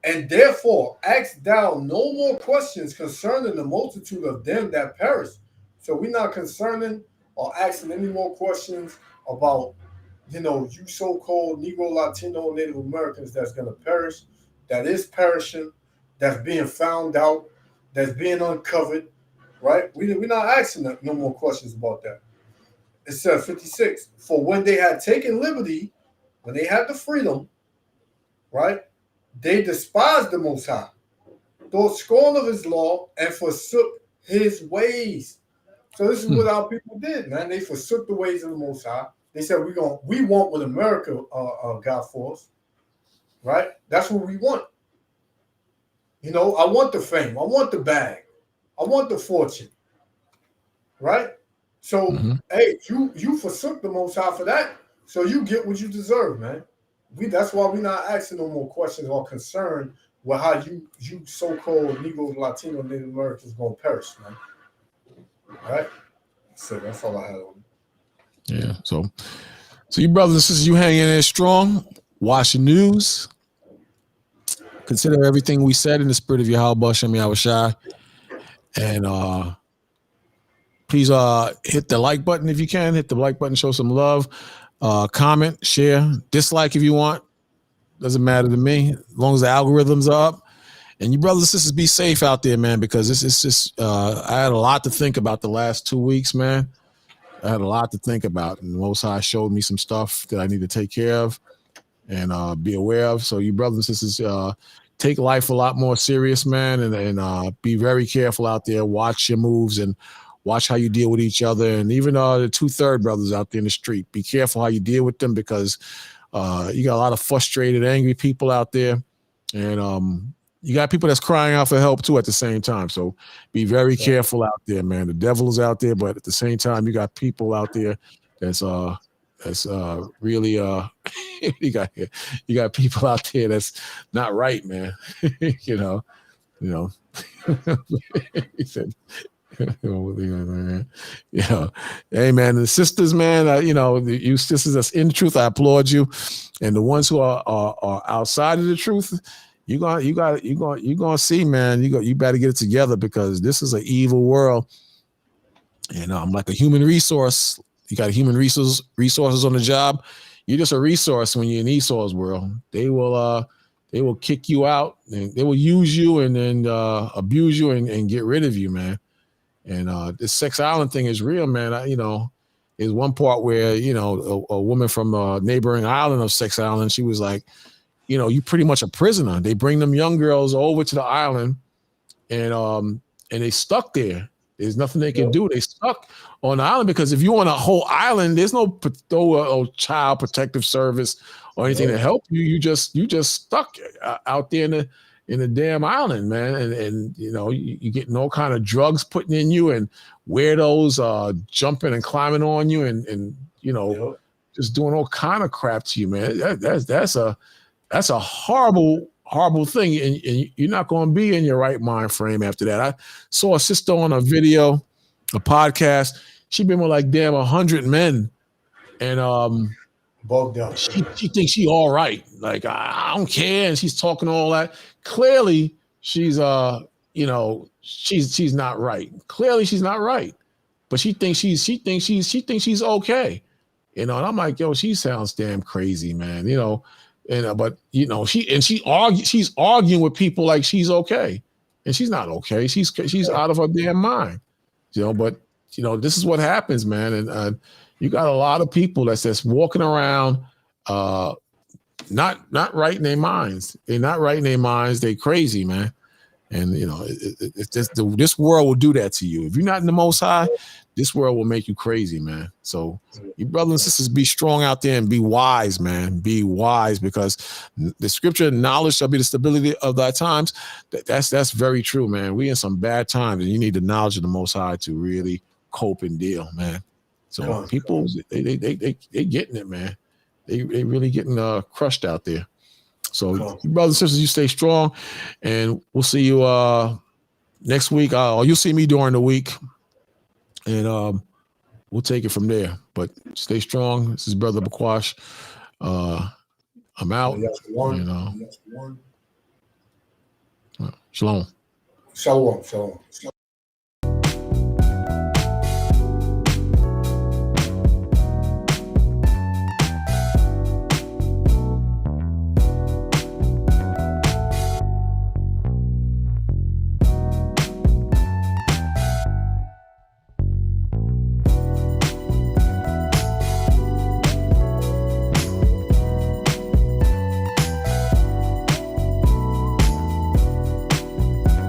"And therefore ask thou no more questions concerning the multitude of them that perish." So we're not concerning or asking any more questions about, you so-called Negro, Latino, Native Americans that's going to perish, that is perishing, that's being found out, that's being uncovered, right? We're not asking no more questions about that. It says 56, "For when they had taken liberty, when they had the freedom, right, they despised the Most High, thought scorn of his law, and forsook his ways." So this is what our people did, man. They forsook the ways of the Most High. They said, we want what America got for us, right? That's what we want. I want the fame. I want the bag. I want the fortune, right? So, hey, you forsook the Most High for that, so you get what you deserve, man. That's why we're not asking no more questions or concerned with how you so-called Negro, Latino, Native Americans gonna perish, man. All right? So that's all I had on. Yeah. So you brothers and sisters, you hang in there strong. Watch the news. Consider everything we said in the spirit of Yahweh Shem Yahushai. And please hit the like button if you can. Hit the like button, show some love. Comment, share, dislike if you want. Doesn't matter to me, as long as the algorithms are up. And you brothers and sisters, be safe out there, man, because this is just I had a lot to think about the last 2 weeks, man. I had a lot to think about, and the Most High showed me some stuff that I need to take care of and be aware of. So you brothers and sisters, take life a lot more serious, man, and be very careful out there. Watch your moves and watch how you deal with each other. And even the 2/3 brothers out there in the street, be careful how you deal with them, because you got a lot of frustrated, angry people out there. And you got people that's crying out for help too at the same time. So be very careful out there, man. The devil is out there, but at the same time, you got people out there that's really you got people out there that's not right, man. you know. He said, hey man, the sisters, man, you sisters that's in the truth, I applaud you. And the ones who are outside of the truth, you're gonna see, man. You better get it together, because this is an evil world. And I'm like a human resource. You got human resources on the job. You're just a resource when you're in Esau's world. They will kick you out, and they will use you and then abuse you and get rid of you, man. And this Sex Island thing is real, man. Is one part where a woman from a neighboring island of Sex Island, she was like, you pretty much a prisoner. They bring them young girls over to the island, and they stuck there. There's nothing they can do. They stuck on the island, because if you on a whole island, there's no child protective service or anything to help you. You just stuck out there in the damn island, man. And you getting all kind of drugs putting in you, and weirdos jumping and climbing on you, and just doing all kind of crap to you, man. That's a horrible thing, and you're not going to be in your right mind frame after that. I saw a sister on a video, a podcast. She'd been with like 100 men, and Bugged out. She thinks she all right. Like, I don't care. And she's talking all that. Clearly, she's she's not right. Clearly, she's not right. But she thinks she's okay. And I'm like, yo, she sounds damn crazy, man. But she's arguing with people like she's okay. And she's not okay. She's out of her damn mind. But this is what happens, man. And you got a lot of people that's just walking around not right in their minds. They're not right in their minds. They crazy, man. And it's just this world will do that to you. If you're not in the Most High, this world will make you crazy, man. So you brothers and sisters, be strong out there and be wise, man. Be wise, because the scripture, knowledge shall be the stability of thy times. That's very true, man. We in some bad times, and you need the knowledge of the Most High to really cope and deal, man. So people, they getting it, man. They really getting crushed out there. So you brothers and sisters, you stay strong, and we'll see you next week. Or you'll see me during the week, and we'll take it from there. But stay strong. This is Brother Bakwash. I'm out. Shalom. Shalom.